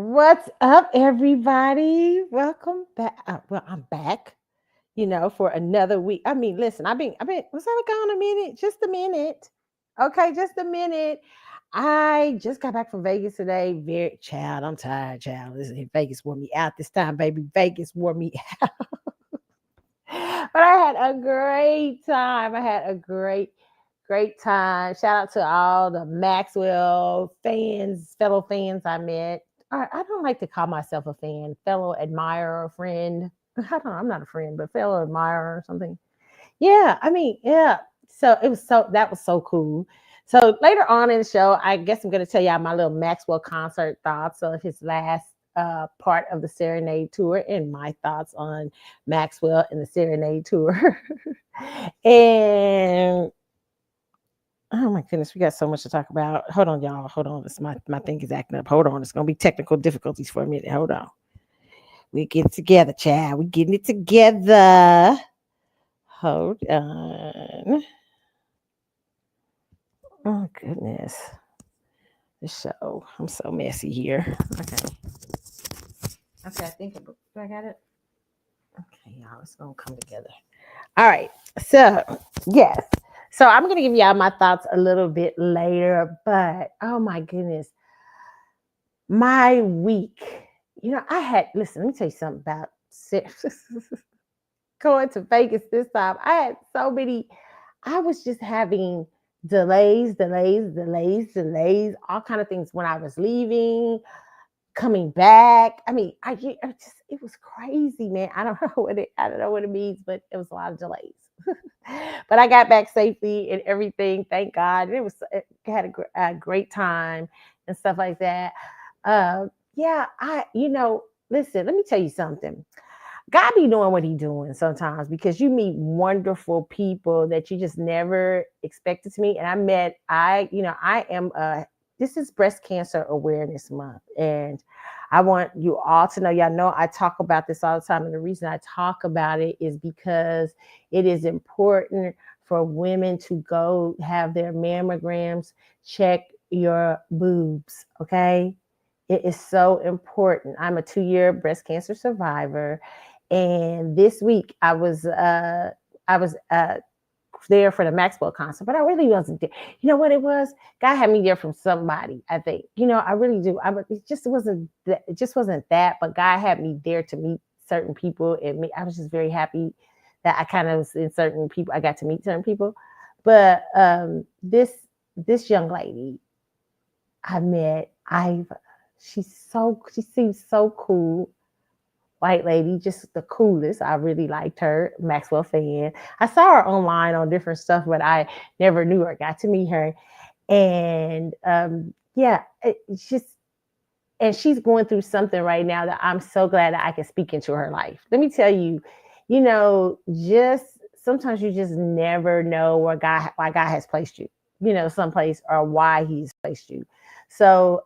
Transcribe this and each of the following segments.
What's up, everybody? Welcome back. Well, I'm back, for another week. I mean, listen, was I gone a minute? Just a minute. Okay, just a minute. I just got back from Vegas today. Very, child, I'm tired, child. Listen, Vegas wore me out this time, baby. Vegas wore me out. But I had a great time. I had a great time. Shout out to all the Maxwell fans, fellow fans I met. I don't like to call myself a fan, fellow admirer, friend. I don't know, I'm not a friend, but fellow admirer or something. Yeah, I mean, yeah. So that was so cool. So later on in the show, I guess I'm gonna tell y'all my little Maxwell concert thoughts of his last part of the Serenade tour and my thoughts on Maxwell and the Serenade tour. And oh my goodness, we got so much to talk about. Hold on, y'all. Hold on. My thing is acting up. Hold on. It's gonna be technical difficulties for a minute. Hold on. We get it together, child. We getting it together. Hold on. Oh goodness. The show. I'm so messy here. Okay. Okay, do I got it? Okay, y'all. It's gonna come together. All right. So yes. So I'm gonna give y'all my thoughts a little bit later, but oh my goodness. My week. Let me tell you something about going to Vegas this time. I was just having delays, all kind of things when I was leaving, coming back. I mean, it was crazy, man. I don't know what it means, but it was a lot of delays. But I got back safely and everything, thank God. It had a great time and stuff like that. Yeah, listen, let me tell you something. God be doing what he doing sometimes because you meet wonderful people that you just never expected to meet. And I am this is Breast Cancer Awareness Month. And I want you all to know, y'all know I talk about this all the time. And the reason I talk about it is because it is important for women to go have their mammograms, check your boobs, okay? It is so important. I'm a 2-year breast cancer survivor, and this week I was there for the Maxwell concert, but I really wasn't there. You know what it was? God had me there from somebody. I think. I really do. It just wasn't that. But God had me there to meet certain people, and I was just very happy that I kind of was in certain people. I got to meet certain people, but this young lady I met, she seems so cool. White lady, just the coolest. I really liked her, Maxwell fan. I saw her online on different stuff, but I never knew her. Got to meet her, and yeah, it's just and she's going through something right now that I'm so glad that I can speak into her life. Let me tell you, just sometimes you just never know why God has placed you, someplace or why he's placed you. So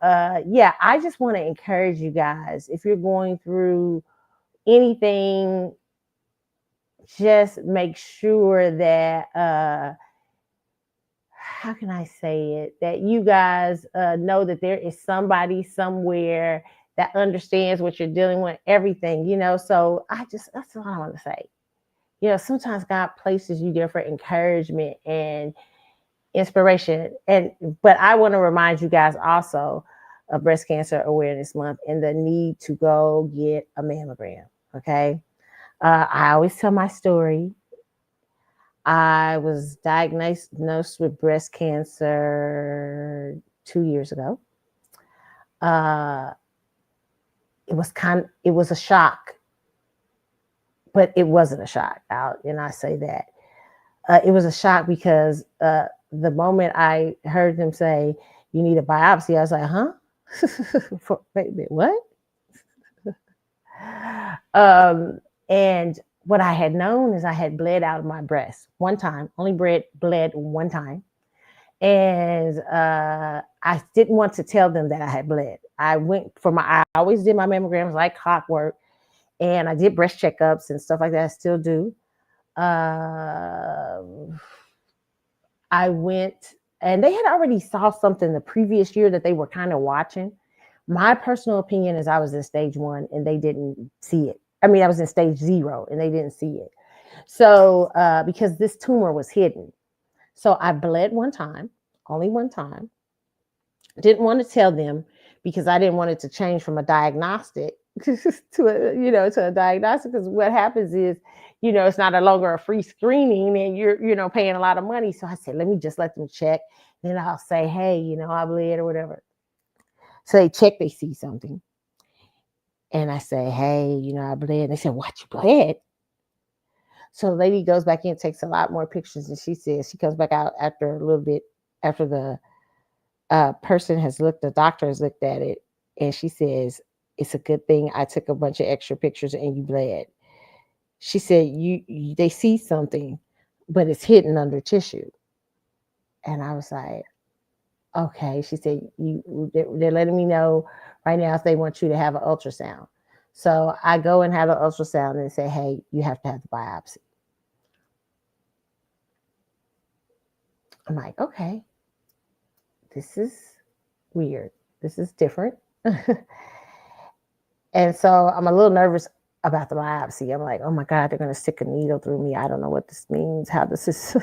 yeah, I just want to encourage you guys if you're going through anything, just make sure that how can I say it? That you guys know that there is somebody somewhere that understands what you're dealing with, everything, So that's all I want to say. Sometimes God places you there for encouragement and inspiration. But I want to remind you guys also of Breast Cancer Awareness Month and the need to go get a mammogram. Okay. I always tell my story. I was diagnosed with breast cancer 2 years ago. Uh, it was a shock, but it wasn't a shock. And I say that it was a shock because the moment I heard them say you need a biopsy, I was like, huh? Wait a minute, what? And what I had known is I had bled out of my breast one time, only bled one time. And I didn't want to tell them that I had bled. I always did my mammograms like clockwork. And I did breast checkups and stuff like that. I still do. I went, and they had already saw something the previous year that they were kind of watching. My personal opinion is I was in stage 1 and they didn't see it. I mean, I was in stage 0 and they didn't see it. So, because this tumor was hidden. So I bled one time, only one time. Didn't want to tell them because I didn't want it to change from a diagnostic to a diagnostic. Because what happens is, it's not a longer a free screening and you're, paying a lot of money. So I said, let me just let them check. Then I'll say, hey, I bled or whatever. So they check, they see something. And I say, hey, I bled. And they said, what, you bled? So the lady goes back in, takes a lot more pictures. And she says, she comes back out after a little bit, after the the doctor has looked at it. And she says, it's a good thing I took a bunch of extra pictures and you bled. She said, they see something, but it's hidden under tissue. And I was like, okay. She said, they're letting me know right now if they want you to have an ultrasound. So I go and have an ultrasound and say, hey, you have to have the biopsy. I'm like, okay, this is weird. This is different. And so I'm a little nervous about the biopsy. I'm like, oh my God, they're going to stick a needle through me. I don't know what this means, how this is,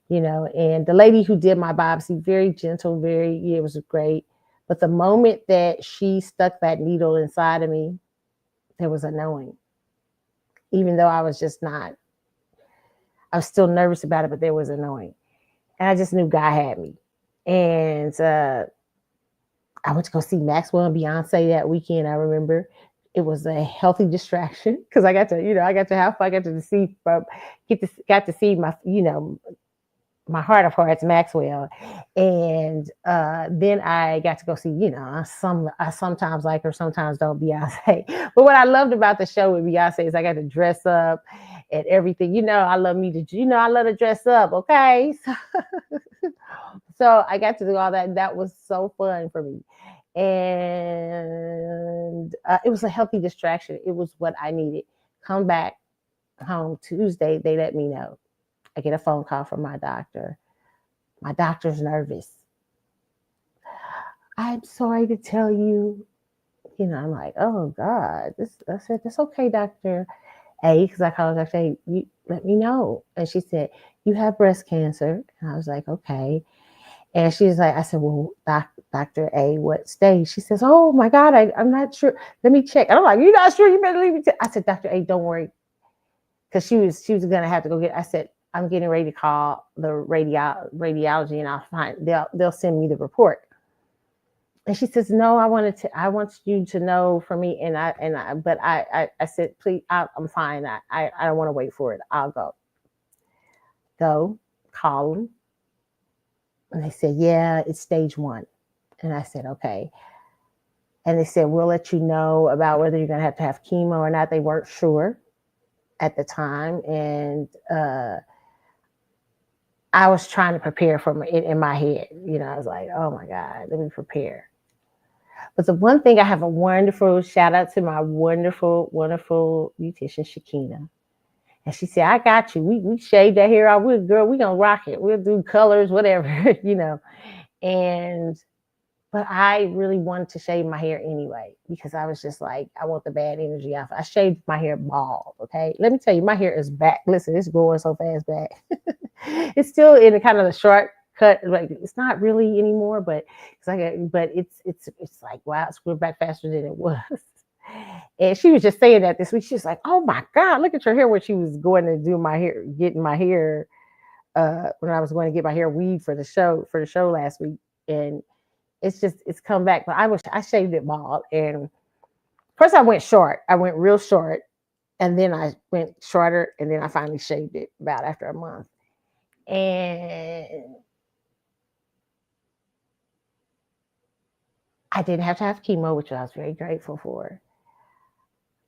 and the lady who did my biopsy, very gentle, it was great. But the moment that she stuck that needle inside of me, there was a knowing. Even though I was still nervous about it, but there was a knowing. And I just knew God had me. And I went to go see Maxwell and Beyonce that weekend. I remember it was a healthy distraction because I got to have fun. I got to see my, my heart of hearts, Maxwell. And then I got to go see, I sometimes like her, sometimes don't, Beyonce. But what I loved about the show with Beyonce is I got to dress up and everything. I love to dress up. Okay. So I got to do all that. That was so fun for me. And it was a healthy distraction. It was what I needed. Come back home Tuesday, they let me know. I get a phone call from my doctor. My doctor's nervous. I'm sorry to tell you. I'm like, oh God. I said, that's okay, Dr. A, because I called her, I say, you let me know. And she said, you have breast cancer. And I was like, okay. And she's like, I said, well, Dr. A, what stage? She says, oh my God, I'm not sure. Let me check. And I'm like, you're not sure? You better leave me. I said, Dr. A, don't worry. Because she was going to have to go get, I said, I'm getting ready to call the radiology and I'll find, they'll send me the report. And she says, no, I want you to know for me. But I said, please, I'm fine. I don't want to wait for it. I'll go. Call them. And they said, yeah, it's stage 1. And I said, okay. And they said, we'll let you know about whether you're going to have chemo or not. They weren't sure at the time. And I was trying to prepare for it in my head. I was like, oh my God, let me prepare. But the one thing, I have a wonderful shout out to my wonderful, wonderful beautician, Shakina. And she said, I got you. We shaved that hair off. Girl, we going to rock it. We'll do colors, whatever, But I really wanted to shave my hair anyway, because I was just like, I want the bad energy off. I shaved my hair bald, okay? Let me tell you, my hair is back. Listen, it's growing so fast back. It's still in a kind of a short cut. Like, it's not really anymore, but it's like, wow, it's growing back faster than it was. And she was just saying that this week. She was like, oh my God, look at your hair, when she was going to do my hair, getting my hair, when I was going to get my hair weaved for the show last week. And it's come back. But I shaved it bald. And first I went short. I went real short. And then I went shorter. And then I finally shaved it about after a month. And I didn't have to have chemo, which I was very grateful for.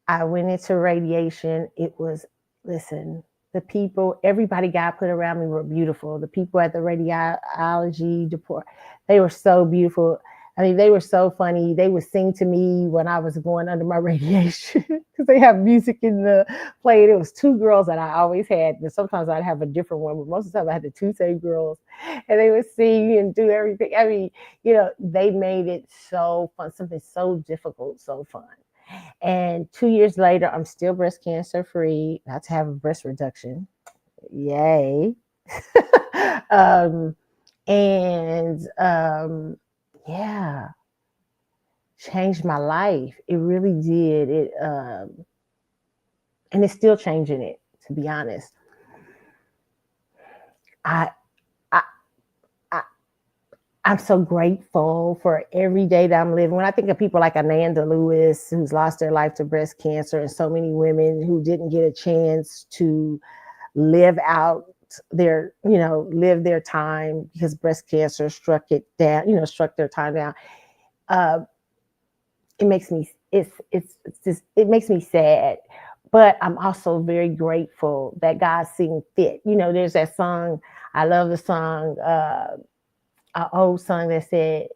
I went into radiation. It was, listen, the people, everybody God put around me were beautiful. The people at the radiology department, they were so beautiful. I mean, they were so funny. They would sing to me when I was going under my radiation because they have music in the play. It was two girls that I always had. And sometimes I'd have a different one, but most of the time I had the two same girls. And they would sing and do everything. I mean, they made it so fun, something so difficult, so fun. And 2 years later, I'm still breast cancer free. Not to have a breast reduction. Yay. um, and yeah, changed my life. It really did. And it's still changing it, to be honest. I, I, I, I'm so grateful for every day that I'm living. When I think of people like Ananda Lewis, who's lost their life to breast cancer, and so many women who didn't get a chance to live out live their time because breast cancer struck it down, struck their time down. It makes me it makes me sad, but I'm also very grateful that God seen fit. There's that song. I love the song, an old song that said,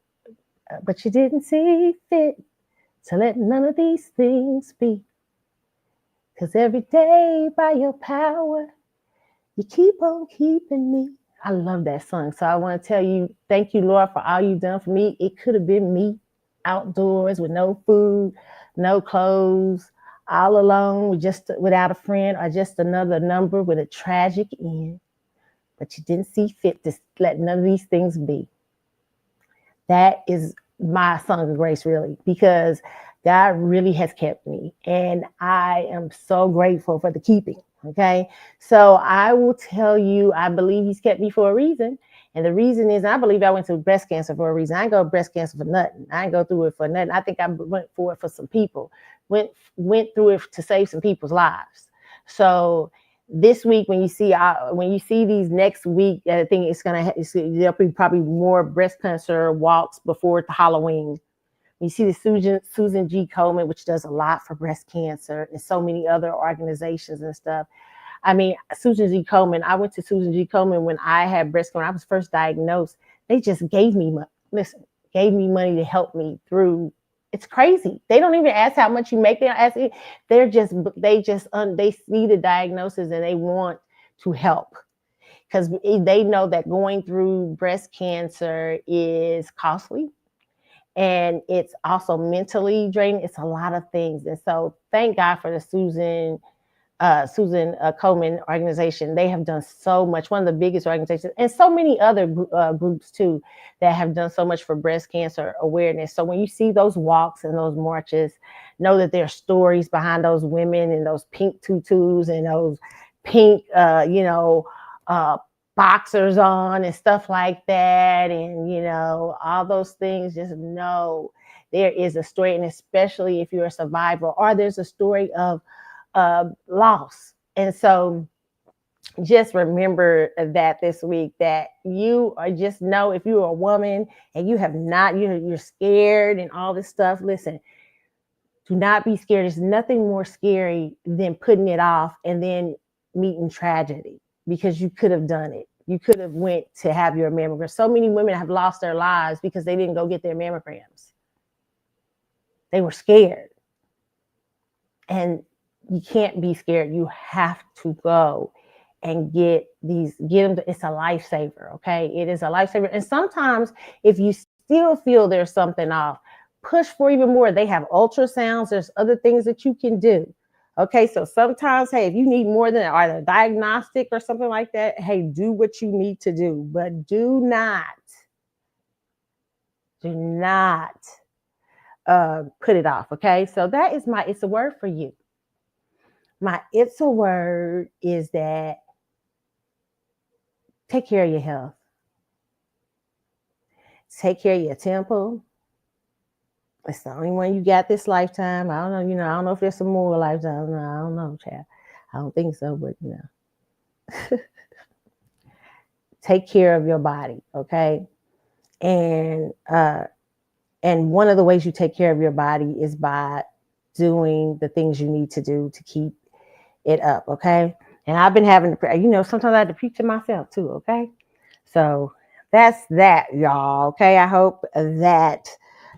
"But you didn't see fit to let none of these things be, because every day by your power you keep on keeping me." I love that song. So I want to tell you, thank you, Lord, for all you've done for me. It could have been me outdoors with no food, no clothes, all alone, just without a friend, or just another number with a tragic end. But you didn't see fit to let none of these things be. That is my song of grace, really, because God really has kept me. And I am so grateful for the keeping. Okay. So I will tell you, I believe he's kept me for a reason. And the reason is, I believe I went through breast cancer for a reason. I didn't go breast cancer for nothing. I didn't go through it for nothing. I think I went for it for some people, went through it to save some people's lives. So this week, when you see these next week, I think there'll be probably more breast cancer walks before Halloween. You see the Susan G. Komen, which does a lot for breast cancer, and so many other organizations and stuff. I mean, Susan G. Komen, I went to Susan G. Komen when I had breast cancer. When I was first diagnosed. They just gave me money to help me through. It's crazy. They don't even ask how much you make. They don't ask it. They see the diagnosis and they want to help, because they know that going through breast cancer is costly. And it's also mentally draining. It's a lot of things. And so thank God for the Susan Komen organization. They have done so much. One of the biggest organizations, and so many other groups too, that have done so much for breast cancer awareness. So when you see those walks and those marches, know that there are stories behind those women and those pink tutus and those pink, boxers on and stuff like that, and all those things. Just know there is a story, and especially if you're a survivor, or there's a story of loss. And so just remember that this week, that you are, just know, if you're a woman and you have not, you're scared and all this stuff, listen, do not be scared. There's nothing more scary than putting it off and then meeting tragedy, because you could have done it. You could have went to have your mammogram. So many women have lost their lives because they didn't go get their mammograms. They were scared. And you can't be scared. You have to go and get them. It's a lifesaver. Okay. It is a lifesaver. And sometimes if you still feel there's something off, push for even more. They have ultrasounds. There's other things that you can do. Okay. So sometimes, hey, if you need more than either diagnostic or something like that, hey, do what you need to do, but do not put it off. Okay. So that is it's a word for you. My it's a word is that take care of your health. Take care of your temple. It's the only one you got this lifetime. I don't know, I don't know if there's some more lifetimes. No, I don't know, child. I don't think so, but take care of your body, okay? And one of the ways you take care of your body is by doing the things you need to do to keep it up, okay? And I've been having to, sometimes I have to preach to myself too, okay? So that's that, y'all, okay? I hope that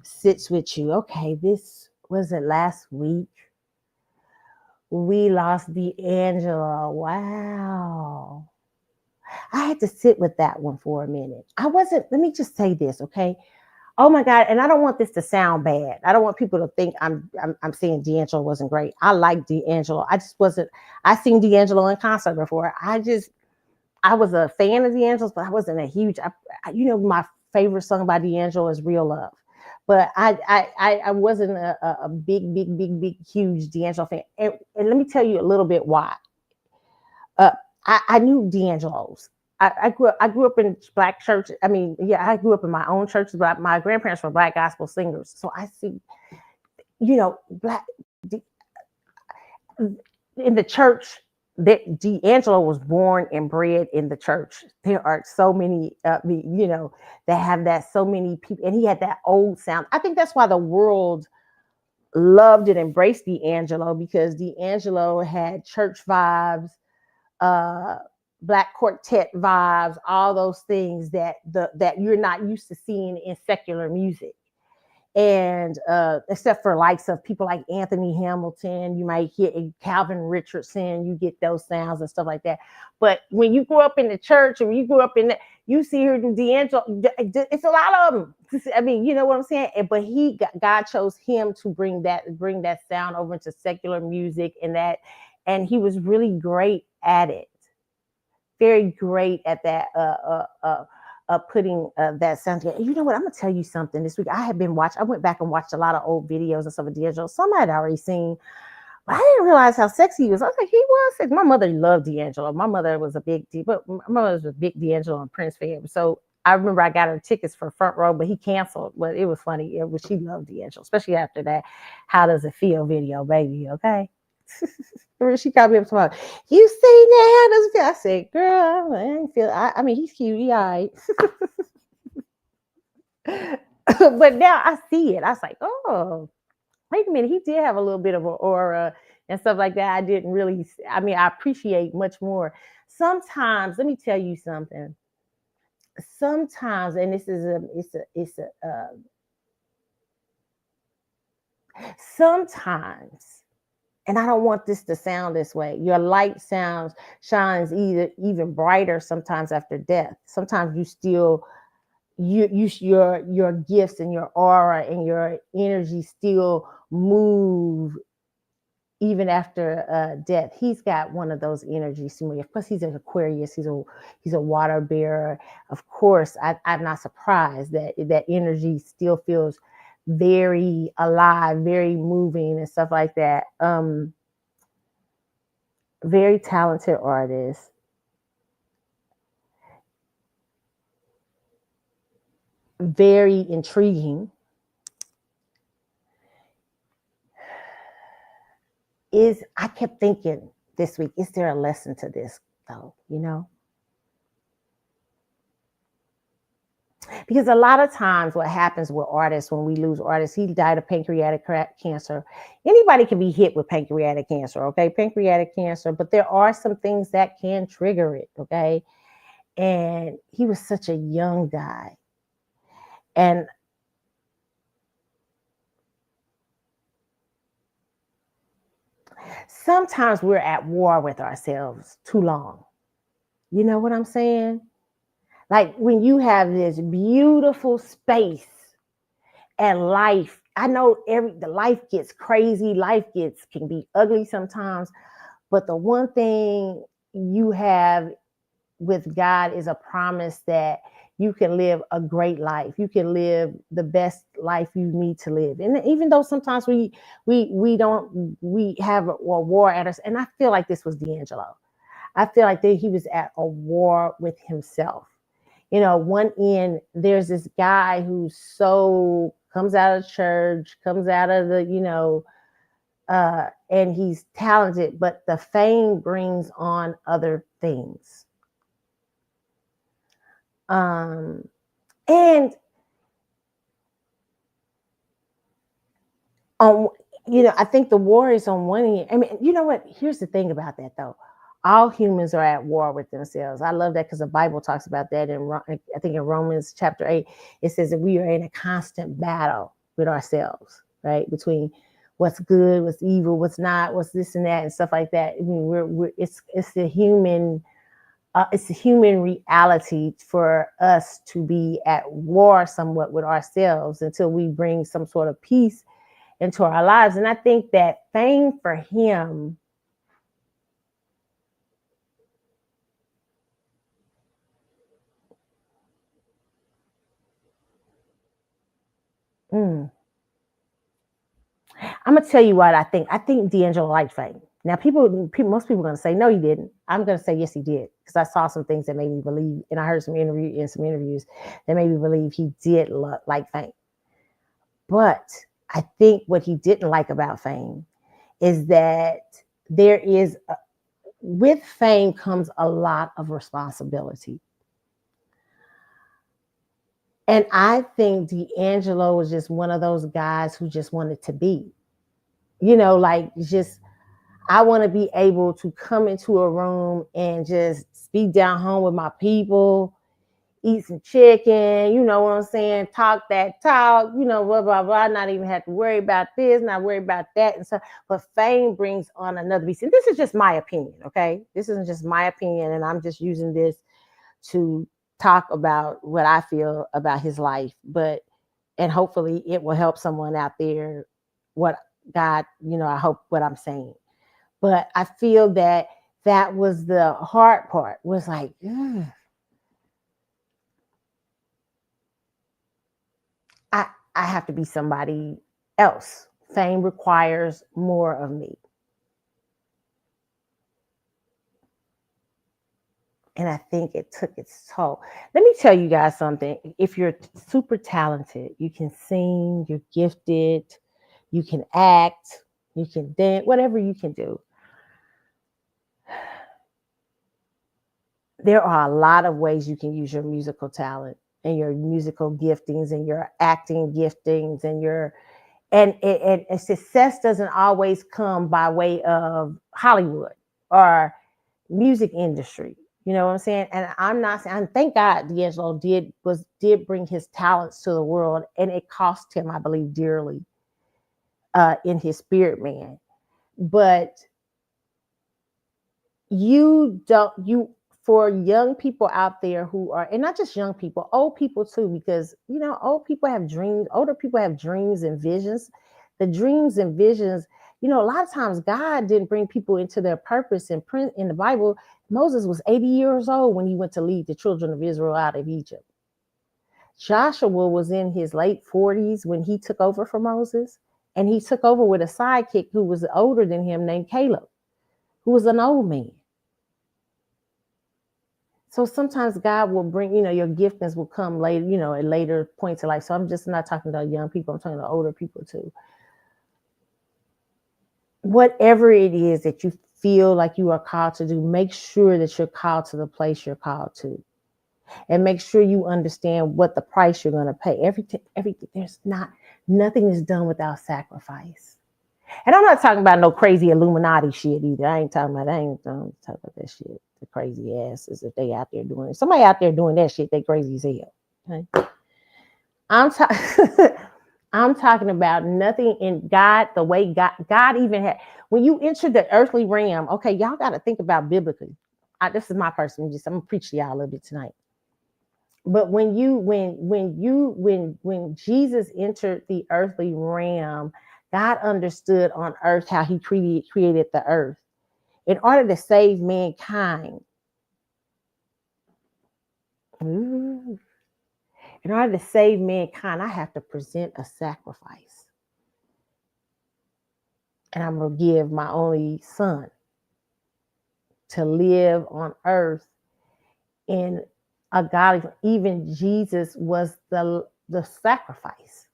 sits with you. Okay, this was it last week. We lost D'Angelo. Wow. I had to sit with that one for a minute. Let me just say this, okay? Oh my God. And I don't want this to sound bad. I don't want people to think I'm saying D'Angelo wasn't great. I like D'Angelo. I just wasn't, I seen D'Angelo in concert before. I was a fan of D'Angelo's, but I wasn't a huge, my favorite song by D'Angelo is Real Love. But I wasn't a big, huge D'Angelo fan. And let me tell you a little bit why. Uh, I knew D'Angelo's. I grew up in black church. I mean, yeah, I grew up in my own church, but my grandparents were black gospel singers. So I see, black in the church that D'Angelo was born and bred in the church. There are so many, that have that, so many people, and he had that old sound. I think that's why the world loved and embraced D'Angelo, because D'Angelo had church vibes, black quartet vibes, all those things that you're not used to seeing in secular music. And except for likes of people like Anthony Hamilton, you might hear Calvin Richardson, you get those sounds and stuff like that. But when you grew up in the church, or when you grew up in you see her do D'Angelo, it's a lot of them. I mean, you know what I'm saying? But God chose him to bring that sound over into secular music, and he was really great at it. Very great at that. Putting that sound together. You know what? I'm gonna tell you something. This week I went back and watched a lot of old videos and stuff of D'Angelo. Some I had already seen, but I didn't realize how sexy he was. I was like, he was sexy. My mother loved D'Angelo. My mother was a big D'Angelo and Prince fan. So I remember I got her tickets for front row, but he canceled. But it was funny. She loved D'Angelo, especially after that "How Does It Feel" video, baby. Okay. She got me up tomorrow. You see that? How does it feel? I said, girl, I didn't feel. I mean, he's cute. He all right. But now I see it. I was like, oh, wait a minute. He did have a little bit of an aura and stuff like that. I didn't really. I mean, I appreciate much more. Sometimes, let me tell you something. Sometimes, and this is sometimes. And I don't want this to sound this way. Your light shines even brighter sometimes after death. Sometimes you still your gifts and your aura and your energy still move even after death. He's got one of those energies. Of course, he's an Aquarius. He's a water bearer. Of course, I'm not surprised that energy still feels very alive, very moving and stuff like that. Very talented artist. Very intriguing. I kept thinking this week, is there a lesson to this though? Because a lot of times what happens with artists, when we lose artists, he died of pancreatic cancer. Anybody can be hit with pancreatic cancer, okay? Pancreatic cancer, but there are some things that can trigger it, okay? And he was such a young guy. And sometimes we're at war with ourselves too long. You know what I'm saying? Like when you have this beautiful space and life, I know the life gets crazy, can be ugly sometimes, but the one thing you have with God is a promise that you can live a great life. You can live the best life you need to live. And even though sometimes we have a war at us, and I feel like this was D'Angelo. I feel like he was at a war with himself. One end, there's this guy who comes out of church, comes out of the, and he's talented, but the fame brings on other things. And I think the war is on one end. I mean, you know what? Here's the thing about that, though. All humans are at war with themselves. I love that because the Bible talks about that I think in Romans chapter 8, it says that we are in a constant battle. with ourselves, right? Between what's good, what's evil, what's not, what's this and that, and stuff like that. I mean, it's the human. It's a human reality for us to be at war somewhat with ourselves until we bring some sort of peace into our lives. And I think that fame for him I'm gonna tell you what I think. I think D'Angelo liked fame. Now, most people are gonna say no, he didn't. I'm gonna say yes, he did, because I saw some things that made me believe, and I heard some interviews that made me believe he did like fame. But I think what he didn't like about fame is that there is, with fame comes a lot of responsibility. And I think D'Angelo was just one of those guys who just wanted to be, like just, I want to be able to come into a room and just be down home with my people, eat some chicken, you know what I'm saying? Talk that talk, blah, blah, blah. Not even have to worry about this, not worry about that. And so, but fame brings on another beast. And this is just my opinion, okay? This isn't just my opinion. And I'm just using this to talk about what I feel about his life. And hopefully it will help someone out there. What God, I hope what I'm saying. But I feel that was the hard part, was like, I have to be somebody else. Fame requires more of me. And I think it took its toll. Let me tell you guys something. If you're super talented, you can sing, you're gifted, you can act, you can dance, whatever you can do. There are a lot of ways you can use your musical talent and your musical giftings and your acting giftings and success doesn't always come by way of Hollywood or music industry. You know what I'm saying? And I'm not saying, and thank God D'Angelo did bring his talents to the world, and it cost him, I believe, dearly in his spirit, man. But for young people out there who are, and not just young people, old people too, because old people have dreams, older people have dreams and visions. The dreams and visions, a lot of times God didn't bring people into their purpose. In the Bible, Moses was 80 years old when he went to lead the children of Israel out of Egypt. Joshua was in his late 40s when he took over for Moses, and he took over with a sidekick who was older than him named Caleb, who was an old man. So sometimes God will bring, your giftings will come later, at later points in life. So I'm just not talking about young people. I'm talking about older people too. Whatever it is that you feel like you are called to do, make sure that you're called to the place you're called to. And make sure you understand what the price you're going to pay. Everything, nothing is done without sacrifice. And I'm not talking about no crazy Illuminati shit either. I ain't talking about that shit. The crazy asses if they out there doing it. Somebody out there doing that shit, they crazy as hell. Okay? I'm talking about nothing in God, the way God even had, when you enter the earthly realm, okay, y'all got to think about biblically. This is my person. I'm going to preach to y'all a little bit tonight. But when Jesus entered the earthly realm, God understood on earth how he created the earth. In order to save mankind, I have to present a sacrifice. And I'm going to give my only son to live on earth in a godly, even Jesus was the sacrifice.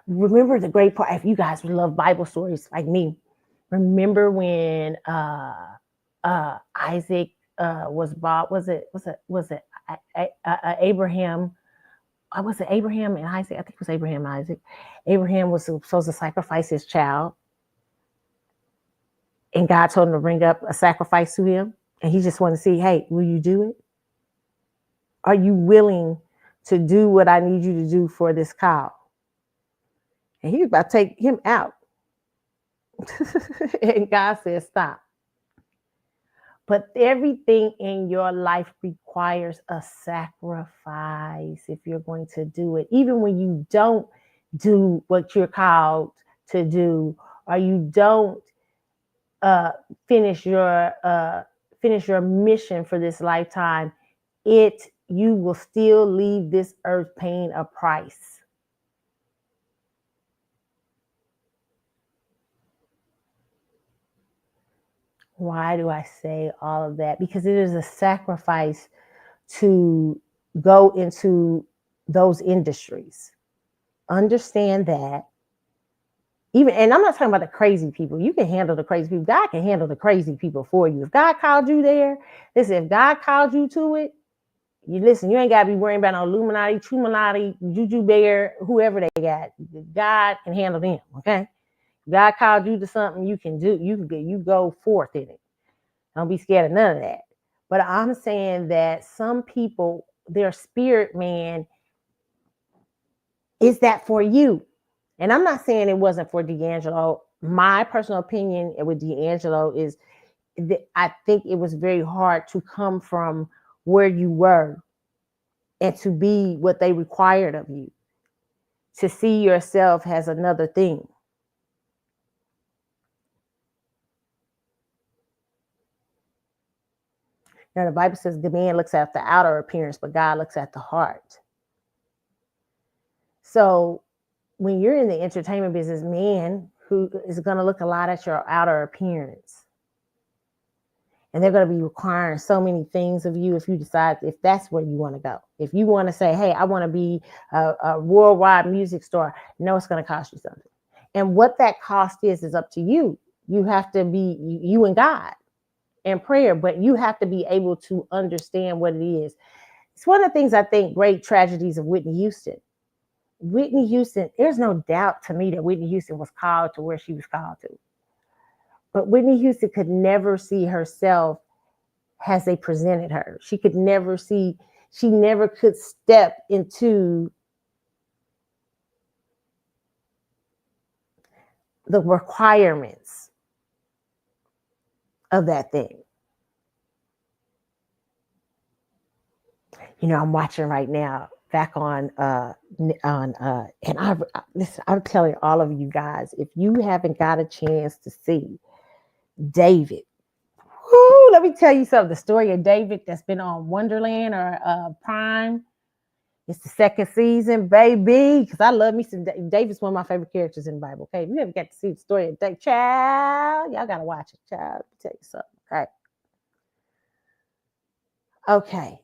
Remember the great part, if you guys love Bible stories like me, remember when Isaac was bought, was it Abraham? Was it Abraham and Isaac? I think it was Abraham and Isaac. Abraham was supposed to sacrifice his child. And God told him to bring up a sacrifice to him. And he just wanted to see, hey, will you do it? Are you willing to do what I need you to do for this call. And he was about to take him out. And God said, stop. But everything in your life requires a sacrifice if you're going to do it. Even when you don't do what you're called to do, or you don't finish your mission for this lifetime, you will still leave this earth paying a price. Why do I say all of that? Because it is a sacrifice to go into those industries. Understand that. And I'm not talking about the crazy people. You can handle the crazy people. God can handle the crazy people for you. If God called you there, listen, if God called you to it, you ain't got to be worrying about no Illuminati, Truminati, Juju Bear, whoever they got. God can handle them, okay? God called you to something you can do. You go forth in it. Don't be scared of none of that. But I'm saying that some people, their spirit man, is that for you? And I'm not saying it wasn't for D'Angelo. My personal opinion with D'Angelo is that I think it was very hard to come from where you were and to be what they required of you, to see yourself as another thing. Now, the Bible says the man looks at the outer appearance, but God looks at the heart. So when you're in the entertainment business, man who is going to look a lot at your outer appearance. And they're going to be requiring so many things of you if you decide if that's where you want to go. If you want to say, hey, I want to be a worldwide music star, no, it's going to cost you something. And what that cost is up to you. You have to be you and God in prayer, but you have to be able to understand what it is. It's one of the things I think great tragedies of Whitney Houston. Whitney Houston, there's no doubt to me that Whitney Houston was called to where she was called to. But Whitney Houston could never see herself as they presented her. She never could step into the requirements of that thing. You know, I'm watching right now back on and listen, I'm telling all of you guys, if you haven't got a chance to see David, let me tell you something. The story of David that's been on Wonderland or Prime. It's the second season, baby. Because I love me some David's one of my favorite characters in the Bible. Okay, if you never got to see the story of David, child, y'all gotta watch it, child. Let me tell you something. Okay.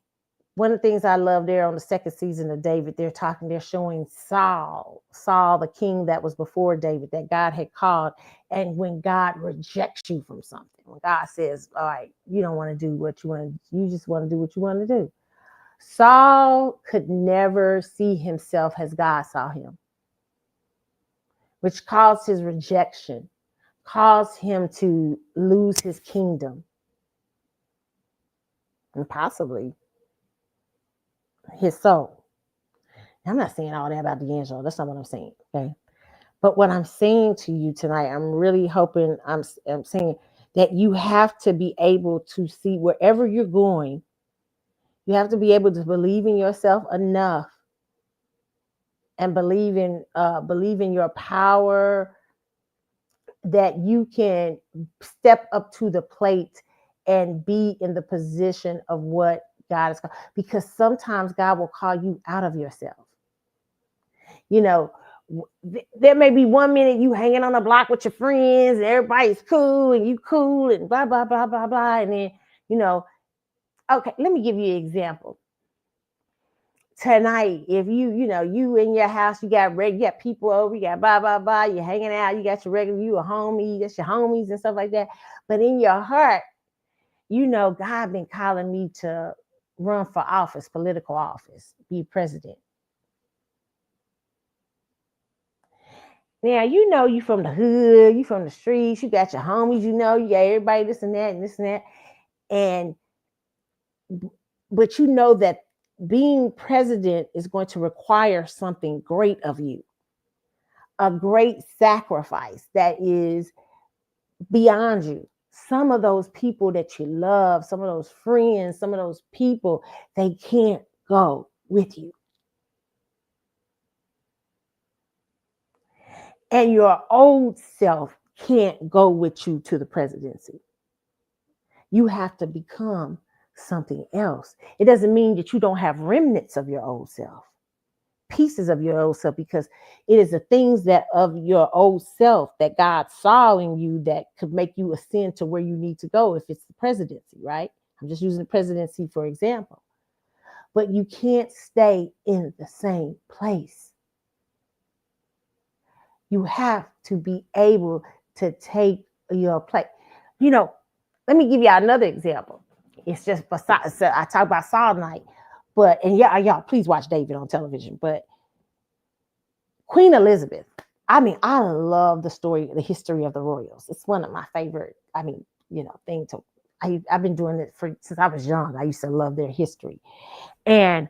One of the things I love there on the second season of David, they're showing Saul, the king that was before David, that God had called. And when God rejects you from something, when God says, all right, you don't want to do what you want to, you just want to do what you want to do. Saul could never see himself as God saw him, which caused his rejection, caused him to lose his kingdom, and possibly his soul. I'm not saying all that about D'Angelo. That's not what I'm saying. Okay. But what I'm saying to you tonight, I'm really hoping I'm saying that you have to be able to see wherever you're going. You have to be able to believe in yourself enough and believe in your power that you can step up to the plate and be in the position of what God is called. Because sometimes God will call you out of yourself. You know, there may be 1 minute you hanging on the block with your friends and everybody's cool and you cool and blah, blah, blah, blah, blah. And then, you know, okay, let me give you an example. Tonight, if you in your house, you got people over, you got blah, blah, blah, you're hanging out, you got your regular, you a homie, that's your homies and stuff like that. But in your heart, you know, God been calling me to run for office, political office, be president. Now, you know, you from the hood, you from the streets, you got your homies, you know, you got everybody this and that and this and that. But you know that being president is going to require something great of you, a great sacrifice that is beyond you. Some of those people that you love, some of those friends, some of those people, they can't go with you. And your old self can't go with you to the presidency. You have to become something else. It doesn't mean that you don't have remnants of your old self, pieces of your old self, because it is the things that of your old self that God saw in you that could make you ascend to where you need to go if it's the presidency, right? I'm just using the presidency for example. But you can't stay in the same place. You have to be able to take your place. You know, let me give you another example. It's just besides, I talk about Saul night, but and yeah, y'all please watch David on television. But Queen Elizabeth, I mean, I love the story, the history of the royals. It's one of my favorite. I mean, thing to. I've been doing it since I was young. I used to love their history, and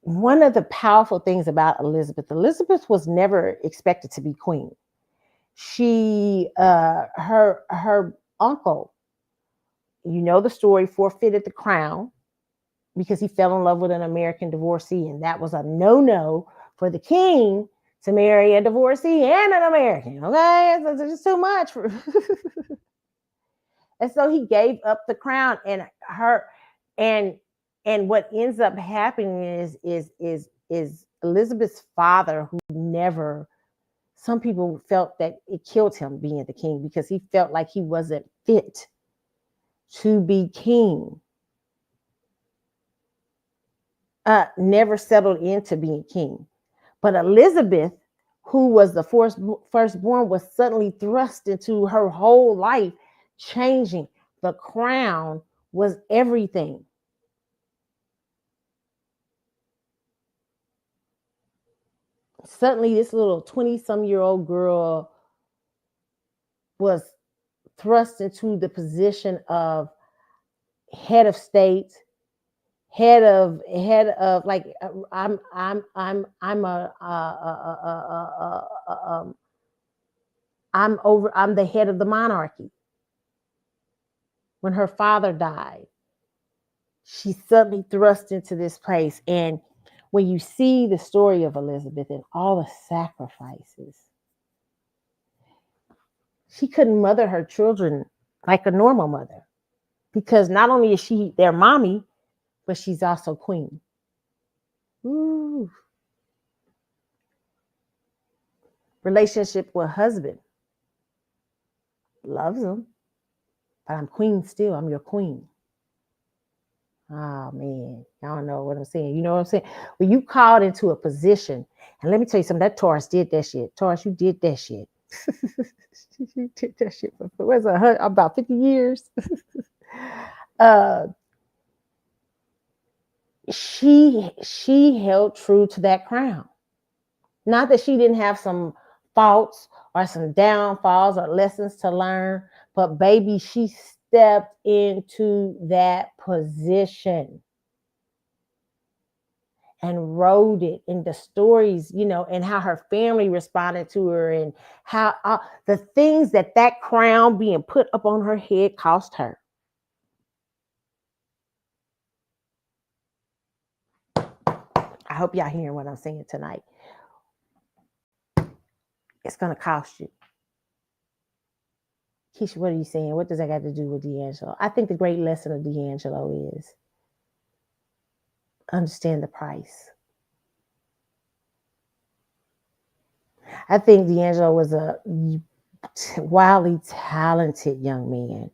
one of the powerful things about Elizabeth was never expected to be queen. She, her uncle, the story, forfeited the crown because he fell in love with an American divorcee, and that was a no-no for the king to marry a divorcee and an American. Okay, it's just too much. And so he gave up the crown, and what ends up happening is Elizabeth's father, who never. Some people felt that it killed him being the king because he felt like he wasn't fit to be king. Never settled into being king. But Elizabeth, who was the firstborn, was suddenly thrust into her whole life changing. The crown was everything. Suddenly, this little 20-some-year-old girl was thrust into the position of head of state, head of like I'm I'm the head of the monarchy. When her father died, she suddenly thrust into this place. And when you see the story of Elizabeth and all the sacrifices, she couldn't mother her children like a normal mother, because not only is she their mommy, but she's also queen. Ooh. Relationship with husband. Loves him, but I'm queen still. I'm your queen. Oh man, y'all don't know what I'm saying. You know what I'm saying? When you called into a position, and let me tell you something, that Taurus did that shit. Taurus, you did that shit. You did that shit for about 50 years. She held true to that crown. Not that she didn't have some faults or some downfalls or lessons to learn, but baby, she stepped into that position and rode it in the stories, and how her family responded to her, and how the things that crown being put up on her head cost her. I hope y'all hearing what I'm saying tonight. It's going to cost you. Keisha, what are you saying? What does that got to do with D'Angelo? I think the great lesson of D'Angelo is understand the price. I think D'Angelo was a wildly talented young man,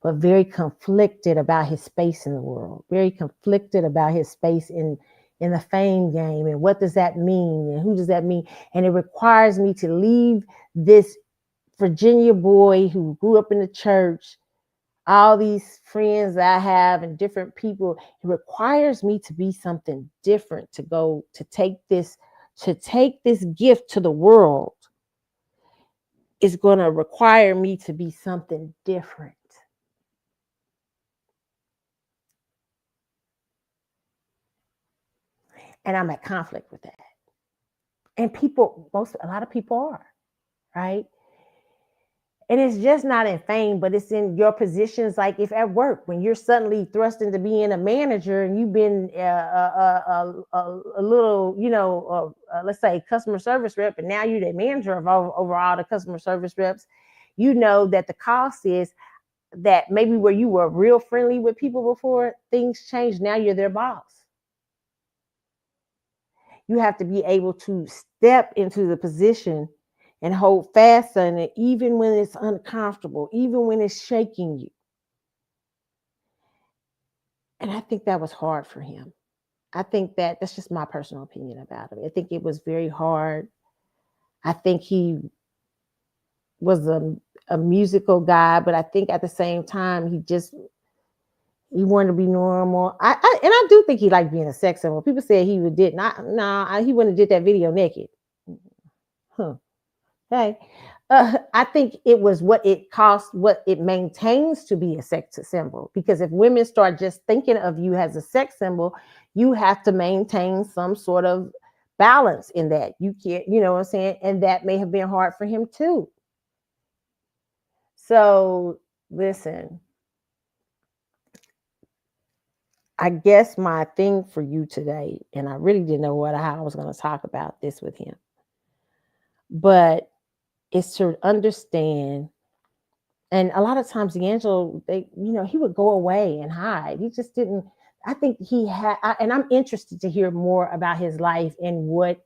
but very conflicted about his space in the world, very conflicted about his space in the fame game, and what does that mean, and who does that mean? And it requires me to leave this Virginia boy who grew up in the church, all these friends I have and different people. It requires me to be something different, to take this gift to the world. Is going to require me to be something different. And I'm at conflict with that. And a lot of people are, right? And it's just not in fame, but it's in your positions. Like if at work, when you're suddenly thrust into being a manager and you've been a little, let's say customer service rep, and now you're the manager of over all the customer service reps, you know that the cost is that maybe where you were real friendly with people before, things change. Now you're their boss. You have to be able to step into the position and hold fast on it, even when it's uncomfortable, even when it's shaking you. And I think that was hard for him. I think that's just my personal opinion about it. I think it was very hard. I think he was a musical guy, but I think at the same time, he wanted to be normal. And I do think he liked being a sex symbol. People said he did not. No, he wouldn't have did that video naked. Huh. Okay. I think it was what it costs, what it maintains to be a sex symbol. Because if women start just thinking of you as a sex symbol, you have to maintain some sort of balance in that. You can't, you know what I'm saying? And that may have been hard for him too. So listen, I guess my thing for you today, and I really didn't know how I was going to talk about this with him, but is to understand. And a lot of times D'Angelo, he would go away and hide. He just didn't. I think he had, and I'm interested to hear more about his life and what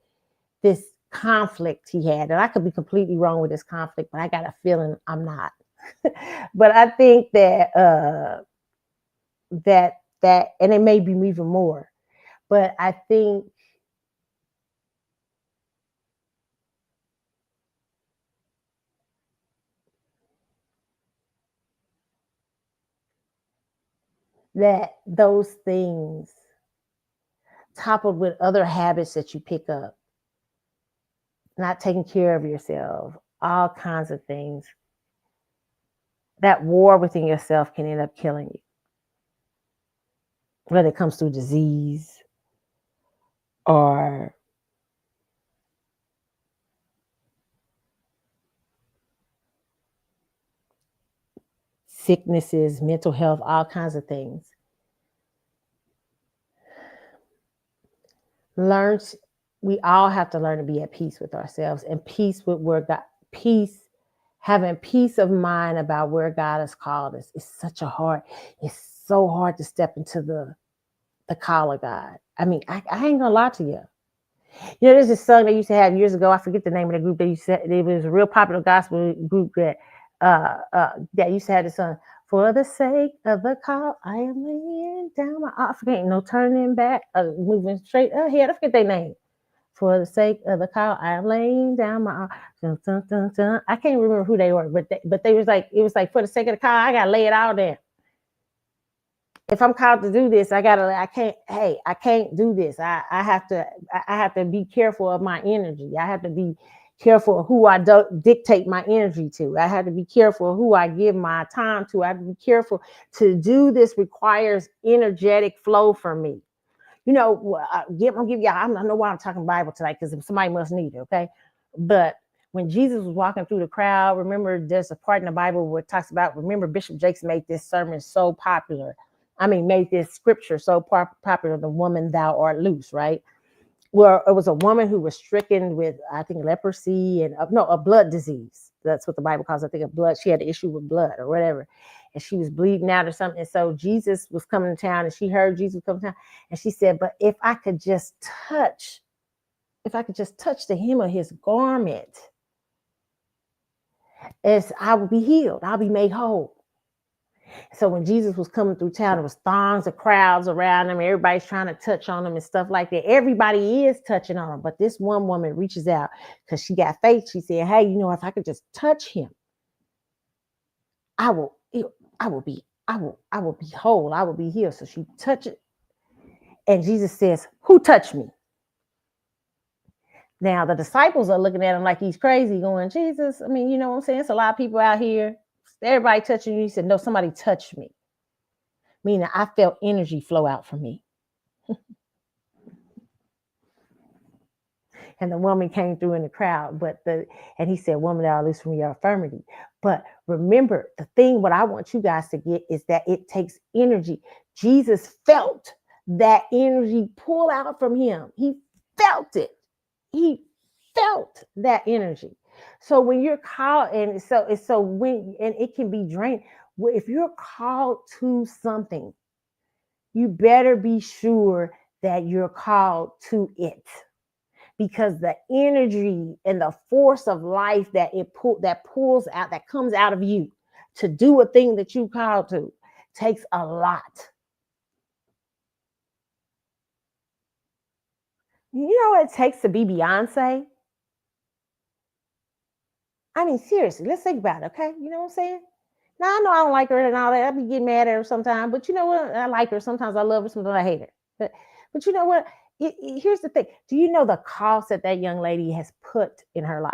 this conflict he had. And I could be completely wrong with this conflict, but I got a feeling I'm not. But I think that and it may be even more. But I think that those things, coupled with other habits that you pick up, not taking care of yourself, all kinds of things, that war within yourself can end up killing you. Whether it comes through disease or sicknesses, mental health, all kinds of things. We all have to learn to be at peace with ourselves and peace with where God, having peace of mind about where God has called us. It's so hard to step into the call of God. I mean, I ain't gonna lie to you. You know, there's this song they used to have years ago. I forget the name of the group. It was a real popular gospel group that used to have this song. For the sake of the call, I am laying down my offering. Ain't no turning back, moving straight ahead. I forget their name. For the sake of the call, I am laying down my. Dun, dun, dun, dun. I can't remember who they were, but they was like, it was like, for the sake of the call, I gotta lay it out there. If I'm called to do this, I can't do this. I have to be careful of my energy. I have to be careful of who I dictate my energy to. I have to be careful of who I give my time to. I have to be careful to do this requires energetic flow for me. You know, I'm gonna give y'all, I don't know why I'm talking Bible tonight, because somebody must need it, okay? But when Jesus was walking through the crowd, remember there's a part in the Bible where it talks about, remember Bishop Jakes made this sermon so popular. Made this scripture so popular, the woman thou art loose, right? Where it was a woman who was stricken with, I think, leprosy and a blood disease. That's what the Bible calls it. I think of blood. She had an issue with blood or whatever. And she was bleeding out or something. And so Jesus was coming to town and she heard Jesus come to town. And she said, but if I could just touch the hem of his garment, I will be healed. I'll be made whole. So when Jesus was coming through town, there was throngs of crowds around him. Everybody's trying to touch on him and stuff like that. Everybody is touching on him. But this one woman reaches out because she got faith. She said, hey, if I could just touch him, I will be whole. I will be healed. So she touched it. And Jesus says, who touched me? Now the disciples are looking at him like he's crazy, going, Jesus, you know what I'm saying? It's a lot of people out here. Everybody touching you. He said, no, somebody touched me. Meaning I felt energy flow out from me. and the woman came through in the crowd. And he said, "Woman, thou art loose from your infirmity." But remember, the thing what I want you guys to get is that it takes energy. Jesus felt that energy pull out from him. He felt it. He felt that energy. So when you're called, and so when and it can be drained. If you're called to something, you better be sure that you're called to it, because the energy and the force of life that pulls out, that comes out of you to do a thing that you called to, takes a lot. You know what it takes to be Beyonce? I mean, seriously, let's think about it, okay? You know what I'm saying? Now I know I don't like her and all that. I be getting mad at her sometimes, but you know what? I like her. Sometimes I love her, sometimes I hate her. But you know what? Here's the thing. Do you know the cost that that young lady has put in her life?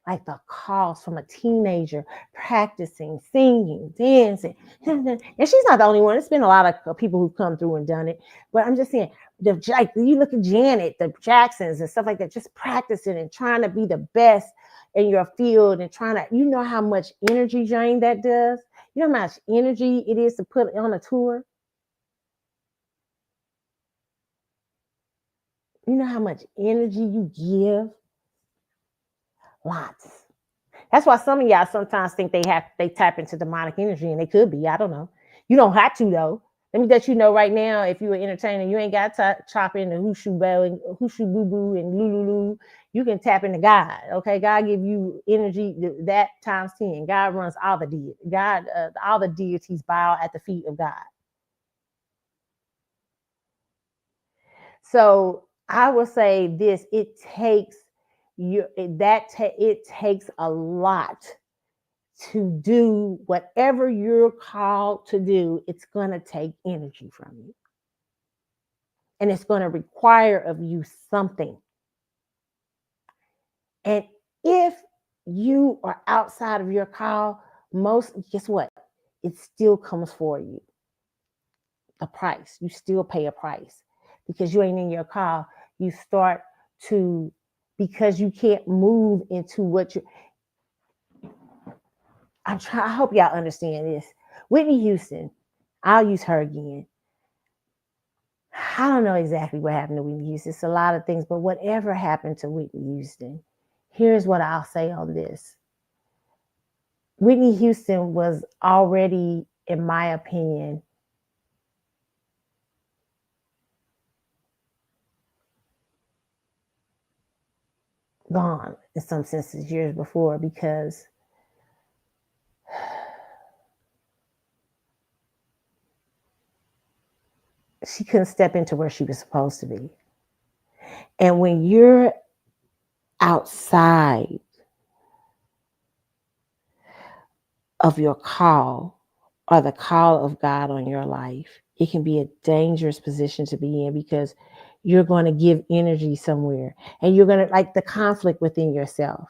Like the cost from a teenager practicing, singing, dancing. And she's not the only one. It's been a lot of people who've come through and done it. But I'm just saying, like you look at Janet, the Jacksons and stuff like that, just practicing and trying to be the best in your field and trying to, you know how much energy drain that does? You know how much energy it is to put on a tour? You know how much energy you give? Lots. That's why some of y'all sometimes think they tap into demonic energy, and they could be. I don't know. You don't have to though. Let me let you know right now. If you're an entertainer, you ain't got to chop into whooshu bell and whooshu boo boo and lulu. You can tap into God. Okay, God give you energy that times 10. God runs all the all the deities bow at the feet of God. So I would say this: it takes it takes a lot to do whatever you're called to do. It's going to take energy from you, and it's going to require of you something. And if you are outside of your call, guess what? It still comes for you. A price. You still pay a price because you ain't in your call. You start to, because you can't move into what you. I hope y'all understand this. Whitney Houston, I'll use her again. I don't know exactly what happened to Whitney Houston. It's a lot of things, but whatever happened to Whitney Houston, here's what I'll say on this. Whitney Houston was already, in my opinion, gone in some senses years before, because she couldn't step into where she was supposed to be. And when you're outside of your call or the call of God on your life, it can be a dangerous position to be in, because you're going to give energy somewhere and you're going to like the conflict within yourself.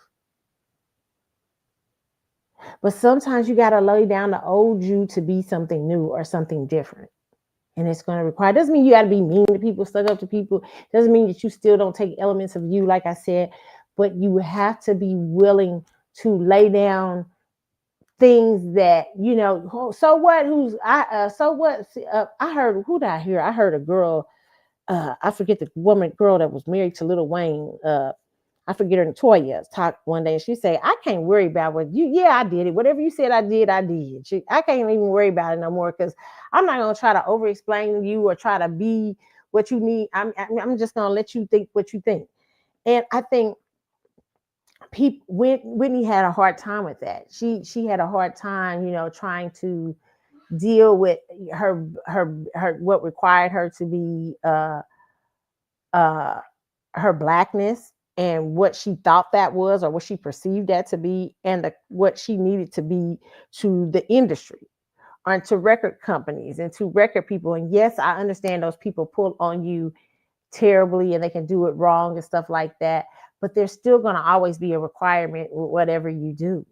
But sometimes you got to lay down the old you to be something new or something different. And it's going to require, doesn't mean you got to be mean to people, stuck up to people. Doesn't mean that you still don't take elements of you, like I said, but you have to be willing to lay down things that, you know, so what, I heard, who did I hear? I heard a girl, I forget the girl that was married to Lil Wayne, I forget her, Toya, talked one day, and she said, I can't worry about what you, yeah, I did it. Whatever you said I did. I can't even worry about it no more, because I'm not going to try to over explain you or try to be what you need. I'm just going to let you think what you think. And I think Whitney had a hard time with that. She had a hard time, you know, trying to deal with her what required her to be uh her blackness, and what she thought that was, or what she perceived that to be, and what she needed to be to the industry or to record companies and to record people. And yes, I understand those people pull on you terribly and they can do it wrong and stuff like that, but there's still going to always be a requirement with whatever you do.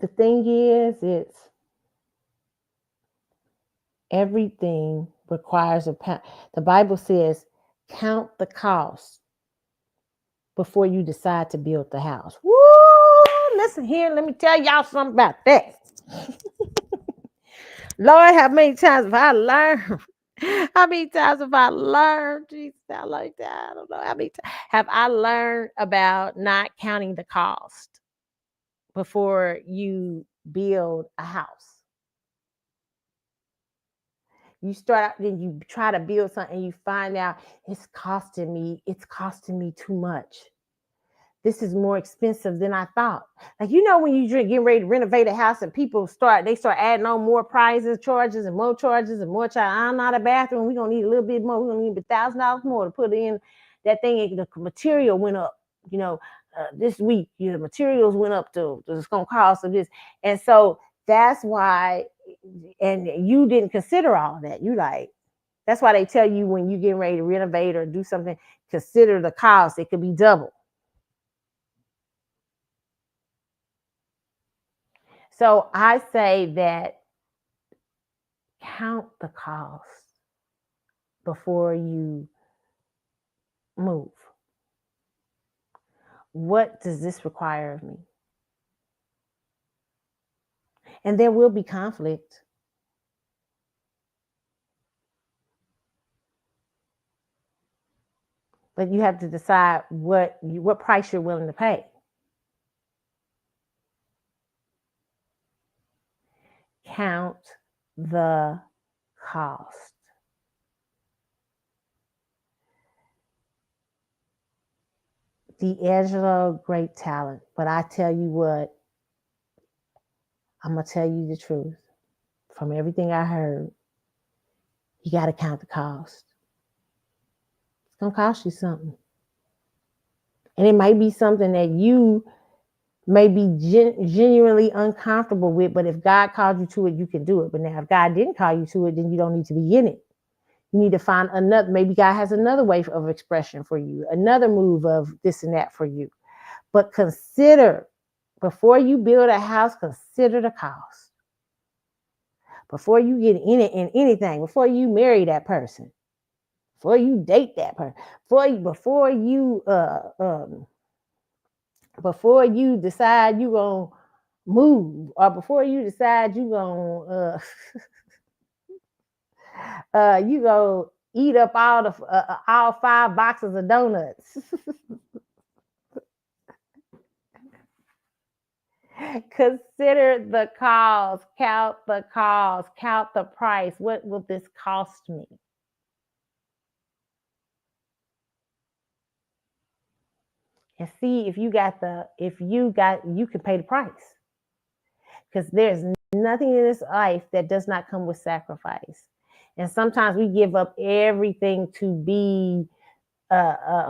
the thing is, it's everything requires a the Bible says, count the cost before you decide to build the house. Woo! Listen here, let me tell y'all something about that. Lord, how many times have I learned? How many times have I learned? Jesus, I like that. I don't know how many times have I learned about not counting the cost before you build a house. You start out, then you try to build something, and you find out it's costing me too much. This is more expensive than I thought. Like, when you getting ready to renovate a house and people start adding on more prices, charges, and more charges and more charges. I'm not a bathroom. We're going to need a little bit more. We're going to need $1,000 more to put in that thing. The material went up, this week, the materials went up to it's going to cost of this. And so that's why, and you didn't consider all that. That's why they tell you when you get ready to renovate or do something, consider the cost. It could be double. So I say that count the cost before you move. What does this require of me? And there will be conflict. But you have to decide what price you're willing to pay. Count the cost. D'Angelo, great talent. But I tell you what, I'm going to tell you the truth. From everything I heard, you got to count the cost. It's going to cost you something. And it might be something that you may be genuinely uncomfortable with, but if God called you to it, you can do it. But now if God didn't call you to it, then you don't need to be in it. You need to find another, maybe God has another way of expression for you, another move of this and that for you. But consider, before you build a house, consider the cost. Before you get in it in anything, before you marry that person, before you date that person, before you decide you're going to move, or before you decide you're going to you go eat up all 5 boxes of donuts. Consider the cost, count the cost, count the price. What will this cost me? And see if you can pay the price. Because there's nothing in this life that does not come with sacrifice. And sometimes we give up everything to be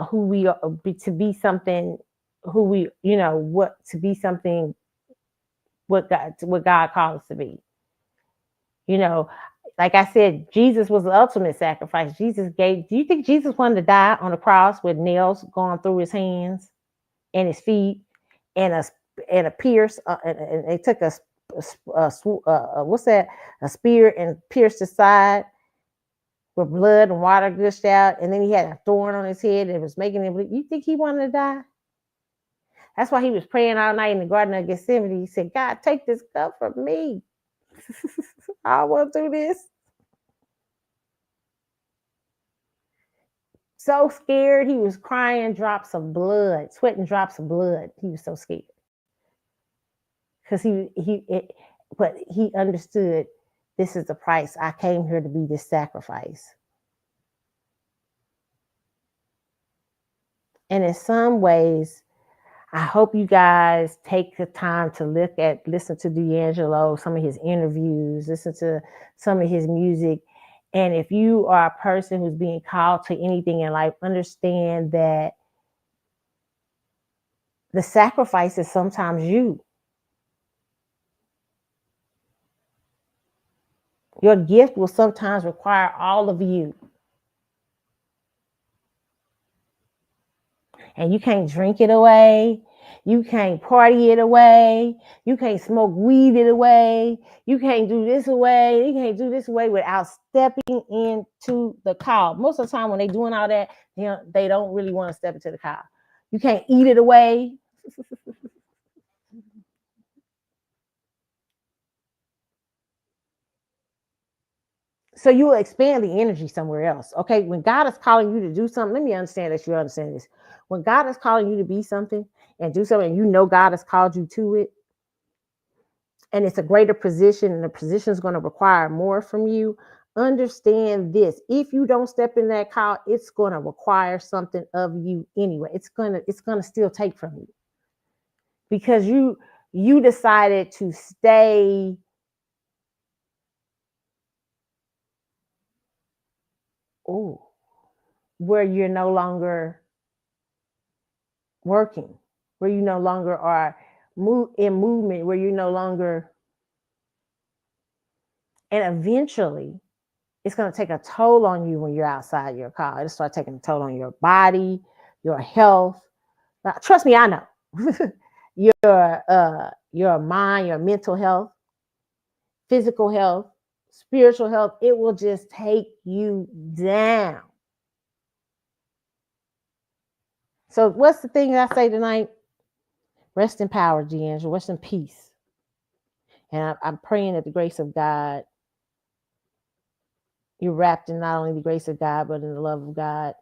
who we are, to be something who we, to be something what God called us to be. Like I said, Jesus was the ultimate sacrifice. Do you think Jesus wanted to die on the cross with nails going through his hands and his feet and a pierce? And they took a spear and pierced his side with blood and water gushed out, and then he had a thorn on his head that was making him bleed. You think he wanted to die? That's why he was praying all night in the Garden of Gethsemane. He said, God, take this cup from me. I want to do this. So scared, he was crying drops of blood, sweating drops of blood. He was so scared. Because but he understood, this is the price. I came here to be this sacrifice. And in some ways, I hope you guys take the time to listen to D'Angelo, some of his interviews, listen to some of his music. And if you are a person who's being called to anything in life, understand that the sacrifice is sometimes you. Your gift will sometimes require all of you. And you can't drink it away. You can't party it away. You can't smoke weed it away. You can't do this away. You can't do this away without stepping into the call. Most of the time when they're doing all that, they don't really want to step into the call. You can't eat it away. So you will expand the energy somewhere else. Okay. When God is calling you to do something, let me understand that you understand this. When God is calling you to be something and do something, and you know God has called you to it, and it's a greater position, and the position is going to require more from you, understand this. If you don't step in that call, it's going to require something of you anyway. It's going to still take from you because you decided to stay where you're no longer working, where you no longer are in movement, where you're no longer, and eventually it's going to take a toll on you when you're outside your car. It'll start taking a toll on your body, your health. Now, trust me, I know. Your mind, your mental health, physical health, spiritual health, it will just take you down. So what's the thing I say tonight? Rest in power, D'Angelo. Rest in peace. And I'm praying that the grace of God, you're wrapped in not only the grace of God, but in the love of God.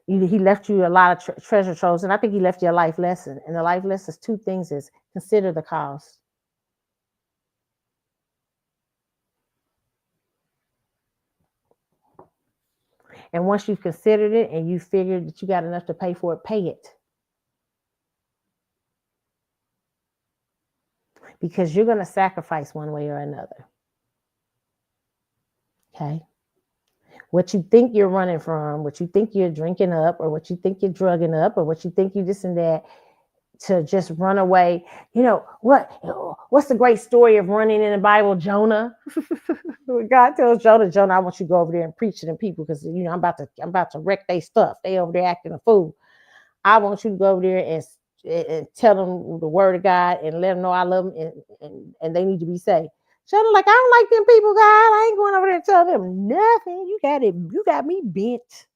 He left you a lot of treasure troves, and I think he left you a life lesson. And the life lesson is two things: is consider the cost. And once you've considered it and you figured that you got enough to pay for it, pay it. Because you're going to sacrifice one way or another. Okay? What you think you're running from, what you think you're drinking up, or what you think you're drugging up, or what you think you this and that, to just run away. You know, what's the great story of running in the Bible? Jonah. God tells Jonah, I want you to go over there and preach to them people because I'm about to wreck their stuff. They over there acting a fool. I want you to go over there and tell them the word of God and let them know I love them and they need to be saved. Jonah, like, I don't like them people, God. I ain't going over there and tell them nothing. You got me bent.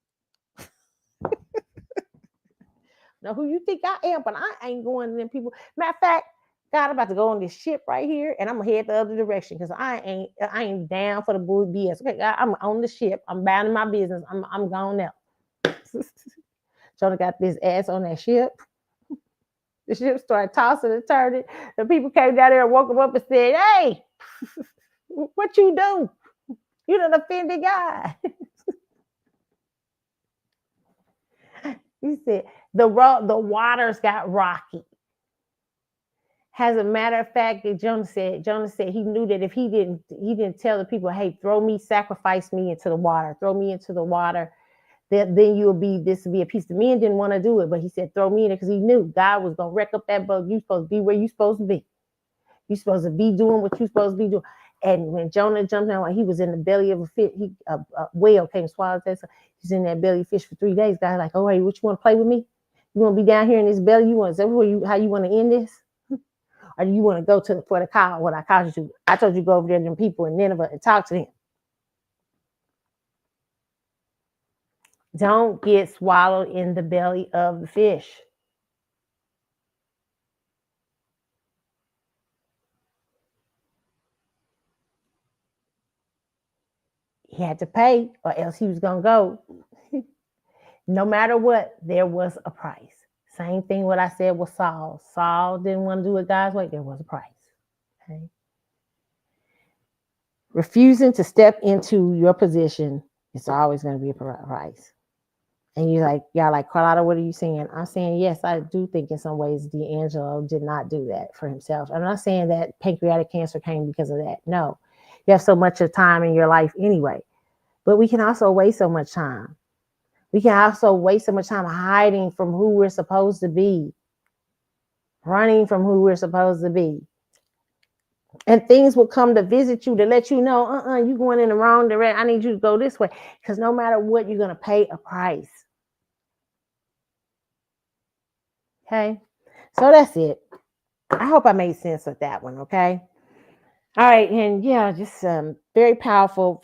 Now, who you think I am, but I ain't going to them people. Matter of fact, God, I'm about to go on this ship right here, and I'm gonna head the other direction because I ain't down for the bull BS. Okay, God, I'm on the ship. I'm bound in my business. I'm gone now. Jonah got this ass on that ship. The ship started tossing and turning. The people came down there and woke him up and said, "Hey, what you do? You done offended God." He said the waters got rocky. As a matter of fact, Jonah said he knew that if he didn't tell the people, "Hey, sacrifice me into the water, throw me into the water, then this will be a piece." The men didn't want to do it, but he said, "Throw me in it," because he knew God was gonna wreck up that boat. You supposed to be where you supposed to be. You supposed to be doing what you supposed to be doing. And when Jonah jumped down, he was in the belly of a fish. A whale came and swallowed that. So he's in that belly of fish for 3 days. God like, "Oh, hey, what you want to play with me? You want to be down here in this belly? You want is that how you want to end this? Or do you want to go for the call? What I called you to? I told you to go over there to them people in Nineveh and talk to them. Don't get swallowed in the belly of the fish." He had to pay, or else he was gonna go. No matter what, there was a price. Same thing what I said with Saul. Saul didn't want to do it God's way. There was a price. Okay. Refusing to step into your position, it's always going to be a price. And y'all like, Carlotta, what are you saying? I'm saying, yes, I do think in some ways D'Angelo did not do that for himself. I'm not saying that pancreatic cancer came because of that. No. You have so much of time in your life anyway. But we can also waste so much time. We can also waste so much time hiding from who we're supposed to be, running from who we're supposed to be. And things will come to visit you to let you know, you're going in the wrong direction. I need you to go this way. Because no matter what, you're going to pay a price. Okay. So that's it. I hope I made sense with that one. Okay. All right, and yeah, just very powerful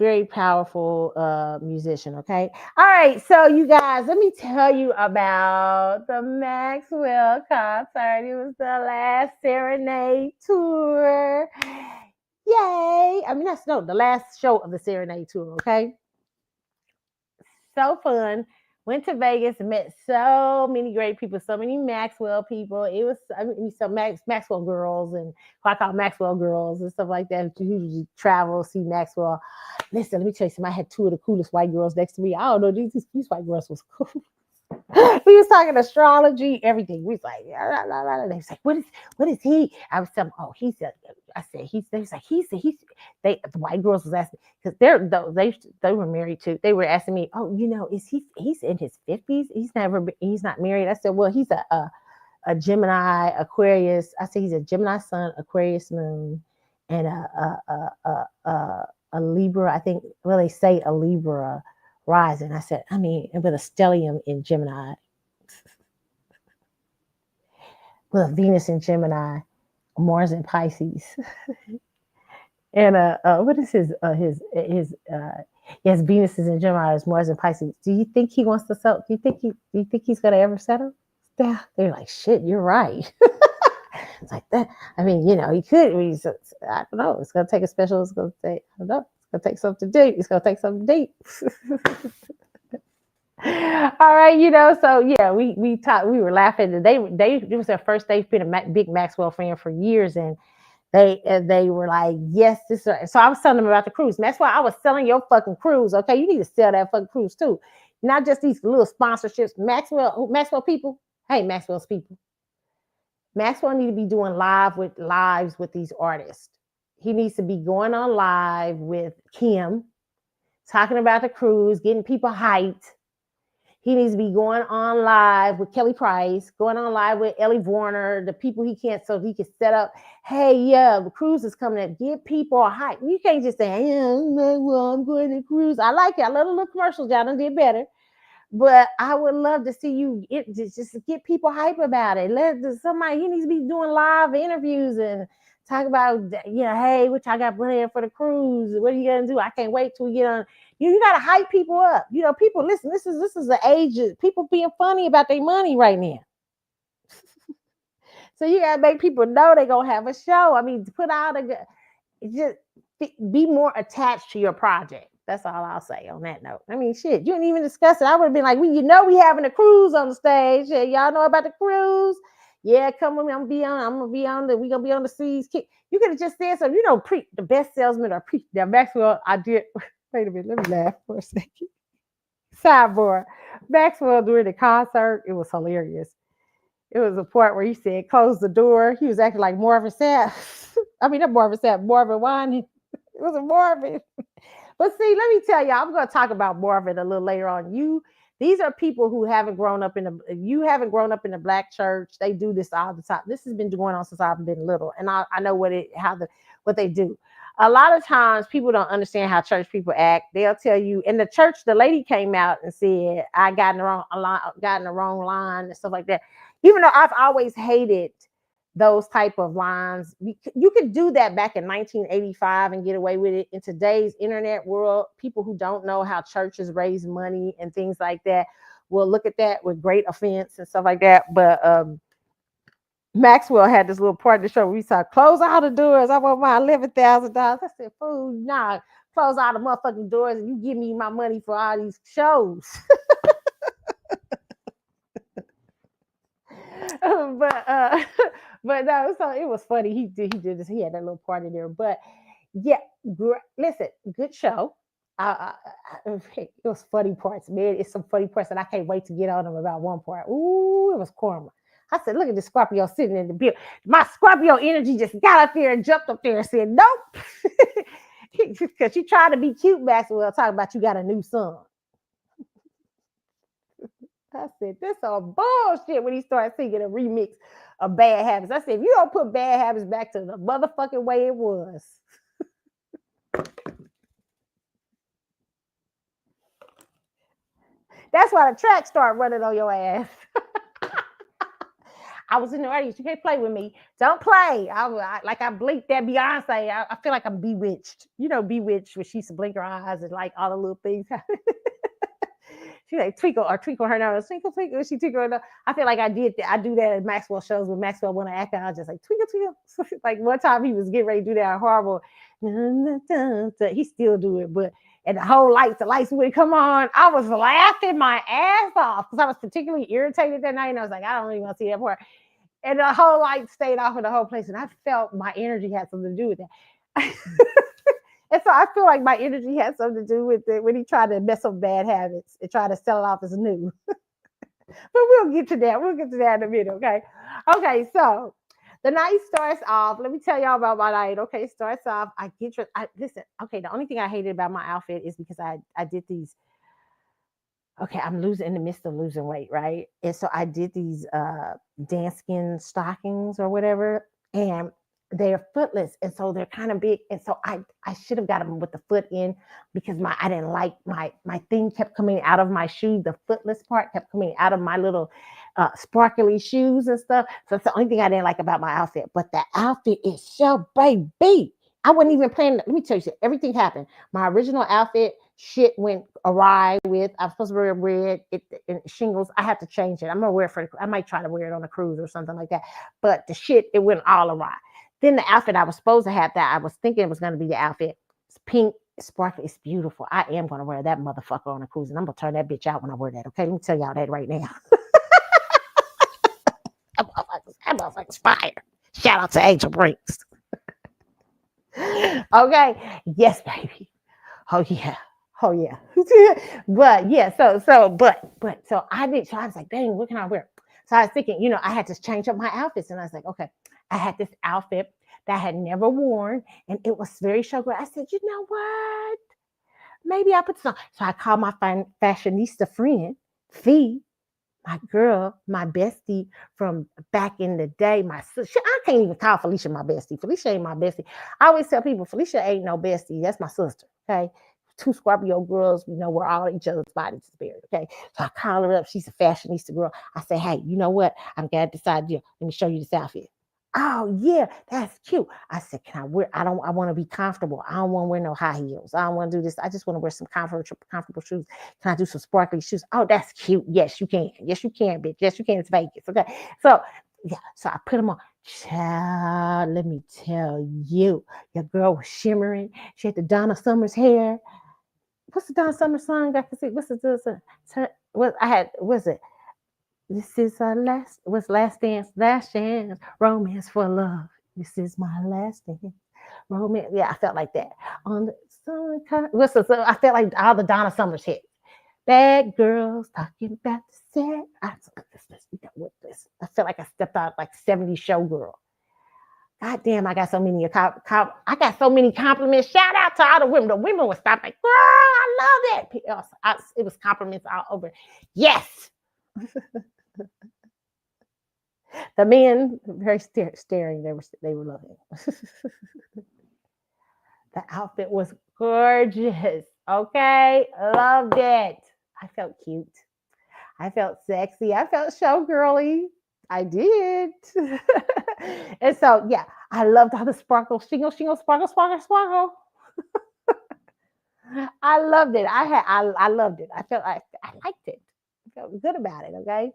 musician. Okay, all right. So you guys, let me tell you about the Maxwell concert. It was the last Serenade tour. Yay! I mean, that's no the last show of the Serenade tour. Okay, so fun. Went to Vegas, met so many great people, so many Maxwell people. It was, I mean, some Maxwell girls and who I call Maxwell girls and stuff like that. Who usually travel, see Maxwell. Listen, let me tell you something. I had two of the coolest white girls next to me. I don't know, these white girls was cool. We was talking astrology, everything. We was like, yeah, blah, blah, blah. They was like, what is he? I was telling them, oh, he said, I said, they was like, he's, the white girls was asking, because they were married too. They were asking me, oh, is he's in his 50s? He's not married. I said, well, he's a Gemini Aquarius. I said, he's a Gemini sun, Aquarius moon, and a Libra. I think, well, they say a Libra rising. I said, I mean, with a stellium in Gemini, with a Venus in Gemini, Mars in Pisces, and what is yes, Venus is in Gemini, Mars in Pisces. Do you think he wants to settle? Do you think he's gonna ever settle? Yeah, they're like, shit, you're right. It's like that. I mean, he could. I don't know. It's gonna take a special. It's gonna take. I don't know. It's gonna take something deep. It's gonna take something deep. All right, so yeah, we talked. We were laughing. They it was their first. They've been a big Maxwell fan for years, and they were like, yes, this. So I was telling them about the cruise. Maxwell, I was selling your fucking cruise. Okay, you need to sell that fucking cruise too, not just these little sponsorships. Maxwell people. Hey, Maxwell's people. Maxwell need to be doing lives with these artists. He needs to be going on live with Kim, talking about the cruise, getting people hyped. He needs to be going on live with Kelly Price, going on live with Ellie Warner, the people he can't, so he can set up. Hey, yeah, the cruise is coming up. Get people hyped. You can't just say, yeah, well, I'm going to cruise. I like it. I love the little commercials. Y'all done did better. But I would love to see you just get people hype about it. He needs to be doing live interviews and talk about, hey, what y'all got planned for the cruise? What are you gonna do? I can't wait till we get on. You gotta hype people up. People listen. This is the age of people being funny about their money right now. So you gotta make people know they're gonna have a show. I mean, put out just be more attached to your project. That's all I'll say on that note. I mean, shit, you didn't even discuss it. I would have been like, we having a cruise on the stage. Yeah, y'all know about the cruise? Yeah, come with me. I'm gonna be on we gonna be on the seas. You could have just said something. The best salesman or the Maxwell. I did. Wait a minute, let me laugh for a second. Sidebar. Maxwell during the concert, it was hilarious. It was a part where he said, close the door. He was acting like Marvin Sapp. I mean, not Marvin Sapp, Marvin Wine. It was a Marvin. But see, let me tell you, I'm going to talk about Marvin a little later on. These are people who haven't grown up in the black church. They do this all the time. This has been going on since I've been little, and I know what they do. A lot of times, people don't understand how church people act. They'll tell you, in the church, the lady came out and said, "I got in the wrong line," and stuff like that. Even though I've always hated those type of lines. You could do that back in 1985 and get away with it. In today's internet world, people who don't know how churches raise money and things like that will look at that with great offense and stuff like that. But Maxwell had this little part of the show where we saw, close all the doors. I want my $11,000. I said, fool, nah, close all the motherfucking doors and you give me my money for all these shows. but but no, so it was funny. He did this. He had that little party there. But yeah, listen, good show. It was funny parts, man. It's some funny parts, and I can't wait to get on them about one part. Ooh, it was karma. I said, look at the Scorpio sitting in the building. My Scorpio energy just got up there and jumped up there and said, nope. Because she tried to be cute, Maxwell, talking about you got a new son. I said, this is bullshit when he started singing a remix of Bad Habits. I said, if you don't put Bad Habits back to the motherfucking way it was. That's why the track start running on your ass. I was in the audience. You can't play with me. Don't play. Like I blinked at Beyonce. I feel like I'm bewitched. You know, bewitched when she used to blink her eyes and like all the little things. She like twinkle her nose, twinkle, twinkle. She twinkle her nose. I feel like I did that. I do that at Maxwell shows when Maxwell want to act out. I was just like twinkle, twinkle. Like one time he was getting ready to do that horrible. He still do it, but and the lights would come on. I was laughing my ass off because I was particularly irritated that night, and I was like, I don't even want to see that part. And the whole light stayed off in the whole place, and I felt my energy had something to do with that. And so I feel like my energy had something to do with it when he tried to mess up bad habits and try to sell it off as new. But we'll get to that. We'll get to that in a minute, okay? Okay, so the night starts off. Let me tell y'all about my night. Okay, it starts off. Listen, okay, the only thing I hated about my outfit is because I did these. Okay, I'm losing in the midst of losing weight, right? And so I did these dance skin stockings or whatever. And they're footless, and so they're kind of big, and so I should have got them with the foot in because I didn't like my thing kept coming out of my shoe. The footless part kept coming out of my little sparkly shoes and stuff. So that's the only thing I didn't like about my outfit. But the outfit itself, baby, I wasn't even planning. Let me tell you, everything happened. My original outfit shit went awry with. I was supposed to wear red shingles. I have to change it. I'm gonna wear it I might try to wear it on a cruise or something like that. But the shit, it went all awry. Then the outfit I was supposed to have that I was thinking it was going to be the outfit. It's pink, it's sparkly, it's beautiful. I am going to wear that motherfucker on a cruise, and I'm going to turn that bitch out when I wear that. Okay, let me tell y'all that right now. That motherfucker's fire. Shout out to Angel Brinks. Okay, yes, baby. Oh yeah. Oh yeah. But yeah, so I did. So I was like, dang, what can I wear? So I was thinking, I had to change up my outfits, and I was like, okay. I had this outfit that I had never worn, and it was very showgirl. I said, you know what? Maybe I put some. So I called my fashionista friend, Fee, my girl, my bestie from back in the day. My sister. I can't even call Felicia my bestie. Felicia ain't my bestie. I always tell people, Felicia ain't no bestie. That's my sister. Okay. Two Scorpio girls, we're all each other's bodies is buried. Okay. So I call her up. She's a fashionista girl. I say, hey, you know what? I'm glad I decided, let me show you this outfit. Oh yeah, that's cute. I said, can I wear? I want to be comfortable. I don't want to wear no high heels. I don't want to do this. I just want to wear some comfortable shoes. Can I do some sparkly shoes? Oh, that's cute. Yes, you can. Yes, you can, bitch. Yes, you can. It's Vegas. Okay. So yeah, so I put them on. Child, let me tell you, your girl was shimmering. She had the Donna Summers hair. What's the Donna Summers song? I can see. What's it? This is our last dance, last chance, romance for love. This is my last dance, romance. Yeah, I felt like that. On the sun, I felt like all the Donna Summers hits. Bad girls talking about the set. I felt like I stepped out like 70s showgirl. God damn, I got so many. I got so many compliments. Shout out to all the women. The women would stop like, girl, I love that. It was compliments all over. Yes. The men very staring. They were loving. The outfit was gorgeous. Okay, loved it. I felt cute. I felt sexy. I felt showgirly. I did. And so yeah, I loved all the sparkle, sparkle. I loved it. I loved it. I liked it. I felt good about it. Okay.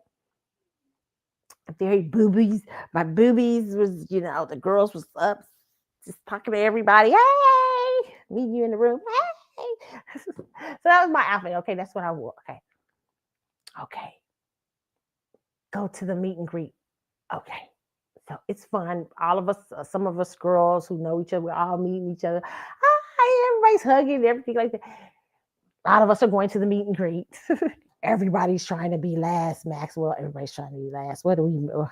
Very boobies. My boobies was, the girls was up just talking to everybody. Hey, meet you in the room. Hey. So that was my outfit. Okay, that's what I wore. Okay. Go to the meet and greet. Okay. So it's fun. All of us, some of us girls who know each other, we're all meeting each other. Hi, everybody's hugging, everything like that. A lot of us are going to the meet and greet. Everybody's trying to be last, Maxwell. Everybody's trying to be last. What do we know?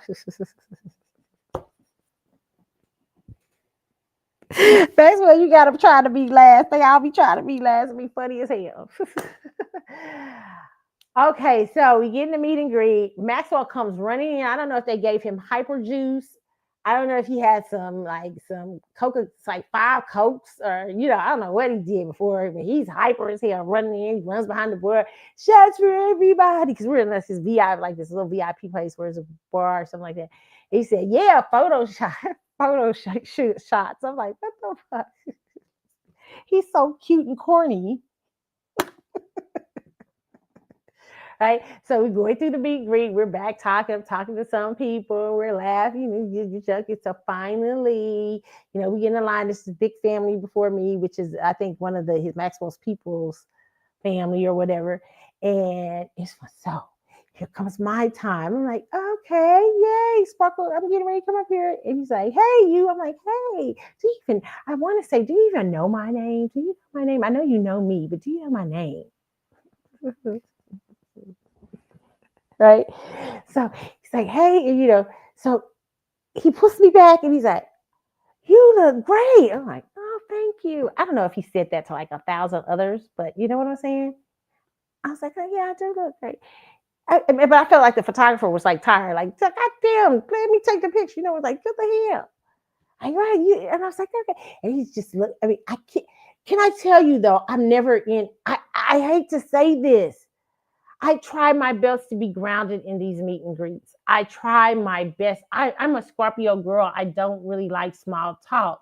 Maxwell, you got to try to be last. They all be trying to be last and be funny as hell. Okay, so we get in the meet and greet. Maxwell comes running in. I don't know if they gave him hyper juice. I don't know if he had some Coca, like 5 Cokes, or I don't know what he did before, but he's hyper as hell, running in, he runs behind the bar, shots for everybody, because we're in this VIP, like this little VIP place where it's a bar or something like that. He said, "Yeah, photo shot, shoot shots." I'm like, what the fuck? He's so cute and corny. Right? So we're going through the meet and greet. We're back talking to some people. We're laughing. You joking. So finally, we get in line. This is big family before me, which is, I think, one of his Maxwell's people's family or whatever. And it's so here comes my time. I'm like, okay, yay, Sparkle. I'm getting ready to come up here. And he's like, hey, you. I'm like, hey, I want to say, do you even know my name? Do you know my name? I know you know me, but do you know my name? Right? So he's like, hey, so he pulls me back and he's like, you look great. I'm like, oh, thank you. I don't know if he said that to like 1,000 others, but you know what I'm saying? I was like, oh, yeah, I do look great. But I felt like the photographer was like tired, like, God damn, let me take the picture. It's like, what the hell? Like, right? And I was like, okay. And he's just look. I mean, I can't. Can I tell you though? I'm never in. I hate to say this. I try my best to be grounded in these meet and greets. I try my best. I'm a Scorpio girl. I don't really like small talk.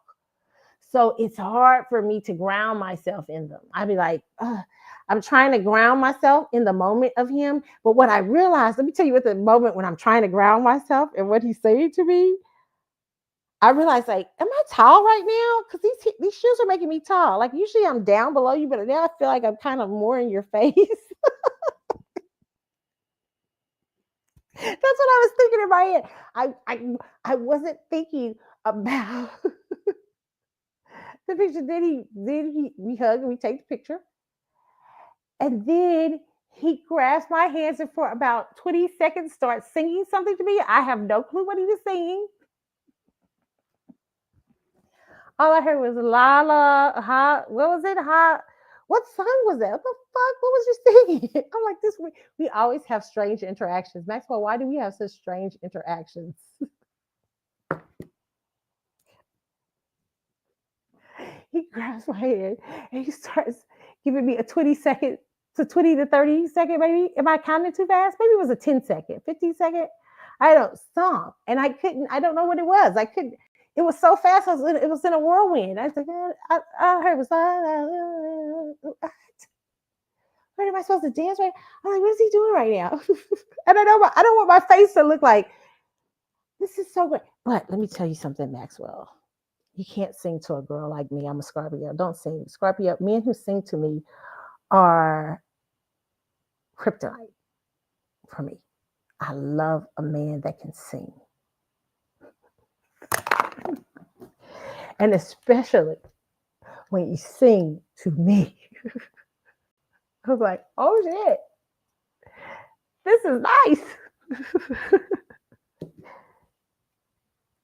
So it's hard for me to ground myself in them. I'd be like, I'm trying to ground myself in the moment of him. But what I realized, let me tell you what the moment when I'm trying to ground myself and what he's saying to me, I realized, like, am I tall right now? Because these shoes are making me tall. Like, usually I'm down below you, but now I feel like I'm kind of more in your face. That's what I was thinking in my head. I wasn't thinking about the picture. Then we hug and we take the picture. And then he grabs my hands and for about 20 seconds starts singing something to me. I have no clue what he was singing. All I heard was la la ha. What was it? Ha. What song was that? What the fuck? What was you singing? I'm like, this. We always have strange interactions. Maxwell, why do we have such strange interactions? He grabs my hand and he starts giving me a 20 to 30 second, maybe. Am I counting too fast? Maybe it was a 10 second, 15 second. I don't stop. And I don't know what it was. I couldn't, it was so fast. It was in a whirlwind. I was like, I heard it was, what am I supposed to dance right? I'm like, what is he doing right now? And I don't want my face to look like, this is so great. But let me tell you something, Maxwell. You can't sing to a girl like me. I'm a Scorpio. Don't sing. Scorpio, men who sing to me are kryptonite for me. I love a man that can sing. And especially when you sing to me. I was like, oh shit, this is nice.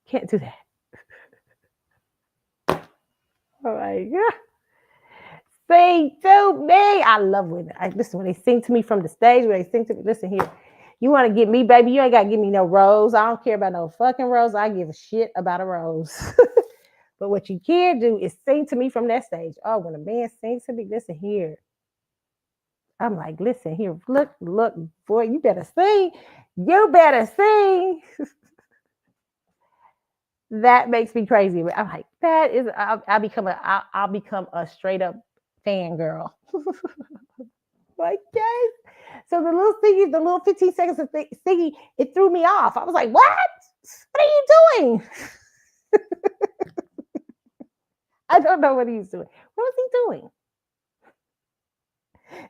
Can't do that. Oh my God. Sing to me. I love when listen, when they sing to me from the stage, when they sing to me, listen here. You want to get me, baby? You ain't got to give me no rose. I don't care about no fucking rose. I give a shit about a rose. But what you can do is sing to me from that stage. Oh, when a man sings to me, listen here. I'm like, listen here. Look, boy, you better sing. You better sing. That makes me crazy. I'm like, that is, I'll become a straight up fangirl. Like, yes. So the little 15 seconds of singing, it threw me off. I was like, what? What are you doing? I don't know what he's doing. What was he doing?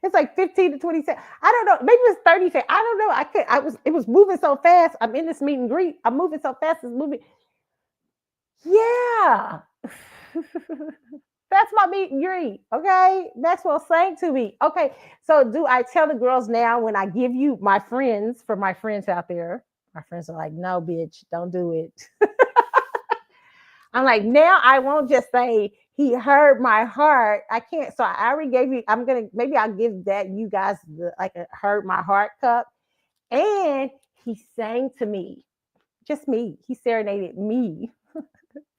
It's like 15 to 20 seconds. I don't know. Maybe it was 30 seconds. I don't know. It was moving so fast. I'm in this meet and greet. I'm moving so fast. It's moving. Yeah. That's my meet and greet. Okay. Maxwell sang to me. Okay. So do I tell the girls now when I give you my friends, for my friends out there? My friends are like, no, bitch, don't do it. I'm like, now I won't just say he heard my heart. I can't. So I already gave you, maybe I'll give that you guys like a heard my heart cup. And he sang to me. just me. He serenaded me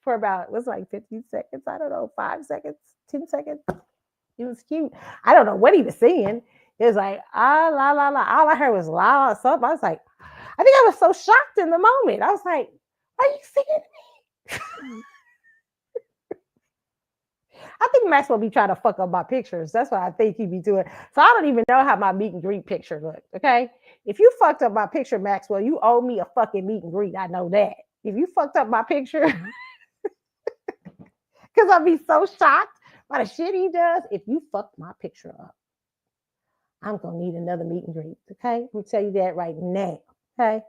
for about, it was like 15 seconds. I don't know, 5 seconds, 10 seconds. It was cute. I don't know what he was singing. It was like, ah, la, la, la. All I heard was la, la, something. I was like, I think I was so shocked in the moment. I was like, are you singing to me? I think Maxwell be trying to fuck up my pictures. That's what I think he be doing. So I don't even know how my meet and greet picture looked. Okay. If you fucked up my picture, Maxwell, you owe me a fucking meet and greet. I know that. If you fucked up my picture, because I'd be so shocked by the shit he does. If you fucked my picture up, I'm gonna need another meet and greet. Okay. I'm gonna tell you that right now. Okay.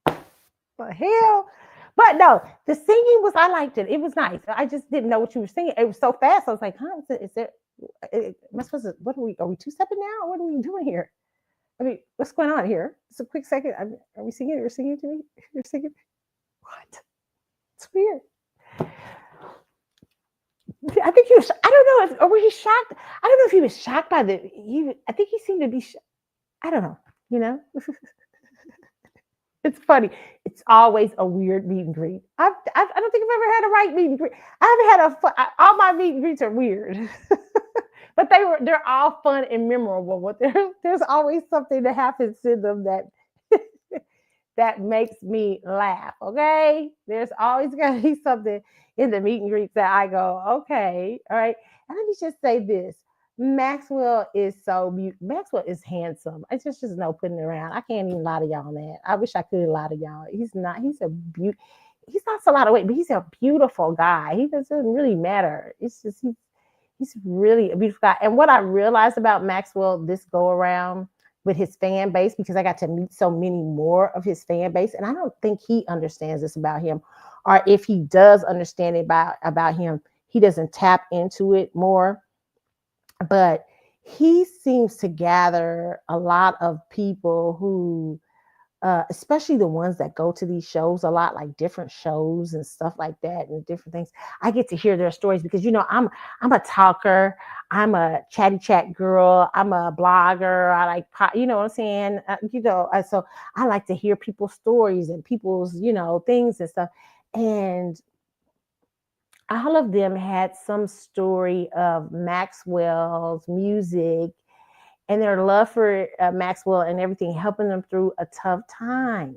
The hell? But no, the singing was, I liked it. It was nice. I just didn't know what you were singing. It was so fast. I was like, huh, is it, am I supposed to, what are we two-stepping now? What are we doing here? I mean, what's going on here? Just a quick second. Are we singing? You're singing to me? You're singing? What? It's weird. I think he was, I don't know if, or was he shocked? I don't know if he was shocked by I think he seemed to be, I don't know, you know? It's funny. It's always a weird meet and greet. I don't think I've ever had a right meet and greet. I haven't had all my meet and greets are weird, but they're all fun and memorable. But there's always something that happens to them that that makes me laugh. Okay, there's always got to be something in the meet and greets that I go, okay, all right. And let me just say this: Maxwell is Maxwell is handsome. It's just no putting it around. I can't even lie to y'all on that. I wish I could lie to y'all. He's not. He's lost a lot of weight, but he's a beautiful guy. He doesn't really matter. It's just he's really a beautiful guy. And what I realized about Maxwell this go around with his fan base, because I got to meet so many more of his fan base, and I don't think he understands this about him, or if he does understand it about him, he doesn't tap into it more. But he seems to gather a lot of people who, especially the ones that go to these shows a lot, like different shows and stuff like that, and different things. I get to hear their stories because I'm a talker, I'm a chatty chat girl, I'm a blogger. I like, you know what I'm saying, so I like to hear people's stories and people's things and stuff, and all of them had some story of Maxwell's music and their love for Maxwell and everything, helping them through a tough time.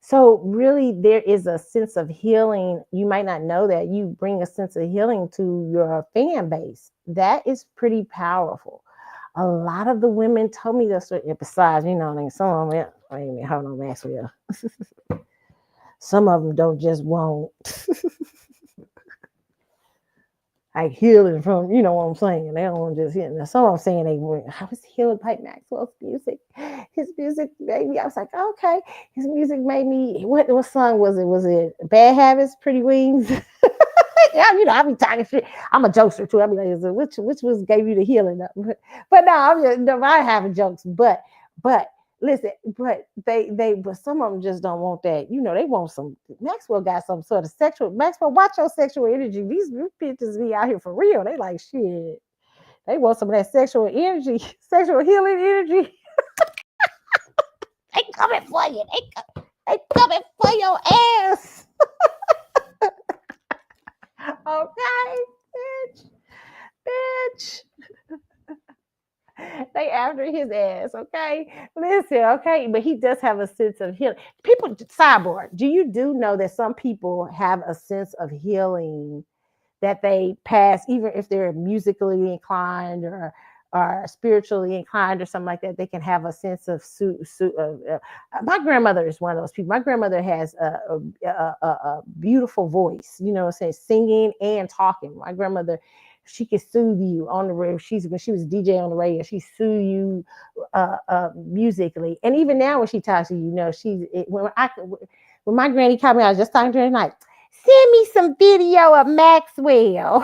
So really, there is a sense of healing. You might not know that you bring a sense of healing to your fan base. That is pretty powerful. A lot of the women told me that. Besides, some of them, wait a minute, hold on, Maxwell. Some of them don't just want like healing from, you know what I'm saying? They don't want to just heal. Now, some of them saying I was healed by Maxwell's music. His music made me, I was like, okay. His music made me, what song was it? Was it Bad Habits, Pretty Wings? Yeah, I be talking shit. I'm a jokester too. I be like, which was gave you the healing? But no, I having jokes. But listen, but but some of them just don't want that. They want some. Maxwell got some sort of sexual. Maxwell, watch your sexual energy. These bitches be out here for real. They like shit. They want some of that sexual energy, sexual healing energy. They coming for you. They coming for your ass. Okay, bitch. They after his ass, okay? Listen, okay, but he does have a sense of healing. People, sidebar, do you know that some people have a sense of healing that they pass, even if they're musically inclined or spiritually inclined or something like that? They can have a sense of my grandmother is one of those people. My grandmother has a beautiful voice, what I'm saying, singing and talking. My grandmother, she could soothe you on the radio. When she was DJ on the radio, she soothed you musically. And even now when she talks to you, when my granny called me, I was just talking to her tonight. Send me some video of Maxwell.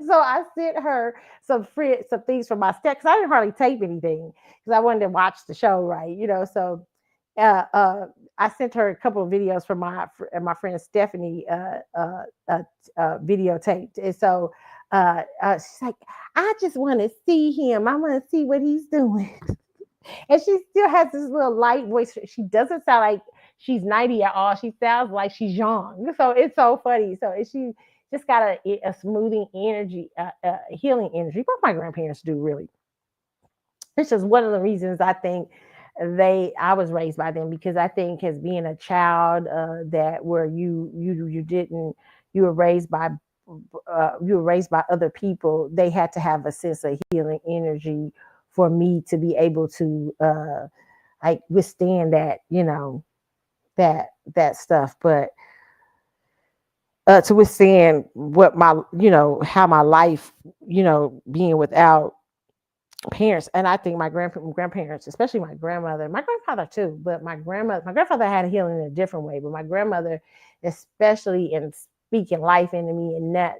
So I sent her some things from my step, because I didn't hardly tape anything because I wanted to watch the show, right? So I sent her a couple of videos from my friend Stephanie videotaped. And so she's like, I just want to see him. I want to see what he's doing. And she still has this little light voice. She doesn't sound like she's 90 at all. She sounds like she's young. So it's so funny. So she just got a smoothing energy, healing energy. Both my grandparents do really. It's just one of the reasons I think I was raised by them, because I think as being a child, that where you didn't you were raised by other people, they had to have a sense of healing energy for me to be able to like withstand that, that stuff. But to withstand what my, how my life, being without parents. And I think my grandparents, especially my grandmother, my grandfather too, but my grandfather had healing in a different way, but my grandmother, especially in speaking life into me, and not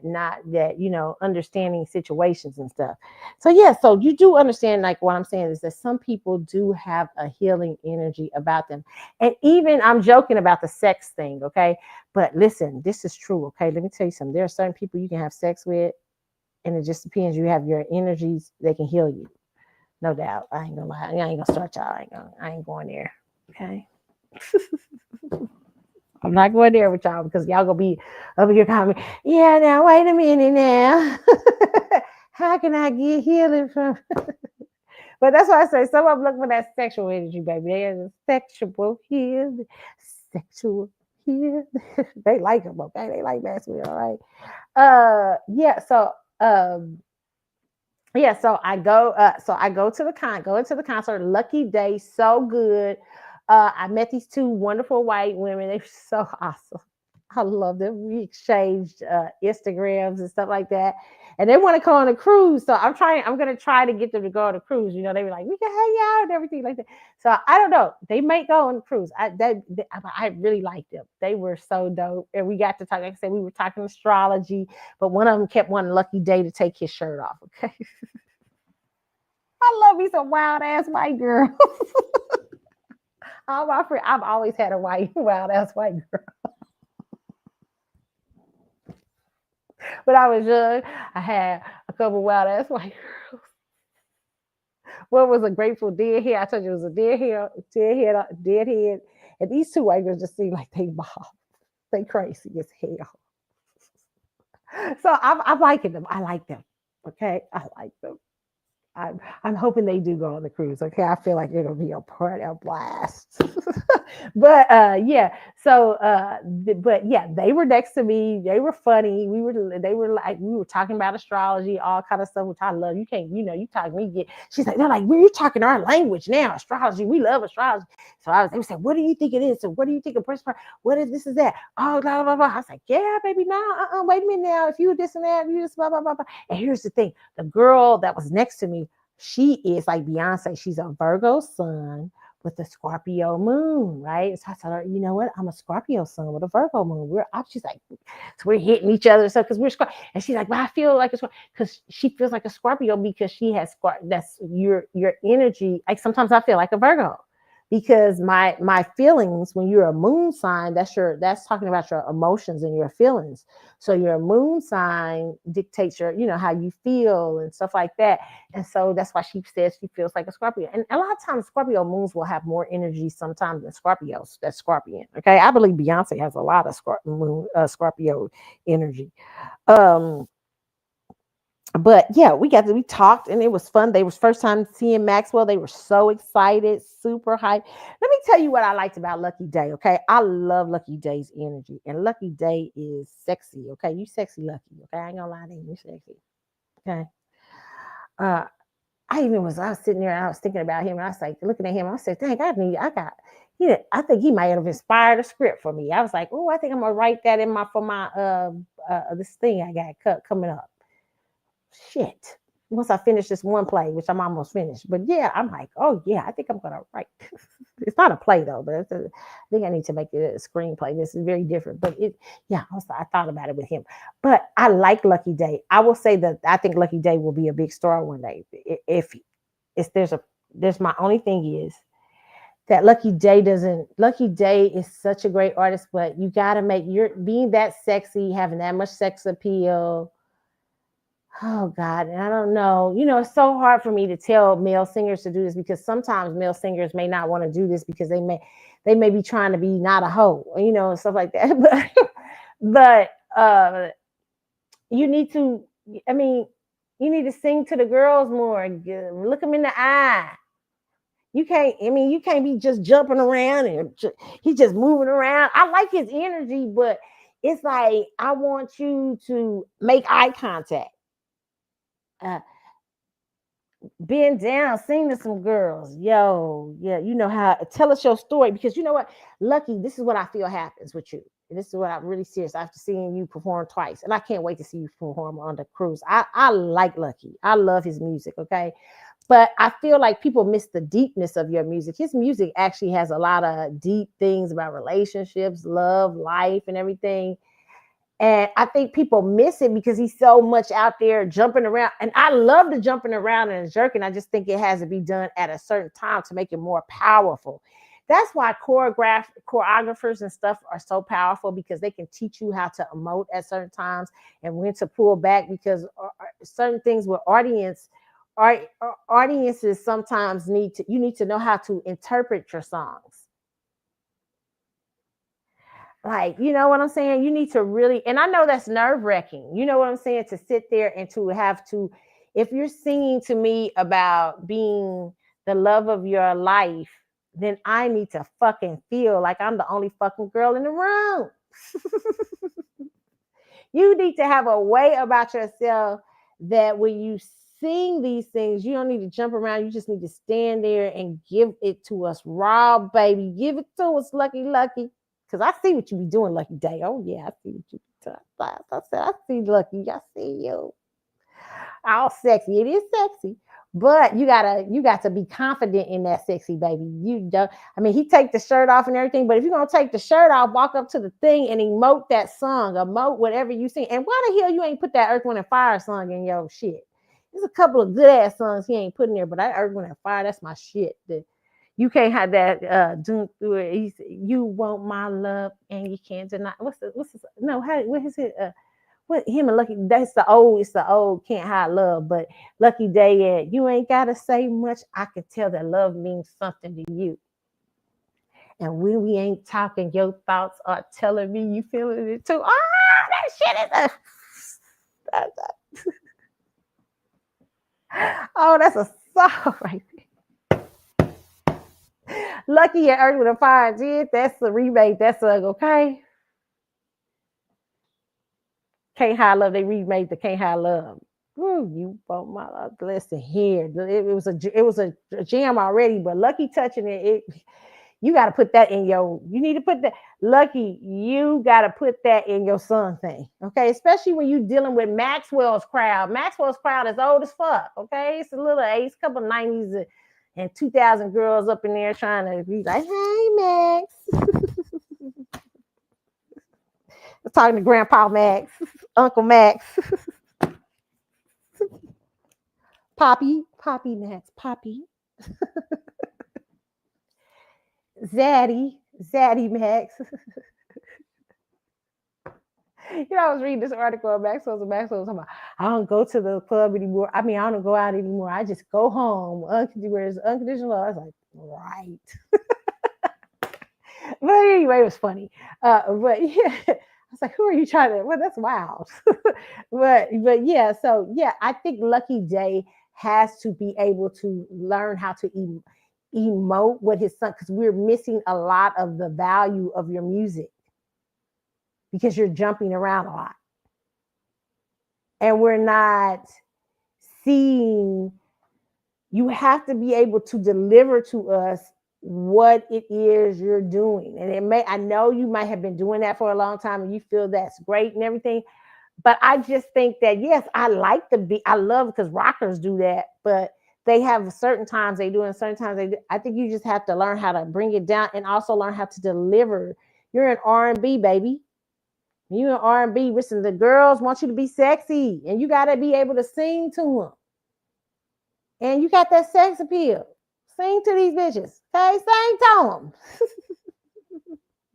that, understanding situations and stuff. So yeah, so you do understand, like, what I'm saying is that some people do have a healing energy about them. And even, I'm joking about the sex thing, okay? But listen, this is true, okay? Let me tell you something. There are certain people you can have sex with, and it just depends. You have your energies, they can heal you. No doubt. I ain't gonna lie. I ain't gonna start y'all. I ain't going there. Okay. I'm not going there with y'all, because y'all gonna be over here calling me. Yeah, now wait a minute now. How can I get healing from? But that's why I say some of them look for that sexual energy, baby. They are the sexual healing. Sexual healing. They like them, okay? They like Maxwell, all right. Yeah, so yeah, so I go to the concert. Lucky day, so good. I met these two wonderful white women. They're so awesome. I love them. We exchanged Instagrams and stuff like that. And they want to go on a cruise. So I'm gonna try to get them to go on a cruise. They were like, we can hang out and everything like that. So I don't know. They might go on a cruise. I really like them. They were so dope. And we got to talk, like I said, we were talking astrology, but one of them kept one lucky day to take his shirt off. Okay. I love me some wild ass white girl. All my friends, I've always had a wild ass white girl. When I was young, I had a couple wild ass white girls. One was a Grateful Dead head. I told you it was a dead head. And these two white girls just seem like they bob. They crazy as hell. So I'm liking them. I like them. Okay. I like them. I'm hoping they do go on the cruise. Okay, I feel like it'll be a party, a blast. But yeah, so but yeah, they were next to me. They were funny. We were talking about astrology, all kind of stuff, which I love. You can't, you talk me get. She's like, they're like, we're talking our language now, astrology. We love astrology. So they were saying, what do you think it is? So what do you think of person? What is this? Is that? Oh, blah blah blah. I was like, yeah, baby, no, wait a minute now. If you this and that, you just blah blah blah blah. And here's the thing: the girl that was next to me, she is like Beyonce. She's a Virgo sun with a Scorpio moon, right? So I told her, you know what? I'm a Scorpio sun with a Virgo moon. She's like, so we're hitting each other. So because we're Scorpio. And she's like, well, I feel like it's because she feels like a Scorpio because she has that's your energy. Like sometimes I feel like a Virgo, because my feelings, when you're a moon sign, that's talking about your emotions and your feelings. So your moon sign dictates your, how you feel and stuff like that. And so that's why she says she feels like a Scorpio. And a lot of times Scorpio moons will have more energy sometimes than Scorpios. That's Scorpion. Okay. I believe Beyonce has a lot of Scorpio energy. But yeah, we talked and it was fun. They was first time seeing Maxwell. They were so excited, super hyped. Let me tell you what I liked about Lucky Day. Okay. I love Lucky Day's energy, and Lucky Day is sexy. Okay. You sexy Lucky. Okay. I ain't gonna lie to you. You sexy. Okay. Uh, I was sitting there and I was thinking about him, and I was like looking at him. I said, dang, I think he might have inspired a script for me. I was like, oh, I think I'm gonna write that for my this thing I got coming up. Shit. Once I finish this one play, which I'm almost finished. But yeah, I'm like, oh yeah, I think I'm gonna write. It's not a play though, but I think I need to make it a screenplay. This is very different. But I thought about it with him. But I like Lucky Day. I will say that I think Lucky Day will be a big star one day. If there's my only thing is that Lucky Day is such a great artist, but you gotta make being that sexy, having that much sex appeal. Oh God, and I don't know. It's so hard for me to tell male singers to do this because sometimes male singers may not want to do this because they may be trying to be not a hoe, and stuff like that. But you need to. I mean, you need to sing to the girls more. Look them in the eye. You can't. I mean, you can't be just jumping around and he's just moving around. I like his energy, but it's like I want you to make eye contact. Uh, Bend down, sing to some girls. Yo, yeah, you know how tell us your story because you know what? Lucky, this is what I feel happens with you. And this is what I'm really serious after seeing you perform twice. And I can't wait to see you perform on the cruise. I like Lucky. I love his music, okay? But I feel like people miss the deepness of your music. His music actually has a lot of deep things about relationships, love, life, and everything. And I think people miss it because he's so much out there jumping around. And I love the jumping around and jerking. I just think it has to be done at a certain time to make it more powerful. That's why choreographers and stuff are so powerful because they can teach you how to emote at certain times and when to pull back because certain things with audiences sometimes need to know how to interpret your songs. Like, you know what I'm saying? You need to really, and I know that's nerve wracking. You know what I'm saying? To sit there and to have to, if you're singing to me about being the love of your life, then I need to fucking feel like I'm the only fucking girl in the room. You need to have a way about yourself that when you sing these things, you don't need to jump around. You just need to stand there and give it to us raw, baby. Give it to us, Lucky Lucky. Because I see what you be doing, Lucky Day. Oh, yeah, I see what you be doing. I said, I see Lucky. I see you. All sexy. It is sexy. But you got to be confident in that sexy baby. You don't. I mean, he take the shirt off and everything, but if you're gonna take the shirt off, walk up to the thing and emote that song, emote whatever you sing. And why the hell you ain't put that Earth, Wind, and Fire song in your shit? There's a couple of good ass songs he ain't putting there, but that Earth, Wind, and Fire, that's my shit. You can't have that doom through it. You want my love and you can't deny. What's the no? What is it? What him and Lucky? That's the old. It's the old. Can't hide love, but Lucky Day. You ain't gotta say much. I can tell that love means something to you. And when we ain't talking, your thoughts are telling me you feeling it too. Ah, that shit is oh, that's a song right there. Lucky and Earth with a Fire did. That's the remake. That's okay. Can't High Love. They remade the Can't High Love. Ooh, you bought my listen here. It was a jam already, but Lucky touching it. You got to put that in your. You need to put that Lucky. You got to put that in your son thing, okay? Especially when you dealing with Maxwell's crowd. Maxwell's crowd is old as fuck, okay? It's a little age, couple 90s and 2000 girls up in there trying to be like, "Hey, Max." Talking to Grandpa Max, Uncle Max, Poppy Max, Poppy, Zaddy Max. I was reading this article on Maxwell's talking about, I don't go to the club anymore. I mean, I don't go out anymore. I just go home. Where's unconditional love? I was like, right. But anyway, it was funny. But yeah, I was like, who are you trying to? Well, that's wild. but yeah, so yeah, I think Lucky Day has to be able to learn how to emote with his son because we're missing a lot of the value of your music because you're jumping around a lot and we're not seeing. You have to be able to deliver to us what it is you're doing. And I know you might have been doing that for a long time and you feel that's great and everything. But I just think that, yes, I like the beat. I love because rockers do that, but they have certain times they do and certain times they do. I think you just have to learn how to bring it down and also learn how to deliver. You're an R&B, baby. You an R&B. Listen, the girls want you to be sexy and you got to be able to sing to them. And you got that sex appeal. Sing to these bitches. Okay, sing to them.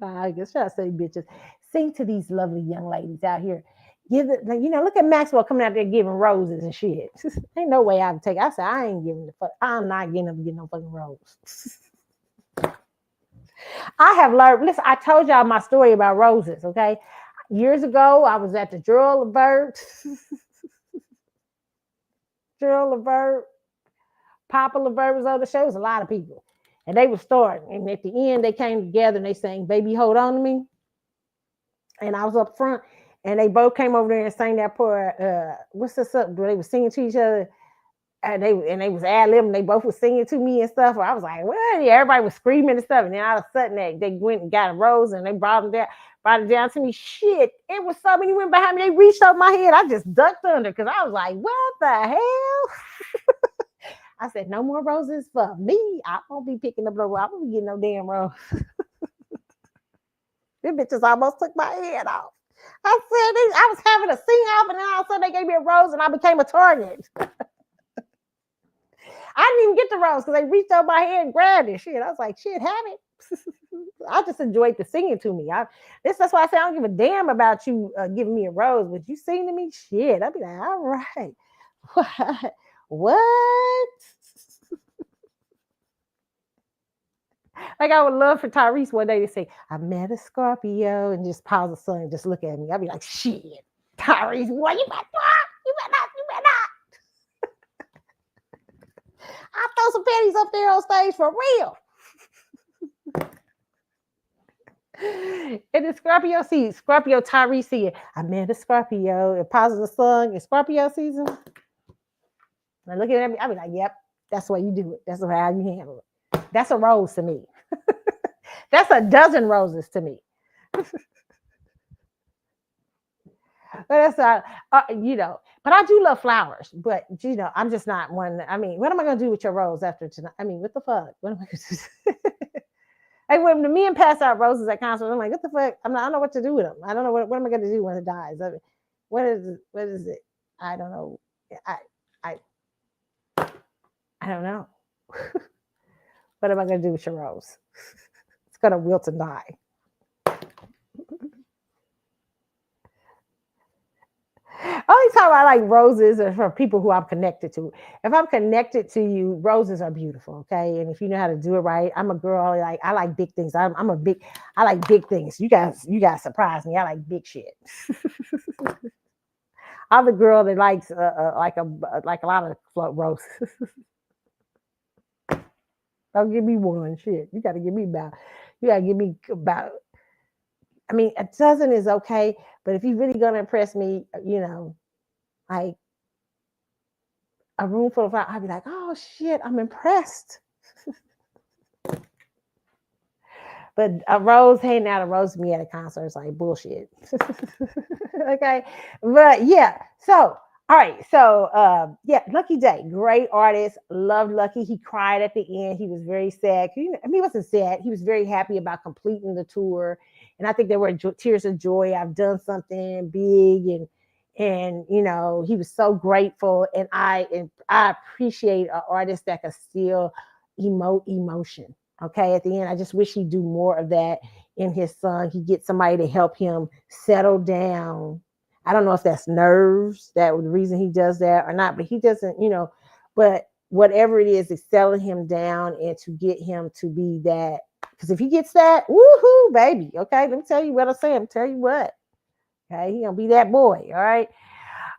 I guess should I say bitches? Sing to these lovely young ladies out here. Look at Maxwell coming out there giving roses and shit. Ain't no way I'd take. I said I ain't giving the fuck. I'm not getting up getting no fucking rose. I have learned. Listen, I told y'all my story about roses. Okay, years ago I was at the Gerald Levert, Gerald Levert, Papa Levert was on the show. It was a lot of people, and they were starting. And at the end, they came together and they sang "Baby, Hold On to Me," and I was up front. And they both came over there and sang that part. What's this up? They were singing to each other, and they was ad libbing. They both were singing to me and stuff. I was like, "What?" Yeah, everybody was screaming and stuff. And then all of a sudden, they went and got a rose and they brought it down to me. Shit, it was so many women behind me. They reached over my head. I just ducked under because I was like, "What the hell?" I said, "No more roses for me. I won't be picking up no. I won't be getting no damn rose." Them bitches almost took my head off. I said, I was having a sing off, and then all of a sudden they gave me a rose, and I became a target. I didn't even get the rose because they reached over my head and grabbed it. Shit, I was like, shit, have it. I just enjoyed the singing to me. That's why I say I don't give a damn about you giving me a rose, but you sing to me, shit. I'd be like, all right, what? Like I would love for Tyrese one day to say, "I met a Scorpio," and just pause the song and just look at me. I'd be like, "Shit, Tyrese, what you better not, you better not." I throw some panties up there on stage for real. And the Scorpio Tyrese see it. "I met a Scorpio," and pauses the song in Scorpio season. And looking at me, I'd be like, "Yep, that's the way you do it. That's how you handle it. That's a rose to me." That's a dozen roses to me. But that's but I do love flowers. But I'm just not one. I mean, what am I gonna do with your rose after tonight? I mean, what the fuck? What am I gonna do? Like when the men pass out roses at concerts, I'm like, what the fuck? I don't know what to do with them. I don't know what am I gonna do when it dies. I mean, what is it? I don't know. I don't know. What am I gonna do with your rose? It's gonna wilt and die. Only time I like roses are for people who I'm connected to. If I'm connected to you, roses are beautiful, okay? And if you know how to do it right, I'm a girl. Like I like big things. I like big things. You guys surprise me. I like big shit. I'm the girl that likes like a lot of roses. Don't give me one shit. You got to give me about. I mean, a dozen is okay, but if you're really gonna impress me, like a room full of flowers, I'd be like, oh shit, I'm impressed. But a rose handing out a rose to me at a concert is like bullshit. Okay, but yeah. So all right, so Lucky Day, great artist, loved Lucky. He cried at the end. He was very sad. He wasn't sad. He was very happy about completing the tour, and I think there were tears of joy. I've done something big, and he was so grateful. And I appreciate an artist that can still emote emotion. Okay, at the end, I just wish he'd do more of that in his song. He get somebody to help him settle down. I don't know if that's nerves, that was the reason he does that or not, but he doesn't, but whatever it is, it's settling him down and to get him to be that. Because if he gets that, woohoo, baby. Okay, let me tell you what I'm saying. Tell you what. Okay, he gonna be that boy. All right.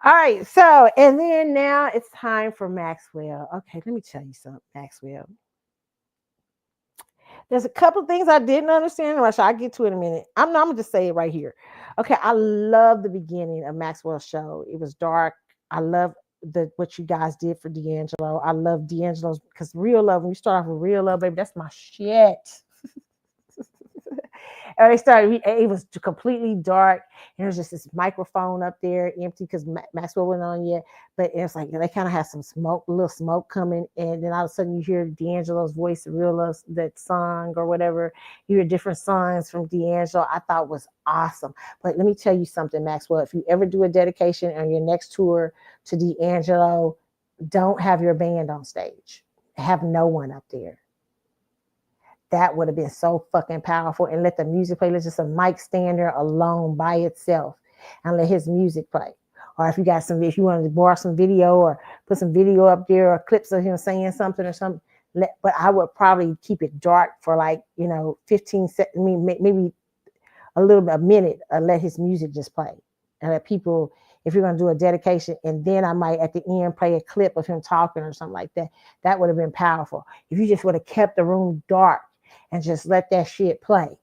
All right. So, and then now it's time for Maxwell. Okay, let me tell you something, Maxwell. There's a couple of things I didn't understand. I'll get to it in a minute. I'm gonna just say it right here. Okay, I love the beginning of Maxwell's show. It was dark. I love what you guys did for D'Angelo. I love D'Angelo's because real love. When you start off with real love, baby, that's my shit. And they started. It was completely dark. And there was just this microphone up there, empty because Maxwell wasn't on yet. But it's like they kind of had some smoke, a little smoke coming, and then all of a sudden you hear D'Angelo's voice, real love, that song or whatever. You hear different songs from D'Angelo. I thought was awesome. But let me tell you something, Maxwell. If you ever do a dedication on your next tour to D'Angelo, don't have your band on stage. Have no one up there. That would have been so fucking powerful, and let the music play. Let's just a mic stand there alone by itself. and let his music play. Or if you got some, if you wanted to borrow some video or put some video up there or clips of him saying something or something, but I would probably keep it dark for like, 15 seconds, maybe a little bit, a minute, let his music just play. And let people, if you're going to do a dedication, and then I might at the end play a clip of him talking or something like that, that would have been powerful. If you just would have kept the room dark and just let that shit play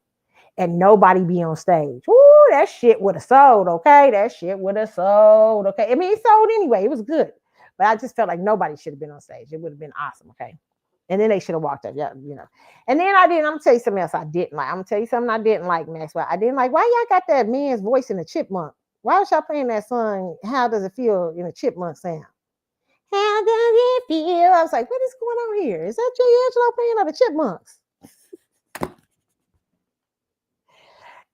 and nobody be on stage. Woo, that shit would have sold, okay? That shit would have sold, okay? I mean, it sold anyway. It was good. But I just felt like nobody should have been on stage. It would have been awesome, okay? And then they should have walked up, yeah, And then I'm going to tell you something else I didn't like. I'm going to tell you something I didn't like, Maxwell. I didn't like, why y'all got that man's voice in the chipmunk? Why was y'all playing that song, How Does It Feel, in a chipmunk sound? How does it feel? I was like, what is going on here? Is that Jay Angelo playing on the chipmunks?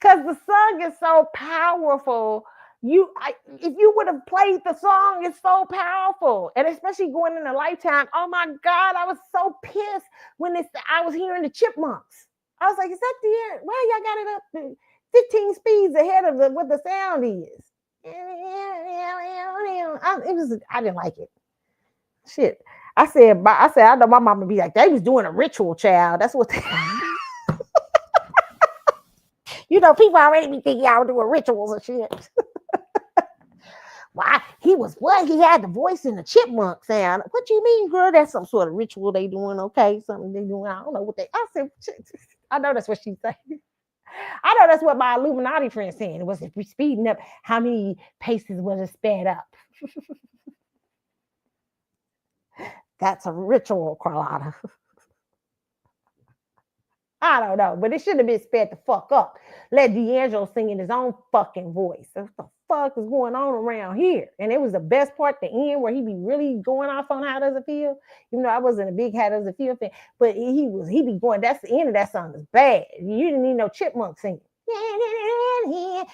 Because the song is so powerful. If you would have played the song, it's so powerful. And especially going into Lifetime, oh my God, I was so pissed when I was hearing the chipmunks. I was like, is that the end? Why y'all got it up 15 speeds ahead of what the sound is? I didn't like it. Shit. I said, I know my mama be like, they was doing a ritual, child. That's what they people already be thinking y'all doing rituals and shit. Why? He had the voice in the chipmunk sound. What you mean, girl? That's some sort of ritual they doing, okay? Something they doing. I don't know what I said, I know that's what she's saying. I know that's what my Illuminati friend saying. It was speeding up. How many paces was it sped up? That's a ritual, Carlotta. I don't know, but it shouldn't have been sped the fuck up. Let D'Angelo sing in his own fucking voice. What the fuck is going on around here? And it was the best part, the end, where he be really going off on How Does It Feel. Even though I wasn't a big How Does It Feel fan, but he be going. That's the end of that song is bad. You didn't need no chipmunk singing. I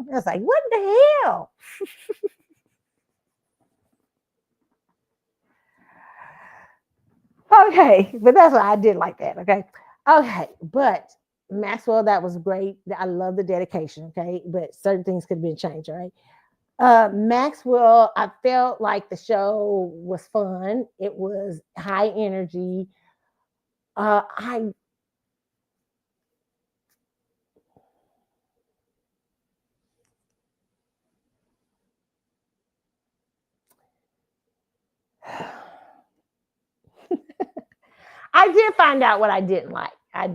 was like, what the hell? Okay, but that's why I did like that. Okay, but Maxwell, that was great. I love the dedication. Okay, but certain things could have been changed. All right. Maxwell, I felt like the show was fun. It was high energy. I did find out what I didn't like. I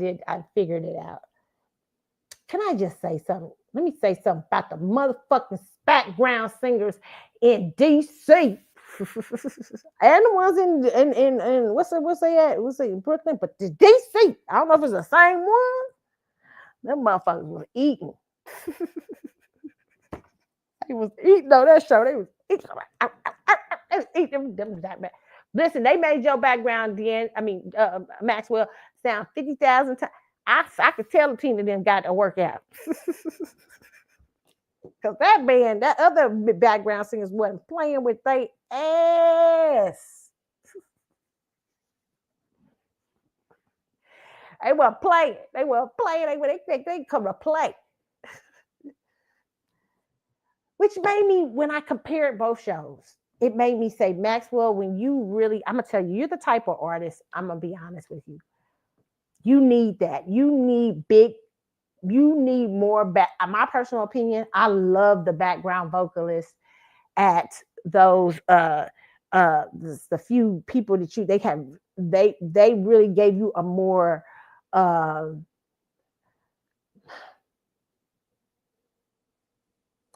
figured it out. Can I just say something? Let me say something about the motherfucking background singers in DC. And the ones in what's they at? What's it in Brooklyn? But the DC. I don't know if it's the same one. Them motherfuckers was eating. They was eating on that show. They was eating them that bad. Listen, they made your background, Maxwell, sound 50,000 times. I could tell the team of them got to work out. Because that band, that other background singers wasn't playing with their ass. They were playing. They come to play. Which made me, when I compared both shows, it made me say, Maxwell, when you really, I'm going to tell you, you're the type of artist, I'm going to be honest with you. You need that. You need more my personal opinion, I love the background vocalists at those the few people that they really gave you a more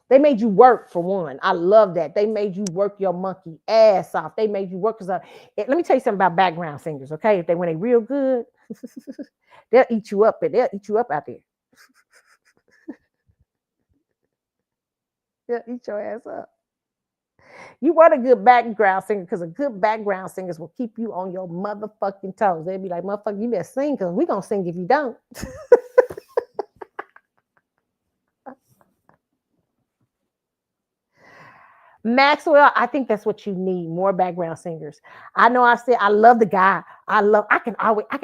they made you work, for one. I love that. They made you work your monkey ass off. They made you work. Let me tell you something about background singers, okay? When they real good, they'll eat you up, and they'll eat you up out there. They'll eat your ass up. You want a good background singer, because a good background singers will keep you on your motherfucking toes. They'll be like, motherfucker, you better sing, because we're going to sing if you don't. Maxwell, I think that's what you need, more background singers. I know I said I love the guy. I can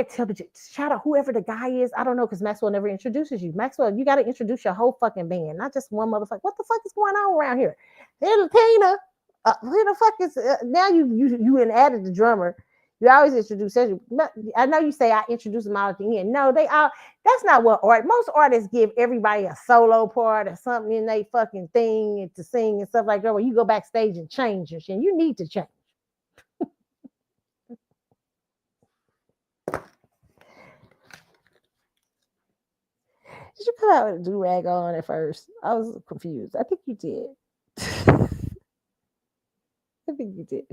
tell shout out whoever the guy is. I don't know because Maxwell never introduces you. Maxwell, you got to introduce your whole fucking band, not just one motherfucker. What the fuck is going on around here? Hey, Tina, who the fuck is now you added the drummer. You always introduce Cedric. I know you say I introduce them all at the end. No, they all. That's not what art. Most artists give everybody a solo part or something in they fucking thing and to sing and stuff like that. Where you go backstage and change your shit. You need to change. Did you come out with a do rag on at first? I was confused. I think you did. I think you did.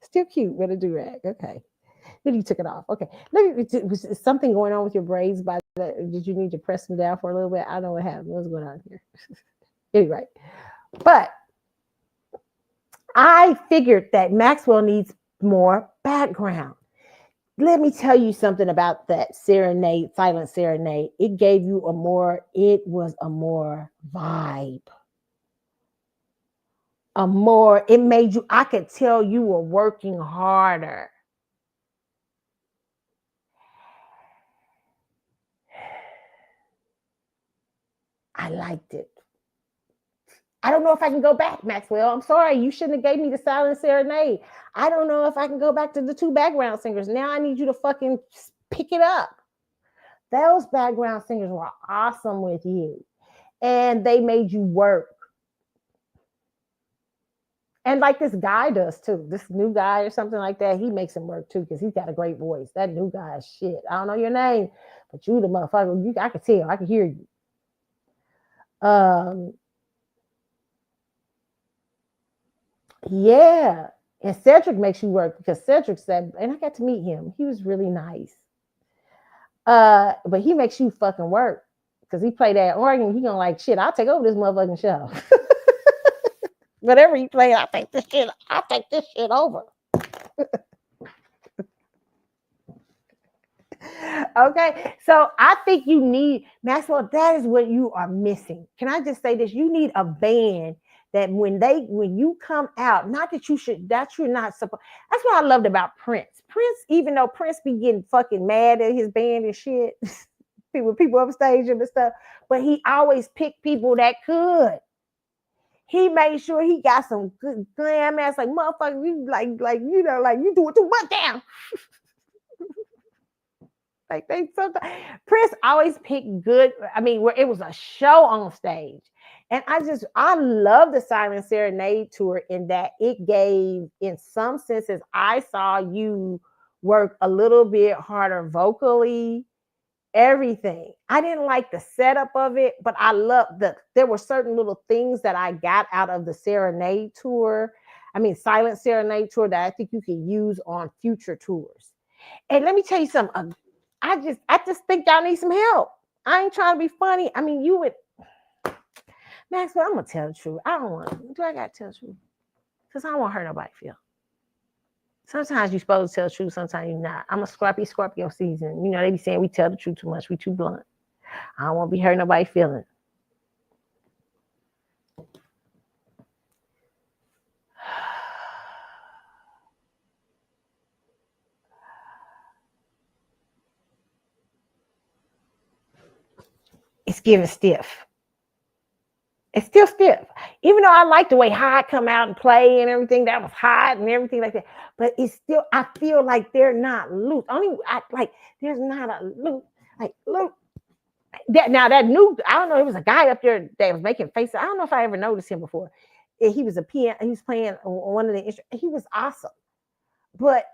Still cute with a do rag. Okay. Then you took it off. Okay. Was something going on with your braids by that? Did you need to press them down for a little bit? I don't know what happened. What's going on here? Anyway, but I figured that Maxwell needs more background. Let me tell you something about that serenade, silent serenade. It gave you it was a more vibe. It made you, I could tell you were working harder. I liked it. I don't know if I can go back, Maxwell. I'm sorry. You shouldn't have gave me the silent serenade. I don't know if I can go back to the two background singers. Now I need you to fucking pick it up. Those background singers were awesome with you. And they made you work. And like this guy does too. This new guy or something like that, he makes him work too because he's got a great voice. That new guy is shit. I don't know your name, but you the motherfucker. I can tell. I can hear you. Yeah. And Cedric makes you work because Cedric said, and I got to meet him. He was really nice. But he makes you fucking work because he played that organ. He gonna like shit. I'll take over this motherfucking show. Whatever he play, I'll take this shit over. Okay, so I think you need Maxwell. That is what you are missing. Can I just say this? You need a band that when you come out, not that you're not supposed. That's what I loved about Prince. Prince, even though Prince be getting fucking mad at his band and shit, people upstage him and stuff, but he always picked people that could. He made sure he got some good glam ass, like motherfucker, you like you do it too much down. Like they sometimes Prince always picked good. I mean, where it was a show on stage. And I love the Silent Serenade tour in that it gave, in some senses, I saw you work a little bit harder vocally, everything. I didn't like the setup of it, but I loved there were certain little things that I got out of the Serenade tour. I mean, Silent Serenade tour that I think you can use on future tours. And let me tell you something. I just think y'all need some help. I ain't trying to be funny. I mean, you would, Maxwell, I'm gonna tell the truth. I don't want. Do I gotta tell the truth? Because I don't want to hurt nobody feel. Sometimes you're supposed to tell the truth, sometimes you're not. I'm a Scorpio season. You know, they be saying we tell the truth too much, we too blunt. I don't want to be hurting nobody feeling. It's giving stiff. It's still stiff. Even though I like the way Hot come out and play and everything, that was hot and everything like that. But it's still, I feel like they're not loose. There's not a loose, like loose. Now that new, I don't know, it was a guy up there that was making faces. I don't know if I ever noticed him before. He was a piano, he was playing one of the instruments. He was awesome. But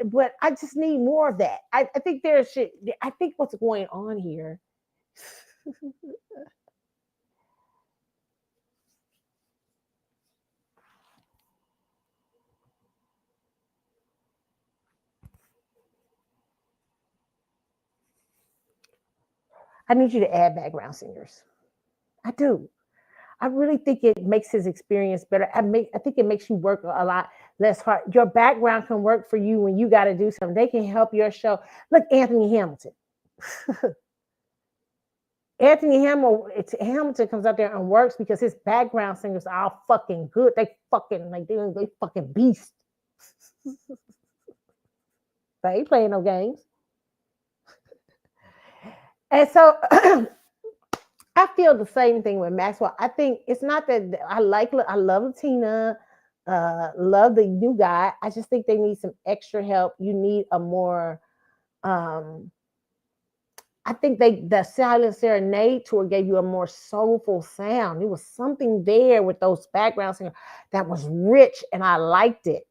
I just need more of that. I think there's shit. I think what's going on here. I need you to add background singers. I do. I really think it makes his experience better. I think it makes you work a lot less hard. Your background can work for you when you got to do something. They can help your show. Look, Anthony Hamilton. Anthony Hamilton comes out there and works because his background singers are all fucking good. They fucking like they fucking beast. They ain't playing no games. And so I feel the same thing with Maxwell. I think it's not that I love Latina, love the new guy. I just think they need some extra help. You need a more I think the Silent Serenade tour gave you a more soulful sound. There was something there with those background singers that was rich, and I liked it.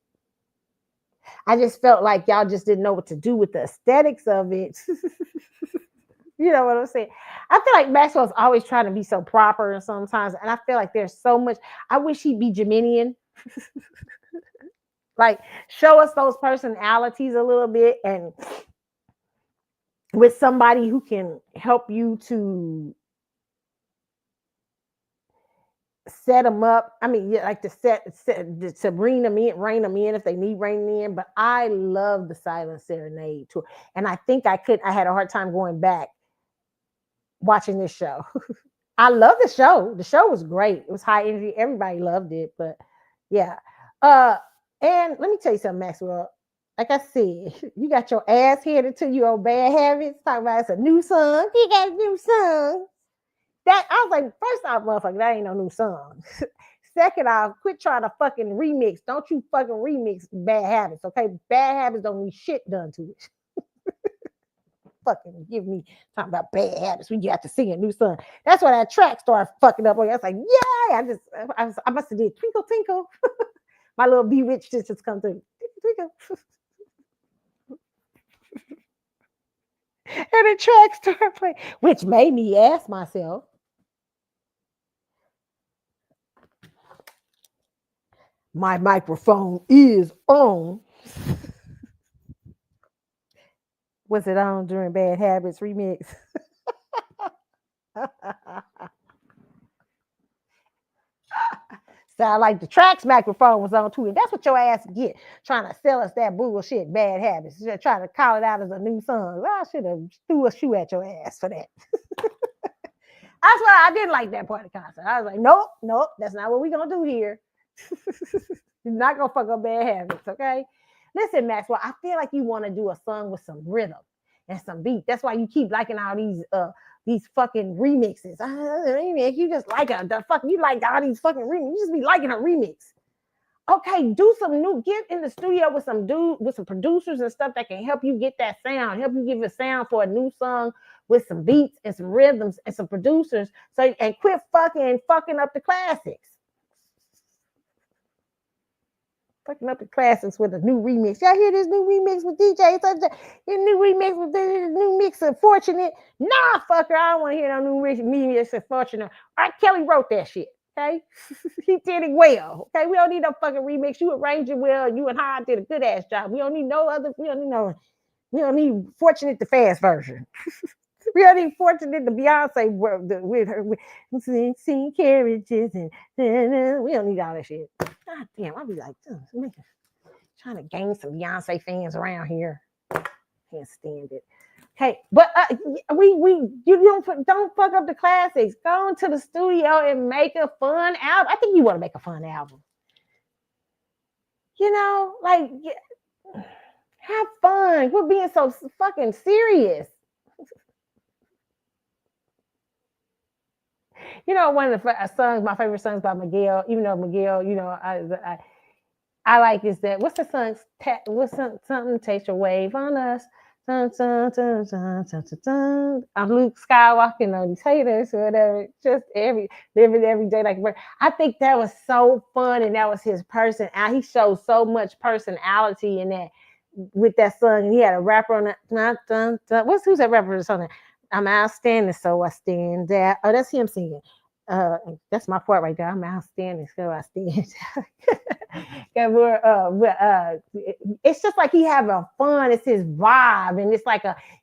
I just felt like y'all just didn't know what to do with the aesthetics of it. You know what I'm saying? I feel like Maxwell's always trying to be so proper and sometimes, and I feel like there's so much. I wish he'd be Geminian. Like, show us those personalities a little bit, and with somebody who can help you to set them up. I mean, yeah, like to rein them in if they need reining in. But I love the Silent Serenade tour, and I think I had a hard time going back watching this show. I love the show. The show was great. It was high energy. Everybody loved it. But yeah. And let me tell you something, Maxwell. Like I said, you got your ass headed to your old bad habits. Talking about it's a new song. You got a new song. That I was like, first off, motherfucker, that ain't no new song. Second off, quit trying to fucking remix. Don't you fucking remix Bad Habits, okay? Bad Habits don't need shit done to it. Fucking give me talking about Bad Habits when you have to sing a new song. That's why that track started fucking up. I was like, yeah, I must have did Twinkle Twinkle. My little Be Rich just come through. Twinkle. And the track started playing, which made me ask myself, my microphone is on. Was it on during Bad Habits remix? Sound like the track's microphone was on too, and that's what your ass get trying to sell us that bullshit Bad Habits. Just trying to call it out as a new song. Well, I should have threw a shoe at your ass for that. That's why I didn't like that part of the concert. I was like, nope, that's not what we're gonna do here. You're not gonna fuck up Bad Habits, okay? Listen, Maxwell, I feel like you want to do a song with some rhythm and some beat. That's why you keep liking all these fucking remixes. You just like you like all these fucking remixes. You just be liking a remix. Okay, do some new. Get in the studio with some producers and stuff that can help you get that sound. Help you give a sound for a new song with some beats and some rhythms and some producers. So and quit fucking up the classics. Fucking up the classics with a new remix. Y'all hear this new remix with DJ? Your new remix with the new mix of Fortunate? Nah, fucker, I don't want to hear no new remix of Fortunate. R. Kelly wrote that shit. Okay, he did it well. Okay, we don't need no fucking remix. You arranged it well. You and Hyde did a good ass job. We don't need no other. We don't need Fortunate the fast version. We don't need Fortunate the Beyonce with her with sing carriages and we don't need all that shit. God damn, I'll be like, trying to gain some Beyonce fans around here. Can't stand it. Okay, but you don't fuck up the classics. Go into the studio and make a fun album. I think you want to make a fun album. You know, like have fun. We're being so fucking serious. You know, one of the songs, my favorite songs by Miguel, even though Miguel, you know, I like is that what's the song? What's something takes your wave on us? I'm Luke Skywalker on these haters or whatever. Just living every day like I think that was so fun, and that was his person. He showed so much personality in that with that song. And he had a rapper on that. Who's that rapper on that? I'm outstanding, so I stand there. Oh, that's him singing. That's my part right there. I'm outstanding, so I stand. It's just like he having fun. It's his vibe, and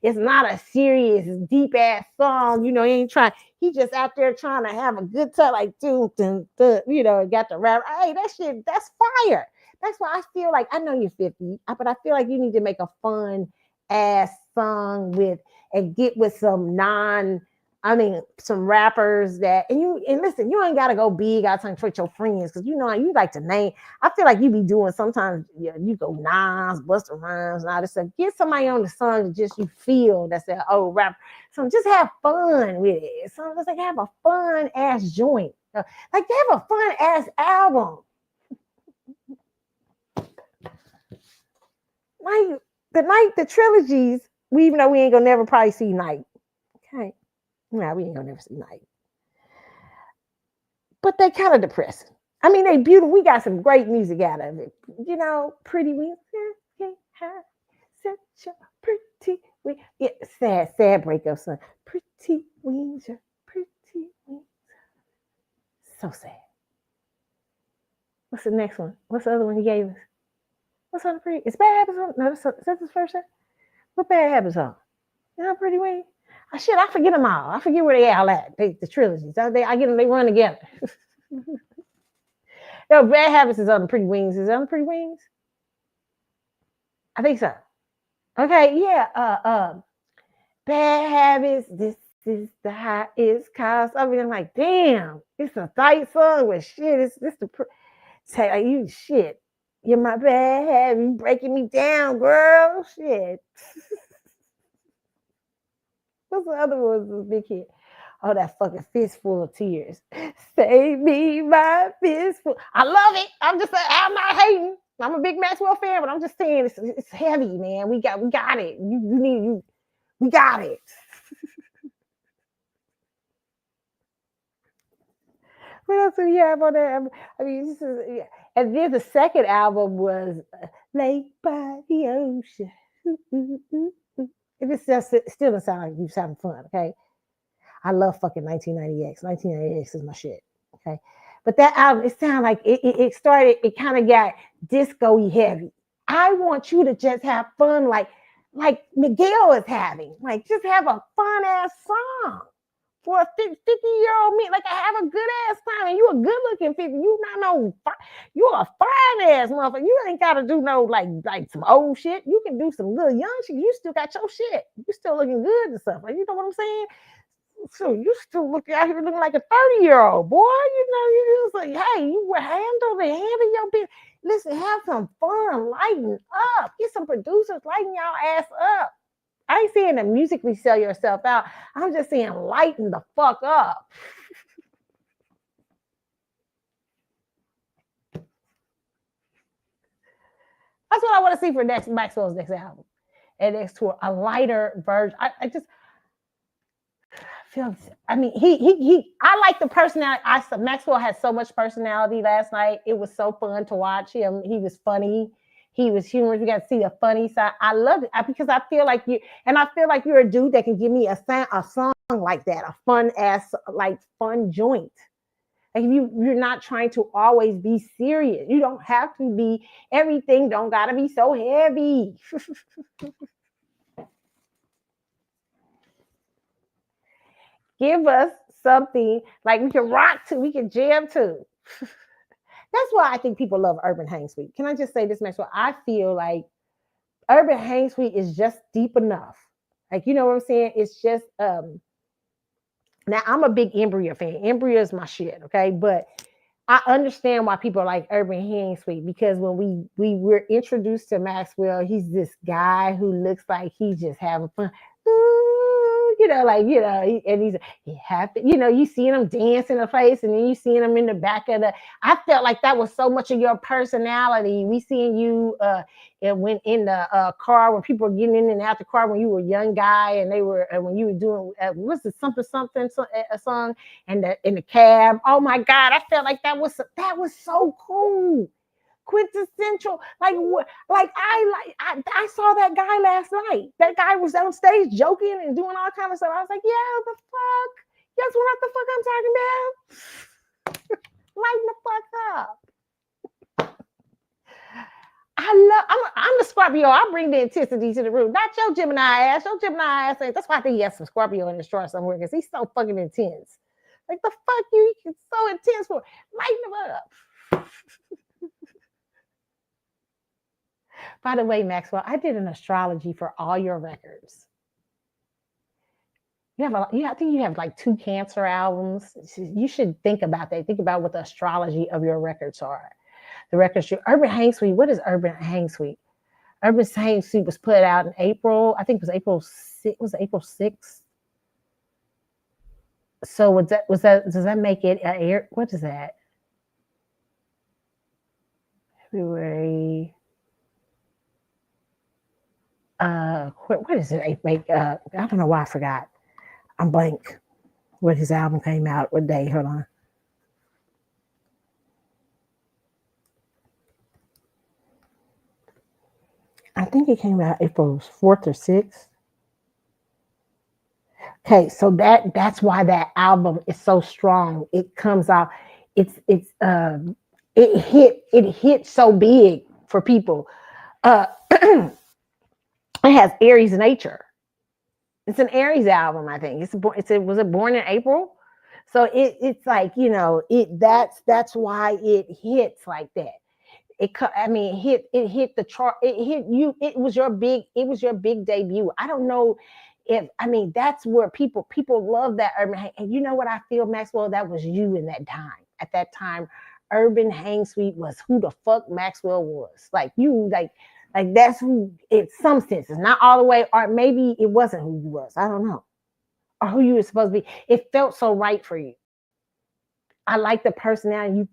it's not a serious, deep ass song. You know, he ain't trying. He just out there trying to have a good time, like you know, got the rap. Hey, that shit, that's fire. That's why I feel like I know you're 50, but I feel like you need to make a fun ass song and get with some non I mean, some rappers that and listen, you ain't gotta go big out trying for your friends because you know you like to name. I feel like you be doing sometimes. Yeah, you go Nas, Busta Rhymes, and all this stuff. Get somebody on the song that just you feel that's that old rapper. So just have fun with it. So it's like have a fun ass joint. Like have a fun ass album. Like the trilogies. We even though we ain't gonna never probably see Night. Okay, no, we ain't gonna never see Night. But they kind of depressing. I mean, they beautiful. We got some great music out of it. You know, Pretty Wings. Such a pretty wing. Yeah, sad breakup song. Pretty wings, your pretty wings. So sad. What's the next one? What's the other one he gave us? What's on the pretty? It's Bad Habits on. No, is that his first one? What Bad Habits on? You know, Pretty Wings. Oh, shit, I forget them all. I forget where they all at. The trilogies. I get them. They run together. No, Bad Habits is on the Pretty Wings. Is it on the Pretty Wings? I think so. Okay, yeah. Bad Habits. This is the highest cost. I mean, I'm like, damn, it's a tight song with shit. It's this the say like you shit. You're my bad habit. You breaking me down, girl. Shit. What's the other one? Was this big hit? Oh, that fucking Fistful of Tears. Save me my fistful. I love it. I'm not hating. I'm a big Maxwell fan, but I'm just saying it's heavy, man. We got it. We got it. What else do we have on that? I mean, this is yeah. And then the second album was Lake by the Ocean. If it's just it still doesn't sound like you're having fun, okay? I love fucking 1990X. 1990X is my shit. Okay. But that album, it sounded like it started, it kind of got disco-y heavy. I want you to just have fun like Miguel is having. Like just have a fun ass song for a 50-year-old me. Like I have a good ass time. And you a good looking 50. You not no you a fine ass motherfucker. You ain't gotta do no like some old shit. You can do some little young shit. You still got your shit. You still looking good and stuff. Like you know what I'm saying? So you still look out here looking like a 30-year-old boy. You know, you just like, hey, you will handle your business. Listen, have some fun, lighten up. Get some producers, lighten y'all ass up. I ain't saying to musically sell yourself out. I'm just saying lighten the fuck up. That's what I want to see for next Maxwell's next album and next tour. A lighter version. I just feel. I mean, he. I like the personality. Maxwell had so much personality last night. It was so fun to watch him. He was funny. He was humorous. We got to see the funny side. I love it because I feel like you, and I feel like you're a dude that can give me a song like that, a fun ass, like fun joint. Like you're not trying to always be serious. You don't have to be everything. Don't gotta be so heavy. Give us something like we can rock to, we can jam to. That's why I think people love Urban Hang Suite. Can I just say this, Maxwell? I feel like Urban Hang Suite is just deep enough. Like, you know what I'm saying? It's just now I'm a big Embryo fan. Embryo is my shit, okay? But I understand why people like Urban Hang Suite because when we were introduced to Maxwell, he's this guy who looks like he's just having fun. Ooh, you know, like you know, and he happy. You know, you seeing him dance in the face, and then you seeing him in the back of the. I felt like that was so much of your personality. We seeing you and when in the car when people were getting in and out the car when you were a young guy, and they were when you were doing what's it something a song and in the cab. Oh my God, I felt like that was so cool, quintessential. I saw that guy last night. That guy was on stage joking and doing all kind of stuff. I was like, yeah, the fuck. Guess what the fuck I'm talking about? Lighten the fuck up. I'm the Scorpio. I bring the intensity to the room. Not your Gemini ass. Your Gemini ass ain't. That's why I think he has some Scorpio in his chart somewhere because he's so fucking intense. Like the fuck you so intense for. Lighten him up. By the way, Maxwell, I did an astrology for all your records. I think you have like 2 Cancer albums. You should think about that. Think about what the astrology of your records are. The records, Urban Hang Suite. What is Urban Hang Suite? Urban Hang Suite was put out in April. I think it was April 6th. Was it April 6th? So does that make it air? What is that? February. What is it? I don't know why I forgot. I'm blank. What his album came out? What day? Hold on. I think it came out April 4th or 6th. Okay, so that's why that album is so strong. It comes out. It hit so big for people. It has Aries nature. It's an Aries album, I think. Was it Born in April? So it's like, that's why it hits like that. It hit the chart. It was your big debut. I don't know that's where people love that urban. And you know what I feel, Maxwell? That was you in that time. At that time, Urban Hang Suite was who the fuck Maxwell was. Like you, like that's who. In some senses, not all the way, or maybe it wasn't who you was. I don't know, or who you were supposed to be. It felt so right for you. I like the personality,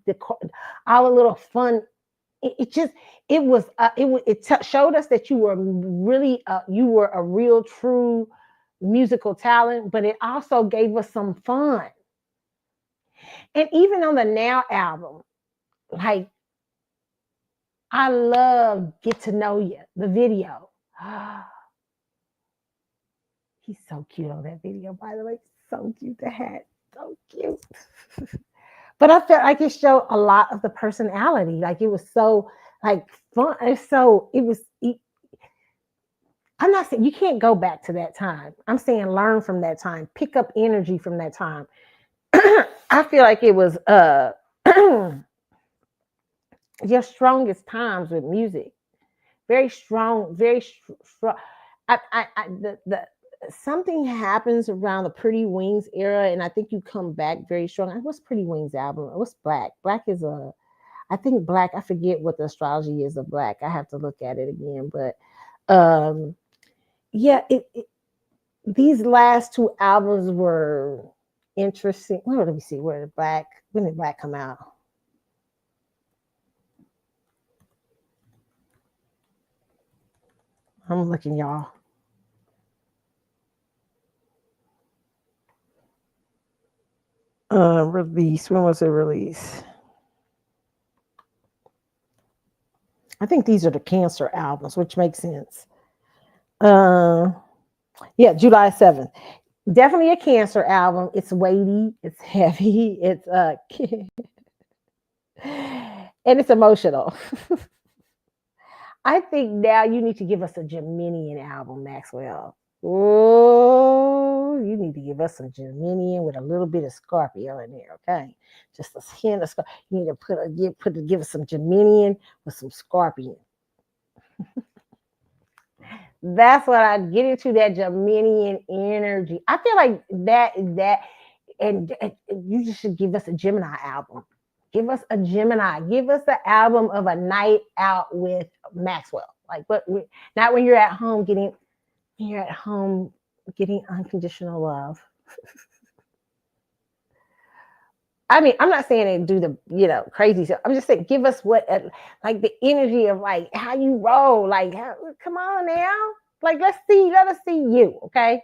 all the little fun. It showed us that you were really you were a real true musical talent, but it also gave us some fun. And even on the Now album, like I love Get to Know You, the video. He's so cute on that video, by the way. So cute, the hat, so cute. But I felt like it showed a lot of the personality. Like it was so like fun. I'm not saying you can't go back to that time. I'm saying learn from that time, pick up energy from that time. I feel like it was your strongest times with music. Very strong, very strong. The something happens around the Pretty Wings era, and I think you come back very strong. What's Pretty Wings album? What's Black? Black is I think Black. I forget what the astrology is of Black. I have to look at it again, but yeah, these last 2 albums were interesting. Well, let me see. When did Black come out? I'm looking, y'all. Release. When was it released? I think these are the Cancer albums, which makes sense. Yeah, July 7th. Definitely a Cancer album. It's weighty, it's heavy, it's and it's emotional. I think now you need to give us a Geminian album, Maxwell. Oh, you need to give us some Geminian with a little bit of Scorpio in there, okay? Just a hint of Scorpio. You need to give us some Geminian with some Scorpion. That's what I get into, that Geminian energy. I feel like and you just should give us a Gemini album. Give us a Gemini. Give us the album of a night out with Maxwell. Like, but not when you're at home getting unconditional love. I mean, I'm not saying to do the crazy stuff. I'm just saying give us like the energy of like how you roll. Like, come on now. Like, let us see you, okay?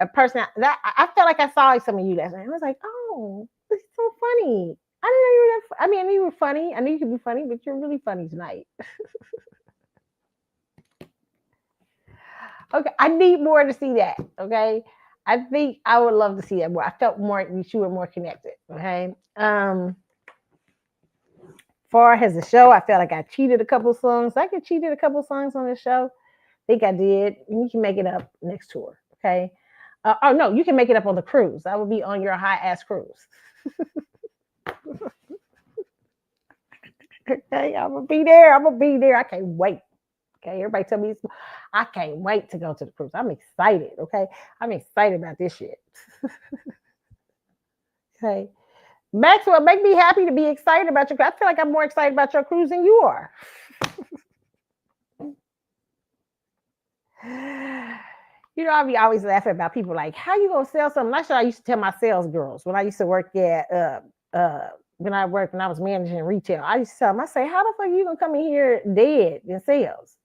A person that I felt like I saw some of you last night. I was like, oh, this is so funny. I didn't know you were that. I mean, I knew you were funny. I knew you could be funny, but you're really funny tonight. Okay, I need more to see that. Okay, I think I would love to see that more. I felt more you were more connected. Okay. Far as the show, I felt like I cheated a couple songs. I could cheated a couple songs on the show. I think I did. You can make it up next tour. Okay. Oh no, you can make it up on the cruise. I will be on your high ass cruise. Okay, I'm gonna be there. I can't wait. Okay, everybody tell me I can't wait to go to the cruise. I'm excited. Okay, I'm excited about this shit. Okay, Maxwell, make me happy to be excited about your. I feel like I'm more excited about your cruise than you are. You know, I be always laughing about people like, how you gonna sell something? That's what I used to tell my sales girls when I used to work at when I was managing retail. I used to tell them, I say, how the fuck you gonna come in here dead in sales?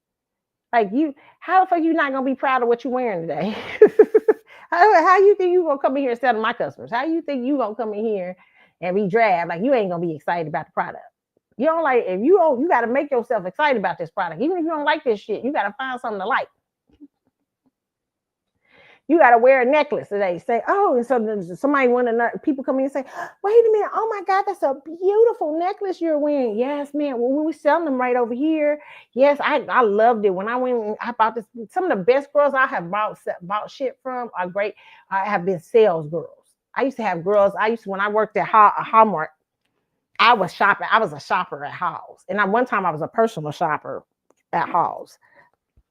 Like how the fuck you not gonna be proud of what you wearing today? how you think you gonna come in here and sell to my customers? How you think you gonna come in here and be drab? Like you ain't gonna be excited about the product. You don't like if you don't, you gotta make yourself excited about this product. Even if you don't like this shit, you gotta find something to like. You got to wear a necklace today. Say, oh, and so somebody people come in and say, wait a minute, oh my God, that's a beautiful necklace you're wearing. Yes, man. Well, we were selling them right over here. Yes, I loved it. When I went, I bought this. Some of the best girls I have bought shit from are great. I have been sales girls. I used to have girls. When I worked at Hallmark, I was shopping. I was a shopper at Halls. And one time I was a personal shopper at Halls.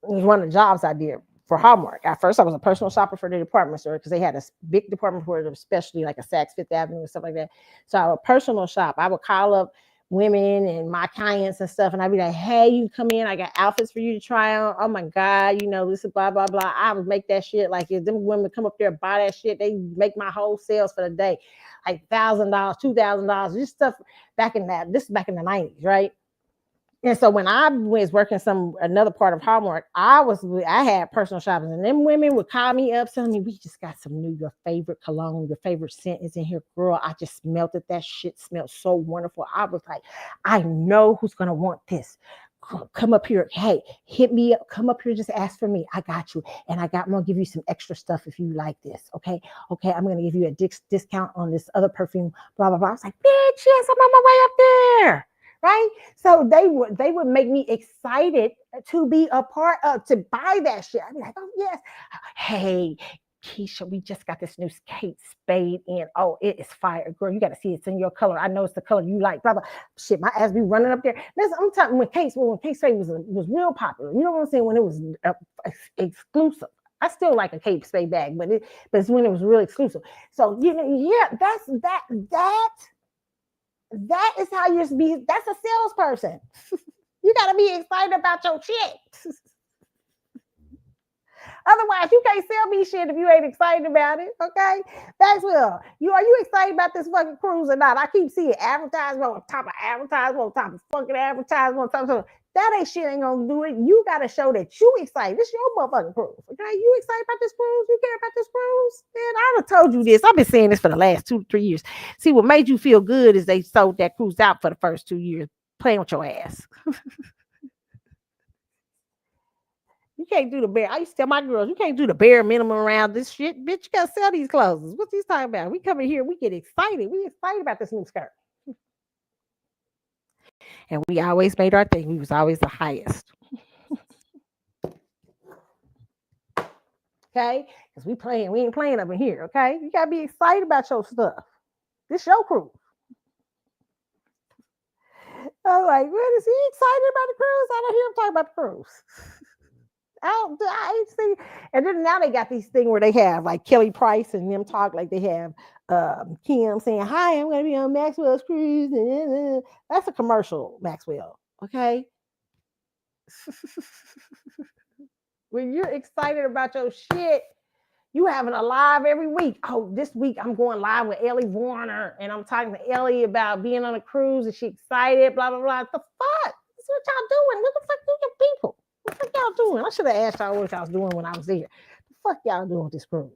It was one of the jobs I did for Hallmark. At first, I was a personal shopper for the department store because they had a big department for it, especially like a Saks Fifth Avenue and stuff like that. So I would personal shop. I would call up women and my clients and stuff, and I'd be like, hey, you come in, I got outfits for you to try on. Oh my God, this is blah, blah, blah. I would make that shit. Like if them women come up there and buy that shit, they make my whole sales for the day. Like $1,000, $2,000, this stuff back in the 90s, right? And so when I was working another part of Hallmark, I had personal shoppers, and them women would call me up telling me, we just got your favorite cologne, your favorite scent is in here, girl. I just smelled it. That shit smelled so wonderful. I was like, I know who's gonna want this. Come up here. Hey, hit me up. Come up here. Just ask for me. I got you. And I'm gonna give you some extra stuff if you like this. Okay. I'm gonna give you a discount on this other perfume. Blah blah blah. I was like, bitch, yes, I'm on my way up there. Right? So they would make me excited to be a part of, to buy that shit. I'd be like, oh yes. Hey, Keisha, we just got this new Kate Spade in. Oh, it is fire. Girl, you got to see it's in your color. I know it's the color you like. Blah, blah. Shit, my ass be running up there. Listen, I'm talking when Kate Spade was real popular. You know what I'm saying? When it was exclusive. I still like a Kate Spade bag, but it's when it was really exclusive. So, that's that is how you be. That's a salesperson. You got to be excited about your shit. Otherwise, you can't sell me shit if you ain't excited about it. Okay, Maxwell, are you excited about this fucking cruise or not? I keep seeing advertisement on top of advertisement on top of fucking advertisement on top of that. Ain't gonna do it. You got to show that you excited. This your motherfucking cruise. Okay, you excited about this cruise? You care about this cruise? Man, I done told you this. I've been saying this for the last 2 to 3 years. See, what made you feel good is they sold that cruise out for the first 2 years, playing with your ass. You can't do the bare. I used to tell my girls, you can't do the bare minimum around this shit. Bitch, you gotta sell these clothes. What's these talking about? We come in here, we get excited. We excited about this new skirt. And we always made our thing. We was always the highest. Okay? Because we ain't playing up in here. Okay? You gotta be excited about your stuff. This your cruise. I'm like, what is he excited about the cruise? I don't hear him talking about the cruise. I ain't see. And then now they got these things where they have like Kelly Price and them talk like they have Kim saying, hi, I'm going to be on Maxwell's cruise. That's a commercial, Maxwell. Okay. When you're excited about your shit, you having a live every week. Oh, this week I'm going live with Ellie Warner and I'm talking to Ellie about being on a cruise and she excited, blah, blah, blah. What the fuck? That's what y'all doing. What the fuck do your people? What the fuck y'all doing? I should have asked y'all what y'all was doing when I was there. The fuck y'all doing with this cruise?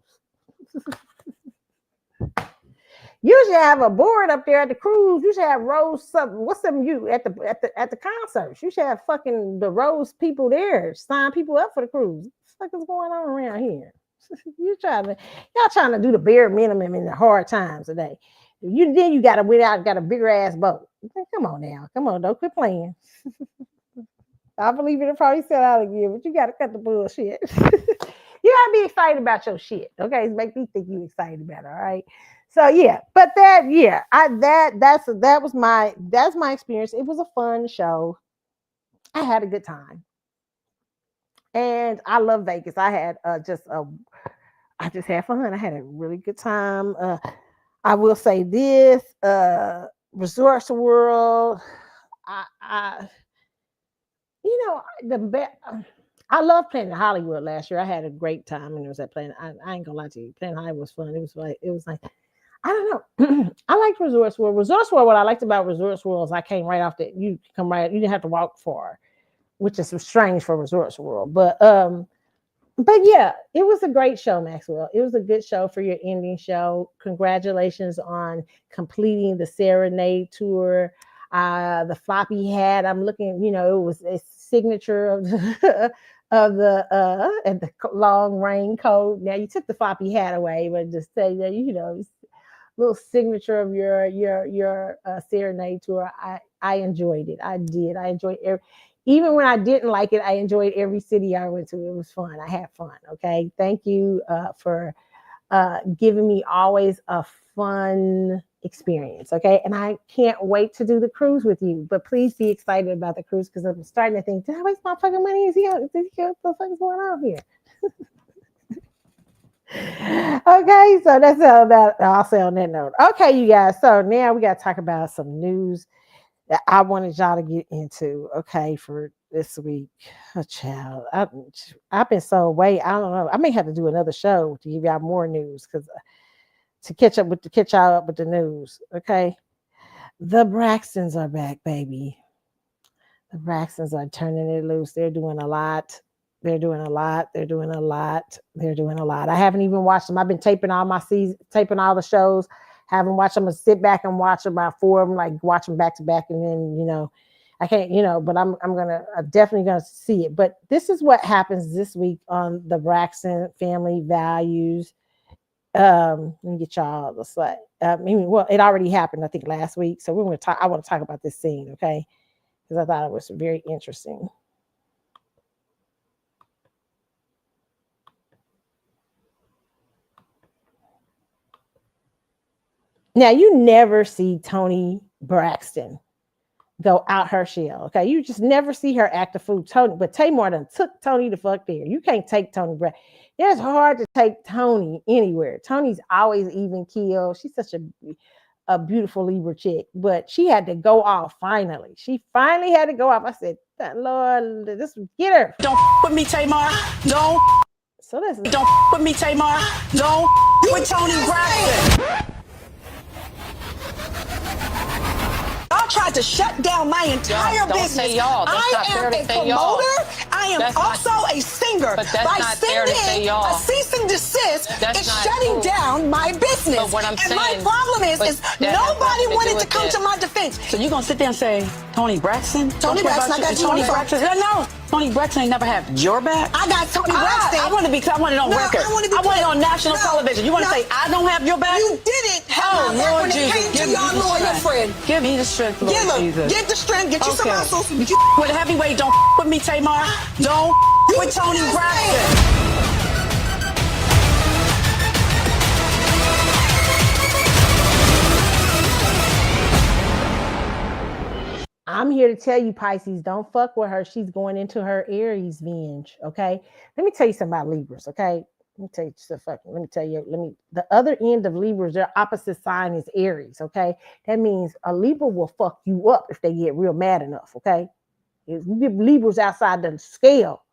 You should have a board up there at the cruise. You should have Rose something. What's some you at the concerts? You should have fucking the Rose people there sign people up for the cruise. What the fuck is going on around here? Y'all trying to do the bare minimum in the hard times today. You got a bigger ass boat. Come on now, don't quit playing. I believe it'll probably sell out again, but you got to cut the bullshit. You got to be excited about your shit. Okay, make me think you excited about it. All right. So yeah, but that's my experience. It was a fun show. I had a good time. And I love Vegas. I had I just had fun. I had a really good time. I will say this: Resorts World. I the best. I love Planet Hollywood last year. I had a great time, and it was at Planet. I ain't gonna lie to you, Planet Hollywood was fun. It was like I don't know. I liked Resorts World. Resorts World. What I liked about Resorts World is I came right off the. You come right. You didn't have to walk far, which is strange for Resorts World. But yeah, it was a great show, Maxwell. It was a good show for your ending show. Congratulations on completing the Serenade tour. The floppy hat, I'm looking, it was a signature of the of the and the long raincoat. Now you took the floppy hat away, but just say that little signature of your Serenade tour. I enjoyed it. I did. I enjoyed every even when I didn't like it, I enjoyed every city I went to. It was fun. I had fun. Okay. Thank you for giving me always a fun experience. Okay. And I can't wait to do the cruise with you. But please be excited about the cruise because I'm starting to think, did I waste my fucking money? What the fuck is going on here? Okay, so that's all about. I'll say on that note. Okay, you guys. So now we got to talk about some news that I wanted y'all to get into. Okay, for this week, child. I've been so away. I don't know. I may have to do another show to give y'all more news because to catch y'all up with the news. Okay, the Braxtons are back, baby. The Braxtons are turning it loose. They're doing a lot. They're doing a lot. They're doing a lot. They're doing a lot. I haven't even watched them. I've been taping all my seasons, taping all the shows. Haven't watched them. I sit back and watch about 4 of them, like watch them back to back, and then I can't, but I'm definitely gonna see it. But this is what happens this week on the Braxton Family Values. Let me get y'all the slide. Well, it already happened, I think, last week. So we're gonna talk. I want to talk about this scene, okay? Because I thought it was very interesting. Now, you never see Toni Braxton go out her shell. Okay. You just never see her act a fool. But Tamar done took Toni the fuck there. You can't take Toni Braxton. It's hard to take Toni anywhere. Toni's always even keel. She's such a beautiful Libra chick, but she had to go off finally. She finally had to go off. I said, Lord, just get her. Don't with me, Tamar. Don't. So this is Don't with me, Tamar. Don't with Toni Braxton. Y'all tried to shut down my entire business. Say y'all. I am a promoter. I am also a singer. But that's By not fair to say y'all. a cease and desist, it's shutting down my business. But what I'm and saying, my problem is nobody wanted to come to my defense. So you gonna sit there and say Toni Braxton? Toni Braxton, I got Toni Braxton. No, Toni Braxton ain't never had your back. I got Toni Braxton. I want it on record. I want it on national television. You want to say I don't have your back? You didn't have my back Lord when it Jesus, came to your loyal friend. Give me the strength, Lord Jesus. Get the strength. Get you some muscles. You with heavyweight. Don't with me, Tamar. Don't with Toni Braxton. I'm here to tell you, Pisces, don't fuck with her. She's going into her Aries venge. Okay. Let me tell you something about Libras. Okay. Let me tell you the other end of Libras, their opposite sign is Aries. Okay. That means a Libra will fuck you up if they get real mad enough. Okay. If you get Libras outside the scale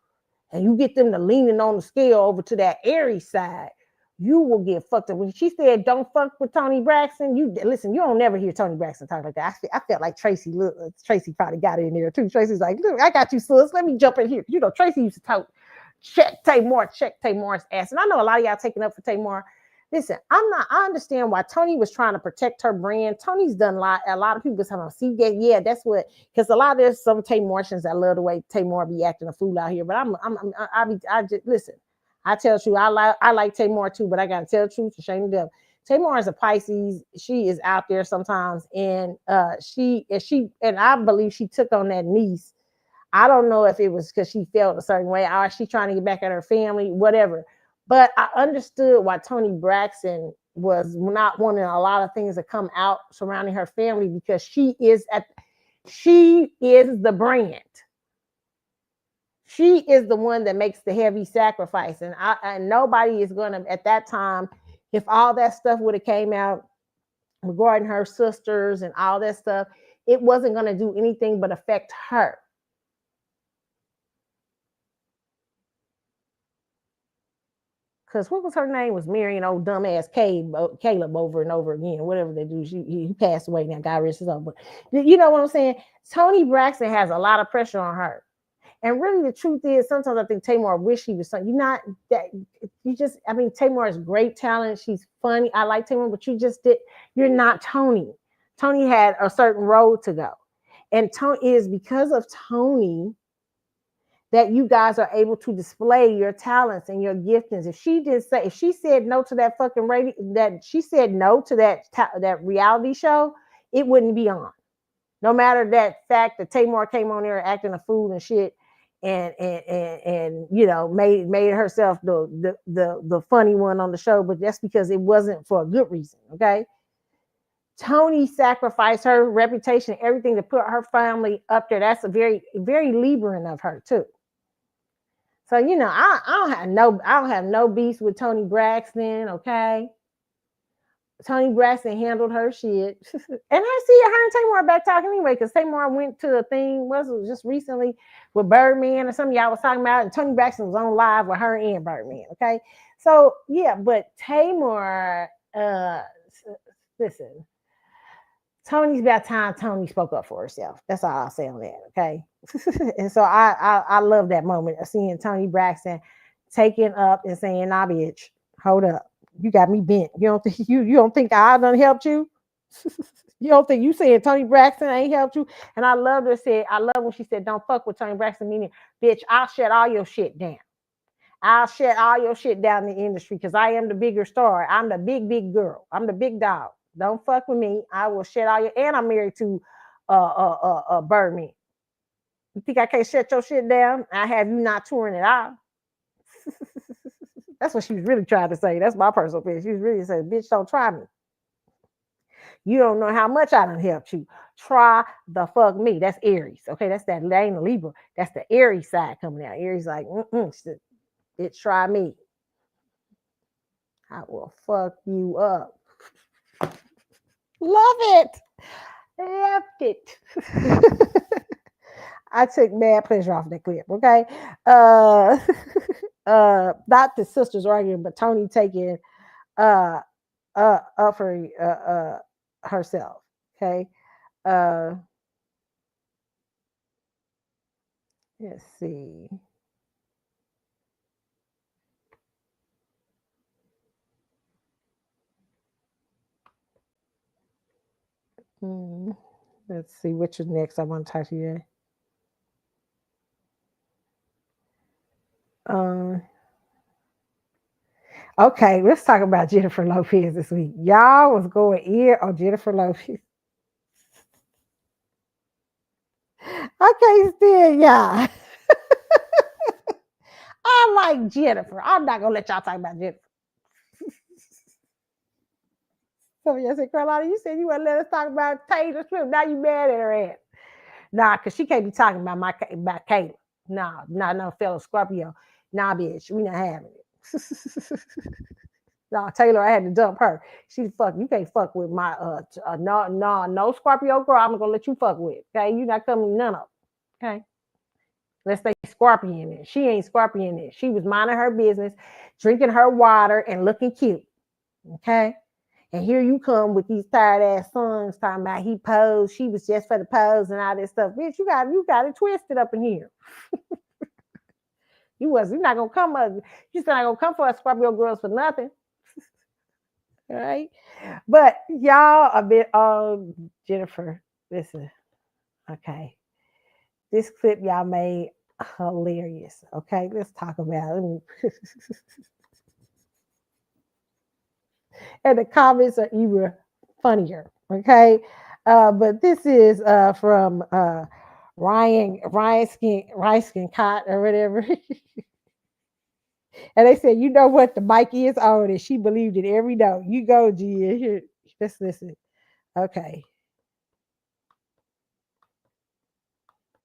and you get them to leaning on the scale over to that Aries side, you will get fucked up. When she said, don't fuck with Toni Braxton, you don't never hear Toni Braxton talk like that. I felt like Tracy probably got in there too. Tracy's like, look, I got you, sis. Let me jump in here. Tracy used to talk, check Tamar's ass. And I know a lot of y'all taking up for Tamar. Listen, I understand why Toni was trying to protect her brand. Toni's done a lot of people talking, see, yeah, that's what, because a lot of there's some Tamartians that love the way Tamar be acting a fool out here. But I just listen. I tell you, I like Tamar too, but I gotta tell the truth to shame the devil. Tamar is a Pisces. She is out there sometimes, and I believe she took on that niece. I don't know if it was because she felt a certain way, or she trying to get back at her family, whatever. But I understood why Toni Braxton was not wanting a lot of things to come out surrounding her family because she is the brand. She is the one that makes the heavy sacrifice, and nobody is gonna at that time. If all that stuff would have came out regarding her sisters and all that stuff, it wasn't gonna do anything but affect her. Because what was her name? Was Marion, old dumbass Caleb over and over again, whatever they do. He passed away now, God rest his soul. But you know what I'm saying? Toni Braxton has a lot of pressure on her. And really, the truth is, sometimes I think Tamar wish he was something. You're not that. You just, I mean, Tamar is great talent. She's funny. I like Tamar, but you're not Toni. Toni had a certain road to go. And Toni is because of Toni that you guys are able to display your talents and your giftings. If she said no to that fucking radio, that she said no to that reality show, it wouldn't be on. No matter that fact that Tamar came on there acting a fool and shit, and you know made herself the funny one on the show, but that's because it wasn't for a good reason. Okay, Toni sacrificed her reputation, everything to put her family up there. That's a very, very Libran of her too. So you know, I don't have no beef with Toni Braxton. Okay, Toni Braxton handled her shit, and I see her and Tamar back talking anyway, because Tamar went to a thing was just recently with Birdman or something y'all was talking about, and Toni Braxton was on live with her and Birdman. Okay, so yeah, but Tamar, listen, Toni's about time Toni spoke up for herself. That's all I'll say on that. Okay, and so I love that moment of seeing Toni Braxton taking up and saying, "Nah, bitch, hold up. You got me bent. You don't think I done helped you? You don't think you saying Toni Braxton ain't helped you?" And I love when she said, "Don't fuck with Toni Braxton," meaning, bitch, I'll shut all your shit down. I'll shut all your shit down in the industry because I am the bigger star. I'm the big girl. I'm the big dog. Don't fuck with me. I will shut all your, and I'm married to Birdman. You think I can't shut your shit down? I have you not touring at all. That's what she was really trying to say. That's my personal opinion. She was really saying, bitch, don't try me. You don't know how much I done helped you. Try the fuck me. That's Aries. Okay, that ain't a Libra. That's the Aries side coming out. Aries like, bitch, try me. I will fuck you up. Love it. Loved it. I took mad pleasure off that clip. Okay. Not the sisters arguing, but Toni taking up for herself. Okay. Let's see. Let's see which is next. I want to talk to you. Okay, let's talk about Jennifer Lopez this week. Y'all was going in on Jennifer Lopez. I can't stand y'all. I like Jennifer. I'm not gonna let y'all talk about Jennifer. Some of y'all said, Carlotta, you said you wouldn't let us talk about Taylor Swift. Now you mad at her ass. Nah, because she can't be talking about Kayla. Nah, no fellow Scorpio. Nah, bitch, we not having it. Nah, Taylor, I had to dump her. She you can't fuck with my no Scorpio girl. I'm gonna let you fuck with. Okay, you not coming none of them. Okay. Let's say Scorpion it. She ain't Scorpion it. She was minding her business, drinking her water and looking cute. Okay. And here you come with these tired ass songs talking about he posed. She was just for the pose and all this stuff. Bitch, you got it twisted up in here. You're not gonna come up. You're not gonna come for us Scorpio girls for nothing. All right. But y'all a bit Jennifer, listen. Okay. This clip y'all made hilarious. Okay, let's talk about it. And the comments are even funnier. Okay, but this is from Ryan Skin Cot or whatever. And they said, you know what, the mic is on, and she believed it every note. You go, Gia. Here, let's listen. Okay.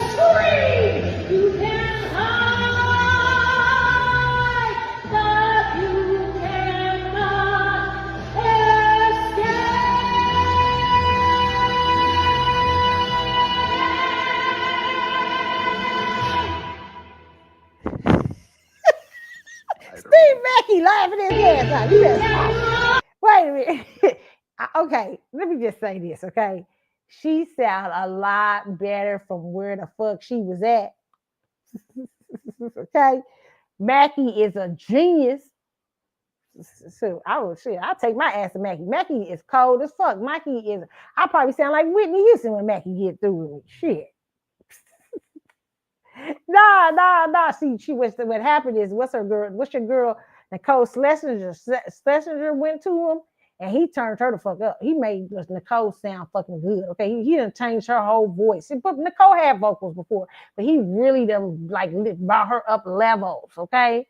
You can Mackie laughing his ass out. You better stop. Wait a minute. Okay, let me just say this, okay? She sound a lot better from where the fuck she was at. Okay? Mackie is a genius. So I'll take my ass to Mackie. Mackie is cold as fuck. Mackie is, I probably sound like Whitney Houston when Mackie get through with me. Shit. Nah. See, what happened is, what's your girl, Nicole Schlesinger? Schlesinger went to him and he turned her the fuck up. He made Nicole sound fucking good. Okay, he done changed her whole voice. But Nicole had vocals before, but he really done like brought her up levels. Okay,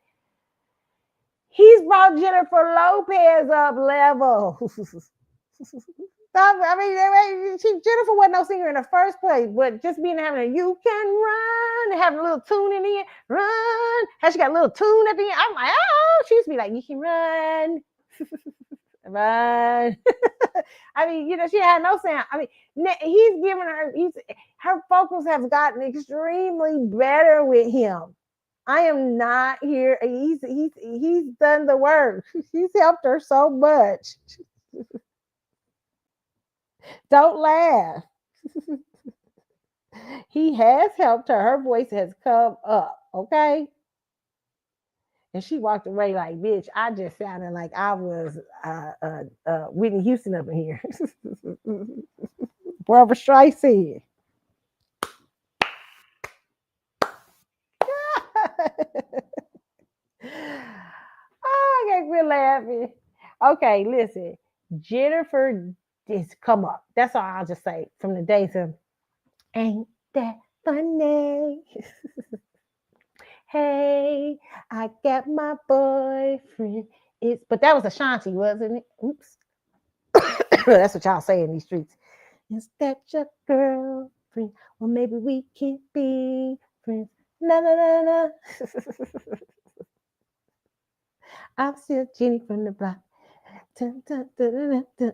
he's brought Jennifer Lopez up levels. I mean, Jennifer wasn't no singer in the first place, but just being having a "You Can Run" and having a little tune in the end, run. How she got a little tune at the end. I'm like, oh, she used to be like, "You can run, run." I mean, you know, she had no sound. I mean, he's giving her. Her vocals have gotten extremely better with him. I am not here. He's done the work. He's helped her so much. Don't laugh. He has helped her. Her voice has come up, okay? And she walked away like, bitch, I just sounded like I was Whitney Houston up in here. Barbara Streisand. Oh, I can't quit laughing. Okay, listen. Jennifer is come up. That's all I'll just say from the days of "Ain't That Funny?" Hey, I got my boyfriend. But that was Ashanti, wasn't it? Oops. That's what y'all say in these streets. Is that your girlfriend? Well, maybe we can be friends. Na. I'm still Jenny from the block. Dun, dun, dun, dun, dun.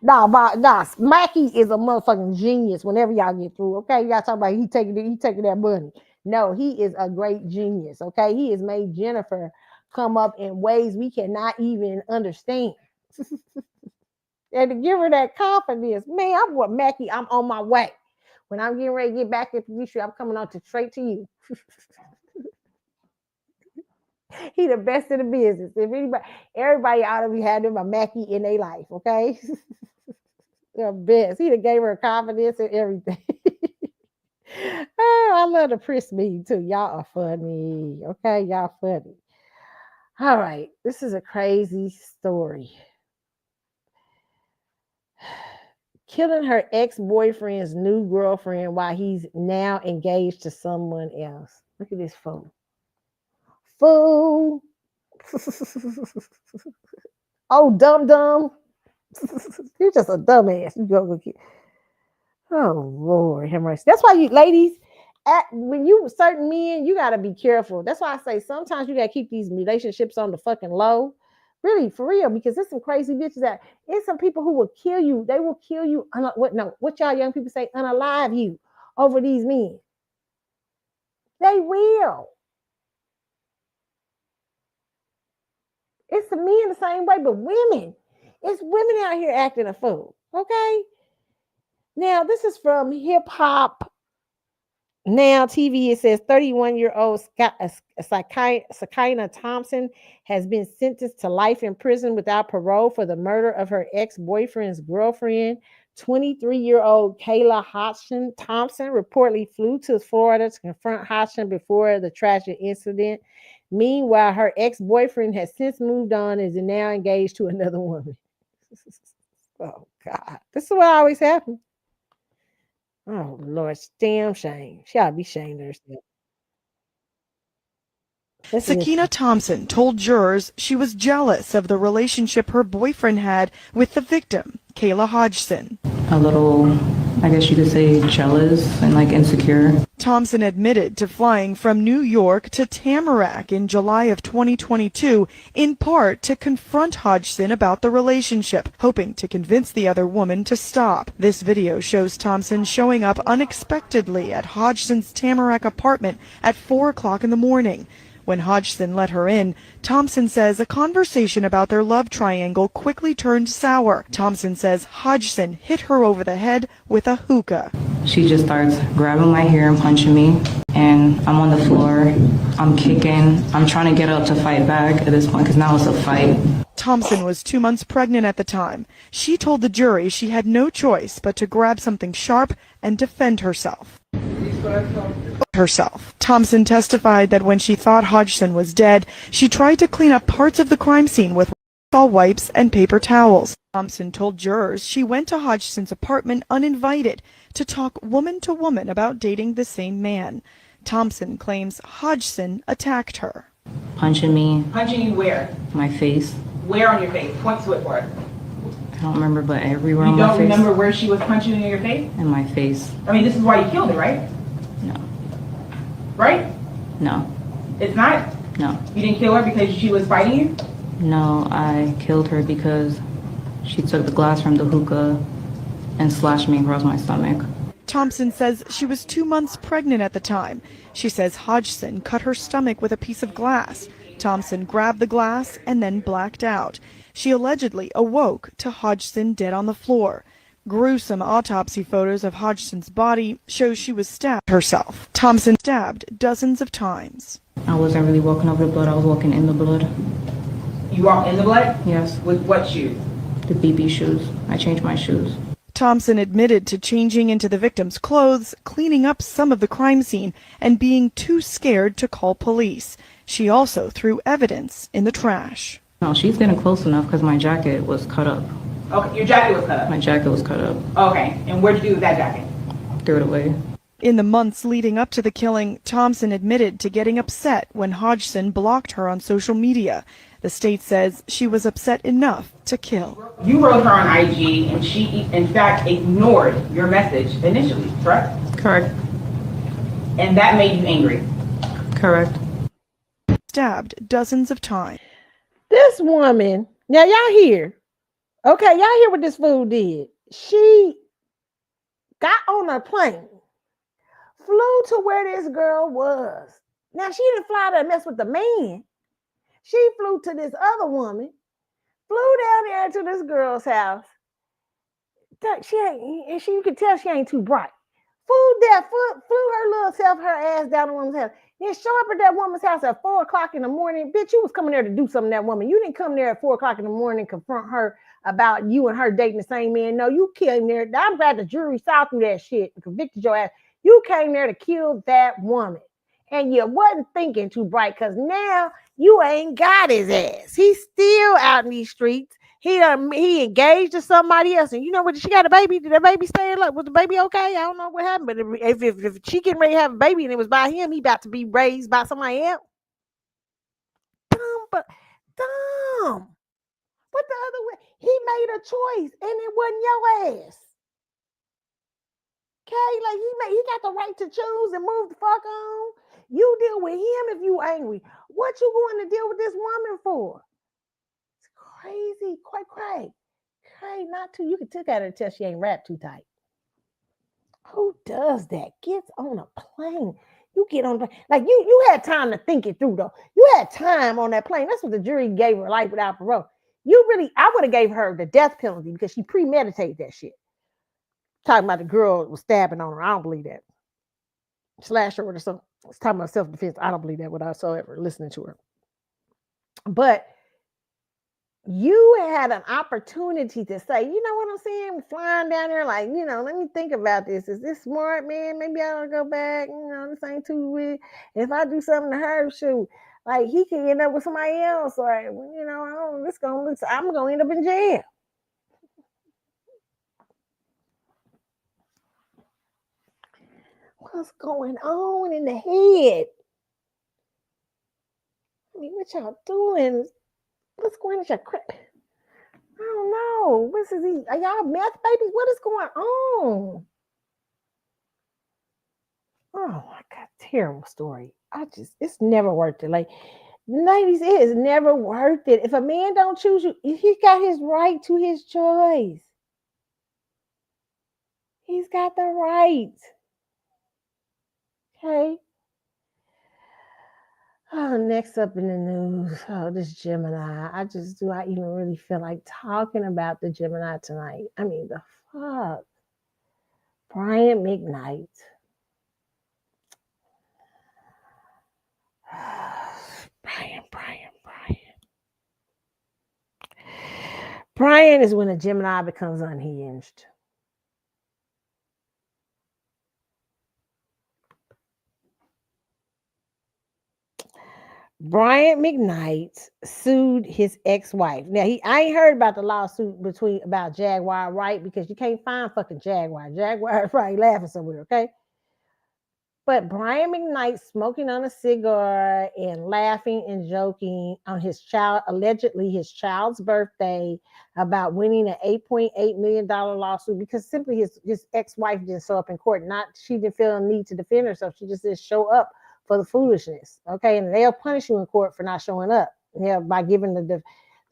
Nah, Mackie is a motherfucking genius whenever y'all get through, okay? Y'all talk about he taking that money. No, he is a great genius, okay? He has made Jennifer come up in ways we cannot even understand. And to give her that confidence, man, I'm with Mackie. I'm on my way. When I'm getting ready to get back into the street, I'm coming on straight to you. He the best in the business. If everybody ought to be having a Mackie in their life, okay? The best. He done gave her confidence and everything. Oh, I love the Prince meme too. Y'all are funny. Okay, y'all funny. All right, this is a crazy story. Killing her ex-boyfriend's new girlfriend while he's now engaged to someone else. Look at this fool. Fool. Oh, dumb. You're just a dumbass. You go get. Oh Lord, have mercy. That's why you ladies, when you certain men, you gotta be careful. That's why I say sometimes you gotta keep these relationships on the fucking low. Really, for real, because there's some crazy bitches that there's some people who will kill you. They will kill you. What y'all young people say, unalive you over these men. They will. It's the men the same way, but women. It's women out here acting a fool. Okay. Now, this is from Hip Hop Now TV. It says 31-year-old Sakina Thompson has been sentenced to life in prison without parole for the murder of her ex-boyfriend's girlfriend. 23-year-old Kayla Hodgson Thompson reportedly flew to Florida to confront Hodgson before the tragic incident. Meanwhile, her ex-boyfriend has since moved on and is now engaged to another woman. Oh, God. This is what always happens. Oh, Lord, damn shame. She ought to be ashamed of herself. Sakina Thompson told jurors she was jealous of the relationship her boyfriend had with the victim, Kayla Hodgson. A little I guess you could say, jealous and like insecure. Thompson admitted to flying from New York to Tamarack in July of 2022, in part to confront Hodgson about the relationship, hoping to convince the other woman to stop. This video shows Thompson showing up unexpectedly at Hodgson's Tamarack apartment at 4 o'clock in the morning. When Hodgson let her in, Thompson says a conversation about their love triangle quickly turned sour. Thompson says Hodgson hit her over the head with a hookah. She just starts grabbing my hair and punching me, and I'm on the floor. I'm kicking. I'm trying to get up to fight back at this point because now it's a fight. Thompson was 2 months pregnant at the time. She told the jury she had no choice but to grab something sharp and defend herself. Thompson testified that when she thought Hodgson was dead, she tried to clean up parts of the crime scene with wipes and paper towels. Thompson told jurors she went to Hodgson's apartment uninvited to talk woman to woman about dating the same man. Thompson claims Hodgson attacked her. Punching me. Punching you where? My face. Where on your face? Point to it for us. I don't remember, but everywhere on You my don't face. remember where she was punching you in your face? In my face. I mean, this is why you killed her, right? No. Right? No. It's not? No. You didn't kill her because she was fighting you? No, I killed her because she took the glass from the hookah and slashed me across my stomach. Thompson says she was 2 months pregnant at the time. She says Hodgson cut her stomach with a piece of glass. Thompson grabbed the glass and then blacked out. She allegedly awoke to Hodgson dead on the floor. Gruesome autopsy photos of Hodgson's body show she was stabbed herself. Thompson stabbed dozens of times. I wasn't really walking over the blood, I was walking in the blood. You walked in the blood? Yes. With what shoes? The BB shoes. I changed my shoes. Thompson admitted to changing into the victim's clothes, cleaning up some of the crime scene, and being too scared to call police. She also threw evidence in the trash. No, she's getting close enough because my jacket was cut up. Okay, your jacket was cut up? My jacket was cut up. Okay, and what'd you do with that jacket? Threw it away. In the months leading up to the killing, Thompson admitted to getting upset when Hodgson blocked her on social media. The state says she was upset enough to kill. You wrote her on IG and she, in fact, ignored your message initially, correct? Correct. And that made you angry? Correct. Stabbed dozens of times. This woman, now y'all hear, okay, y'all hear what this fool did. She got on a plane, flew to where this girl was. Now, she didn't fly to mess with the man. She flew to this other woman, flew down there to this girl's house. She ain't, and you could tell she ain't too bright. Flew her little self, her ass down the woman's house. Then show up at that woman's house at 4 o'clock in the morning. Bitch, you was coming there to do something to that woman. You didn't come there at 4 o'clock in the morning and confront her about you and her dating the same man. No, you came there. I'm glad the jury saw through that shit and convicted your ass. You came there to kill that woman. And you wasn't thinking too bright because now you ain't got his ass. He's still out in these streets. He engaged to somebody else. And you know what? She got a baby. Did that baby stay alive? Was the baby okay? I don't know what happened. But if she getting ready to have a baby and it was by him, he about to be raised by somebody else. Dumb. What the other way? He made a choice and it wasn't your ass. Okay, like he got the right to choose and move the fuck on. You deal with him if you angry. What you going to deal with this woman for? It's crazy, quite crazy. Crazy, not too. You can look at her and tell she ain't wrapped too tight. Who does that? Gets on a plane. You get on like you had time to think it through though. You had time on that plane. That's what the jury gave her, life without parole. I would have gave her the death penalty because she premeditated that shit. Talking about the girl was stabbing on her. I don't believe that. Slashed her with something. It's talking about self-defense. I don't believe that whatsoever, listening to her. But you had an opportunity to say, you know what I'm saying? Flying down there like, let me think about this. Is this smart, man? Maybe I ought to go back. This ain't too weird. If I do something to her, shoot, like he can end up with somebody else. Or, I'm going to end up in jail. What's going on in the head? I mean, what y'all doing? What's going on with your crap? I don't know. Are y'all meth babies? What is going on? Oh my God, terrible story. It's never worth it. Like, ladies, it is never worth it. If a man don't choose you, he got his right to his choice. He's got the right. Okay. Oh, next up in the news. Oh, this Gemini. Do I even really feel like talking about the Gemini tonight? I mean, the fuck. Brian McKnight. Brian. Brian is when a Gemini becomes unhinged. Brian McKnight sued his ex-wife. Now I ain't heard about the lawsuit about Jaguar, right? Because you can't find fucking Jaguar. Jaguar is probably laughing somewhere, okay? But Brian McKnight smoking on a cigar and laughing and joking on allegedly his child's birthday about winning an $8.8 million lawsuit because simply his ex-wife didn't show up in court. She didn't feel a need to defend herself. She just didn't show up for the foolishness. Okay. And they'll punish you in court for not showing up. Yeah, by giving the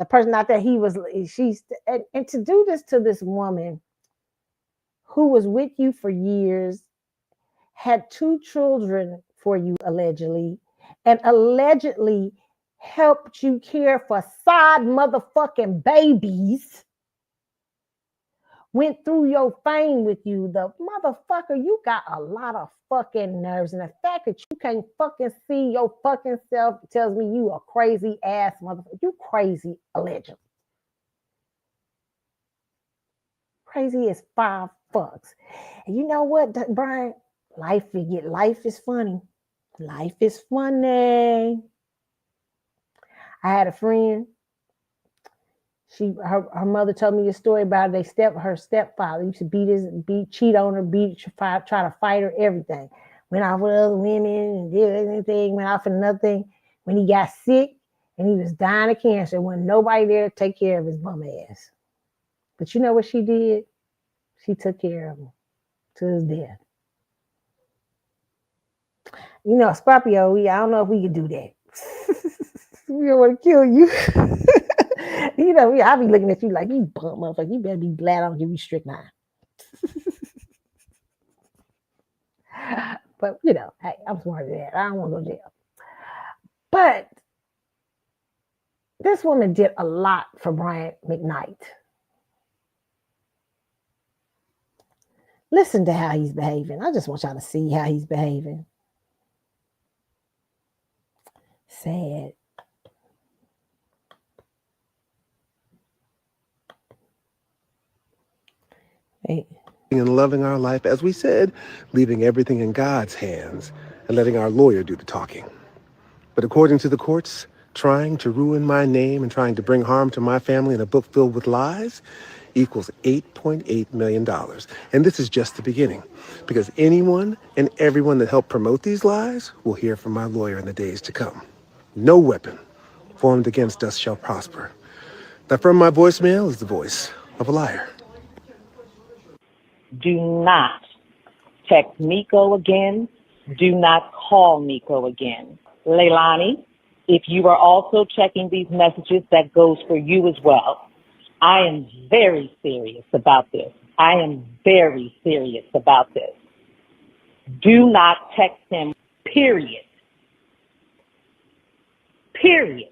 person out there and to do this to this woman who was with you for years, had 2 children for you allegedly, and allegedly helped you care for side motherfucking babies, went through your fame with you, the motherfucker, you got a lot of fucking nerves. And the fact that you can't fucking see your fucking self tells me you a crazy ass motherfucker. You crazy, allegedly. Crazy as 5 fucks. And you know what, Brian? Life is funny. Life is funny. I had a friend. Her mother told me a story about her stepfather used to cheat on her, try to fight her, everything. Went off with other women and did anything, went off for nothing. When he got sick and he was dying of cancer, there wasn't nobody there to take care of his bum ass. But you know what she did? She took care of him to his death. You know, Scorpio, I don't know if we could do that. We don't want to kill you. You know, I'll be looking at you like, you bum motherfucker. You better be glad I don't give you strychnine. But, you know, hey, I'm smarter than that. I don't want to go to jail. But this woman did a lot for Brian McKnight. Listen to how he's behaving. I just want y'all to see how he's behaving. Sad. Hey. And loving our life, as we said, leaving everything in God's hands and letting our lawyer do the talking. But according to the courts, trying to ruin my name and trying to bring harm to my family in a book filled with lies equals $8.8 million. And this is just the beginning, because anyone and everyone that helped promote these lies will hear from my lawyer in the days to come. No weapon formed against us shall prosper. That from my voicemail is the voice of a liar. Do not text Nico again. Do not call Nico again. Leilani, if you are also checking these messages, that goes for you as well. I am very serious about this. I am very serious about this. Do not text him, period. Period.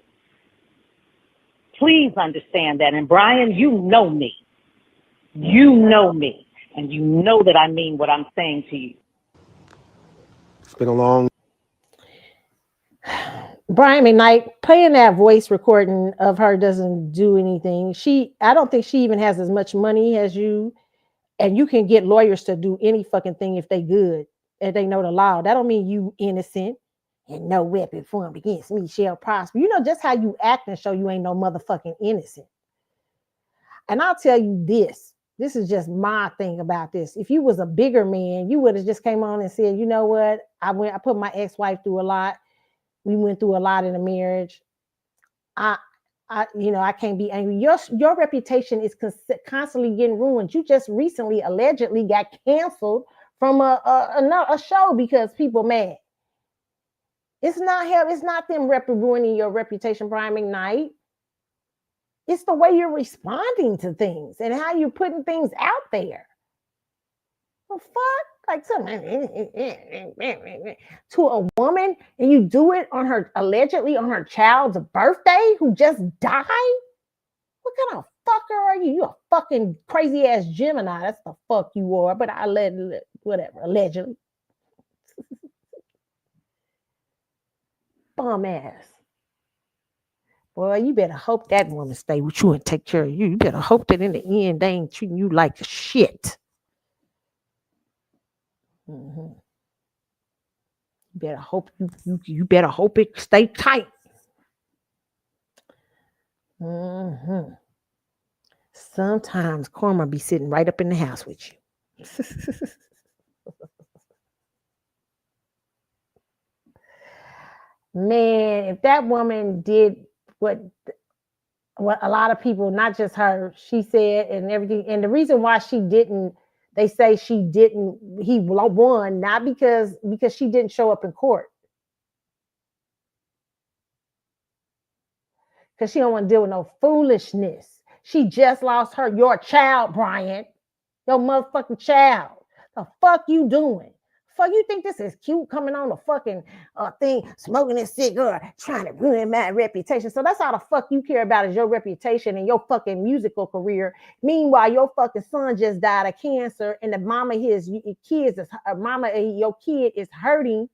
Please understand that. And Brian, you know me. You know me. And you know that I mean what I'm saying to you. It's been a long... Brian McKnight, playing that voice recording of her doesn't do anything. I don't think she even has as much money as you. And you can get lawyers to do any fucking thing if they good, if they know the law. That don't mean you innocent and no weapon formed against me shall prosper. You know just how you act and show you ain't no motherfucking innocent. And I'll tell you this. This is just my thing about this. If you was a bigger man, you would have just came on and said, you know what? I put my ex-wife through a lot. We went through a lot in a marriage. I can't be angry. Your reputation is constantly getting ruined. You just recently allegedly got canceled from a show because people mad. It's not him. It's not them ruining your reputation, Brian McKnight. It's the way you're responding to things and how you're putting things out there. The fuck? Like something to a woman, and you do it on her allegedly on her child's birthday who just died? What kind of fucker are you? You a fucking crazy ass Gemini. That's the fuck you are. But I whatever, allegedly. Bum ass. Boy, you better hope that woman stay with you and take care of you. You better hope that in the end they ain't treating you like shit. Mm-hmm. You better hope you better hope it stay tight. Mm-hmm. Sometimes karma be sitting right up in the house with you. Man, if that woman did what a lot of people, not just her, she said and everything, and the reason why she didn't, they say she didn't, he won, not because she didn't show up in court. Because she don't want to deal with no foolishness. She just lost your child, Brian. Your motherfucking child. The fuck you doing? Fuck, you think this is cute coming on the fucking thing, smoking this cigar, trying to ruin my reputation? So that's all the fuck you care about is your reputation and your fucking musical career. Meanwhile, your fucking son just died of cancer, and the mama your kid is hurting,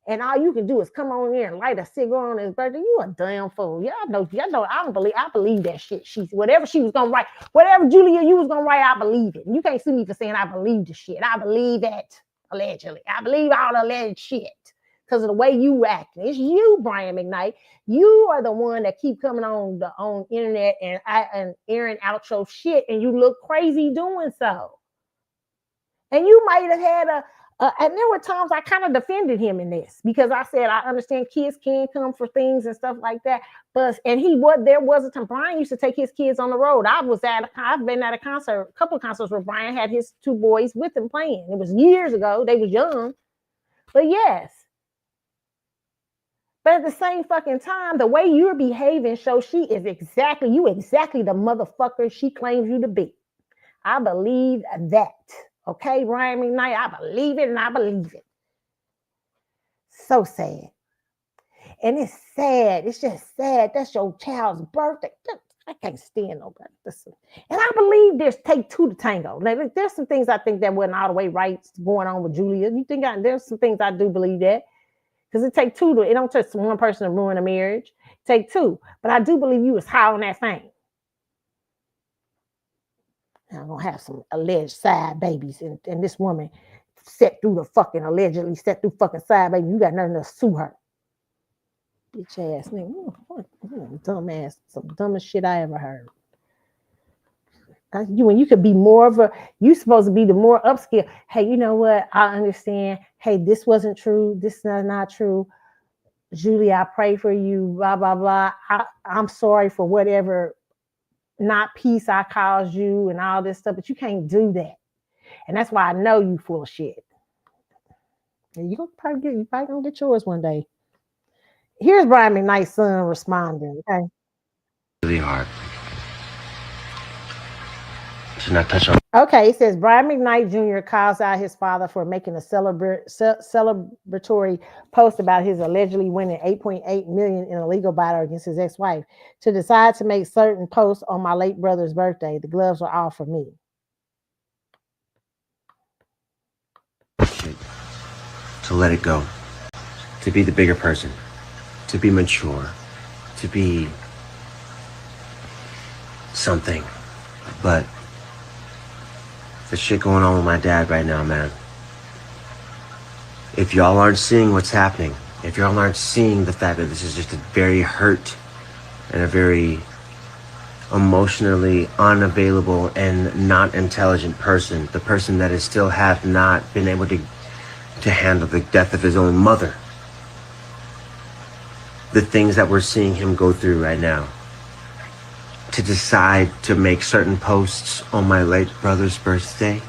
and all you can do is come on here and light a cigar on his birthday. You a damn fool. Y'all know. I believe that shit. Whatever she was gonna write, whatever Julia you was gonna write, I believe it. And you can't sue me for saying I believe the shit. I believe that. Allegedly. I believe all the alleged shit because of the way you act. It's you, Brian McKnight. You are the one that keep coming on the internet and airing out your shit, and you look crazy doing so. And you might have had and there were times I kind of defended him in this because I said I understand kids can come for things and stuff like that. But there was a time Brian used to take his kids on the road. I've been at a couple of concerts where Brian had his two boys with him playing. It was years ago. They was young. But yes. But at the same fucking time, the way you're behaving shows you exactly the motherfucker she claims you to be. I believe that. Okay, Brian McKnight, I believe it and I believe it. So sad. And it's sad. It's just sad. That's your child's birthday. I can't stand nobody. Listen. And I believe take two to tango. Now, there's some things I think that wasn't all the way right going on with Julia. You think there's some things I do believe that. Because it take two it don't take one person to ruin a marriage. Take two. But I do believe you was high on that thing. I'm gonna have some alleged side babies, and this woman allegedly set through fucking side baby. You got nothing to sue her. Bitch ass nigga. Dumbass, some dumbest shit I ever heard. When you could be you supposed to be the more upscale. Hey, you know what? I understand. Hey, this wasn't true. This is not true. Julie, I pray for you, blah, blah, blah. I'm sorry for whatever not peace I caused you and all this stuff, but you can't do that. And that's why I know you full of shit. And you're probably gonna get yours one day. Here's Brian McKnight's son responding, okay? Really hard to not touch on. Okay, it says Brian McKnight Jr. calls out his father for making a celebratory post about his allegedly winning $8.8 million in a legal battle against his ex-wife. To decide to make certain posts on my late brother's birthday, the gloves were all for me. To let it go, to be the bigger person, to be mature, to be something, but the shit going on with my dad right now, man. If y'all aren't seeing what's happening, if y'all aren't seeing the fact that this is just a very hurt and a very emotionally unavailable and not intelligent person, the person that is still have not been able to handle the death of his own mother, the things that we're seeing him go through right now, to decide to make certain posts on my late brother's birthday,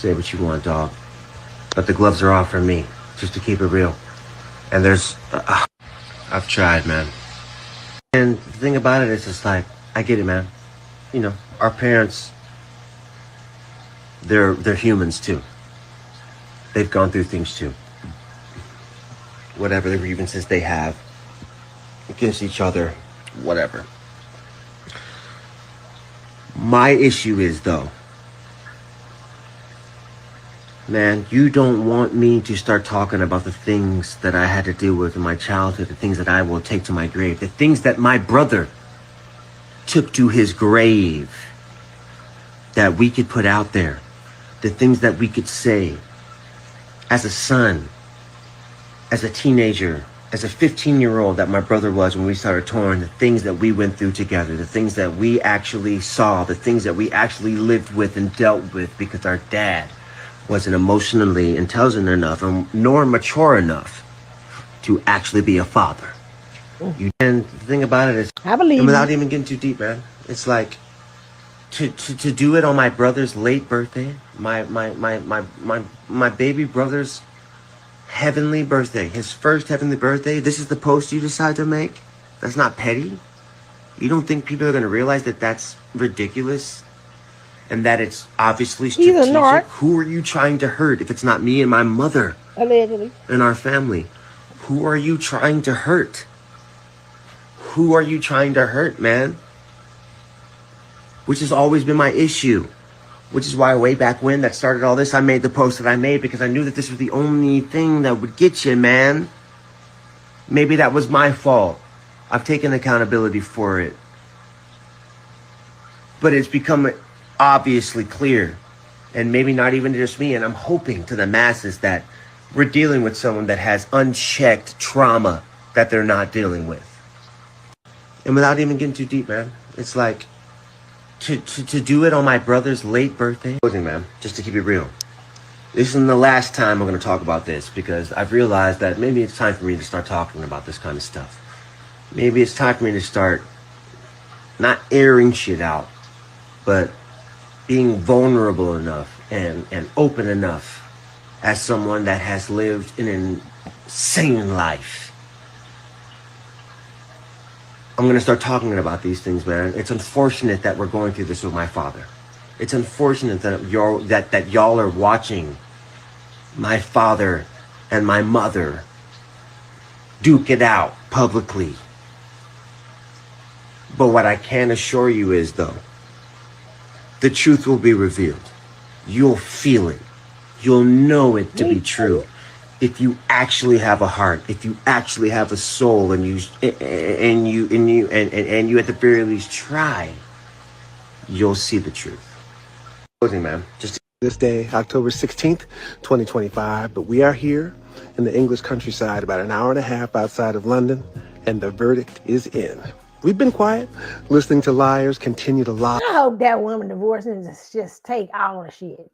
say what you want, dog. But the gloves are off for me, just to keep it real. And I've tried, man. And the thing about it is just like, I get it, man. You know, our parents, they're humans too. They've gone through things too. Whatever the grievances they have against each other, whatever. My issue is, though, man, you don't want me to start talking about the things that I had to deal with in my childhood, the things that I will take to my grave, the things that my brother took to his grave, that we could put out there, the things that we could say as a son, as a teenager, as a 15-year-old that my brother was when we started touring, the things that we went through together, the things that we actually saw, the things that we actually lived with and dealt with because our dad wasn't emotionally intelligent enough nor mature enough to actually be a father. And the thing about it is, I believe, and without even getting too deep, man, it's like to do it on my brother's late birthday, my baby brother's heavenly birthday, his first heavenly birthday. This is the post you decide to make? That's not petty? You don't think people are going to realize that that's ridiculous? And that it's obviously strategic? Who are you trying to hurt if it's not me and my mother? Allegedly. And our family? Who are you trying to hurt? Who are you trying to hurt, man? Which has always been my issue. Which is why way back when that started all this, I made the post that I made because I knew that this was the only thing that would get you, man. Maybe that was my fault. I've taken accountability for it. But it's become obviously clear, and maybe not even just me, and I'm hoping to the masses that we're dealing with someone that has unchecked trauma that they're not dealing with. And without even getting too deep, man, it's like, to do it on my brother's late birthday. Man, just to keep it real, this isn't the last time I'm going to talk about this, because I've realized that maybe it's time for me to start talking about this kind of stuff. Maybe it's time for me to start not airing shit out, but being vulnerable enough and open enough as someone that has lived an insane life. I'm going to start talking about these things, man. It's unfortunate that we're going through this with my father. It's unfortunate that y'all are watching my father and my mother duke it out publicly. But what I can assure you is, though, the truth will be revealed. You'll feel it. You'll know it to be true. If you actually have a heart, if you actually have a soul, and you at the very least try, you'll see the truth. Closing, man. Just this day, October 16th, 2025, but we are here in the English countryside, about an hour and a half outside of London, and the verdict is in. We've been quiet, listening to liars continue to lie. I hope that woman divorcing just take all the shit.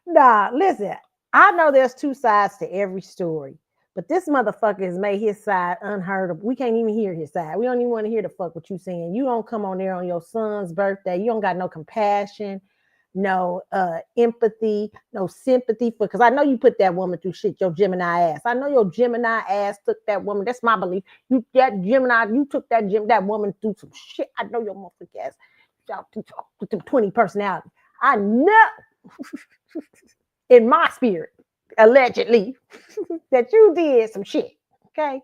Nah, listen, I know there's two sides to every story, but this motherfucker has made his side unheard. We can't even hear his side. We don't even want to hear the fuck what you saying. You don't come on there on your son's birthday. You don't got no compassion, no empathy, no sympathy for, because I know you put that woman through shit, your Gemini ass. I know your Gemini ass took that woman. That's my belief. You took that woman through some shit. I know your motherfucker ass. With them 20 personalities. I know. In my spirit, allegedly, that you did some shit. Okay.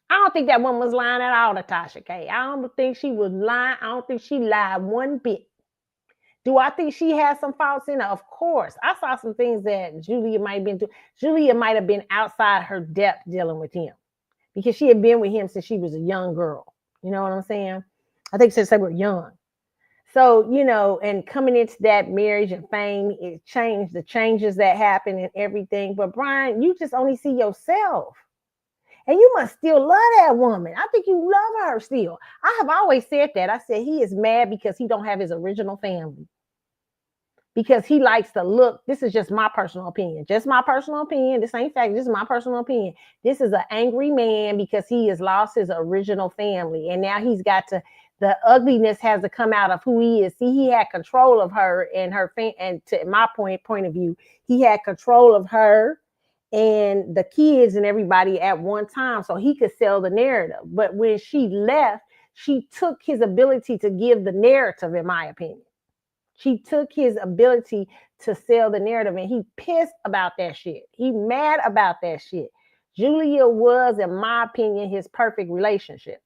I don't think that woman was lying at all, Natasha. Okay. I don't think she was lying. I don't think she lied one bit. Do I think she has some faults in her? Of course. I saw some things that Julia might have been through. Julia might have been outside her depth dealing with him, because she had been with him since she was a young girl. You know what I'm saying? I think since they were young. So, you know, and coming into that marriage and fame, it changed the changes that happen and everything. But Brian, you just only see yourself. And you must still love that woman. I think you love her still. I have always said that. I said he is mad because he don't have his original family. Because he likes to look. This is just my personal opinion. Just my personal opinion. This ain't fact. This is my personal opinion. This is an angry man because he has lost his original family. And now he's got to, the ugliness has to come out of who he is. See, he had control of her and her and to my point of view, he had control of her and the kids and everybody at one time, so he could sell the narrative. But when she left, she took his ability to give the narrative, in my opinion. She took his ability to sell the narrative, and he pissed about that shit. He mad about that shit. Julia was, in my opinion, his perfect relationship.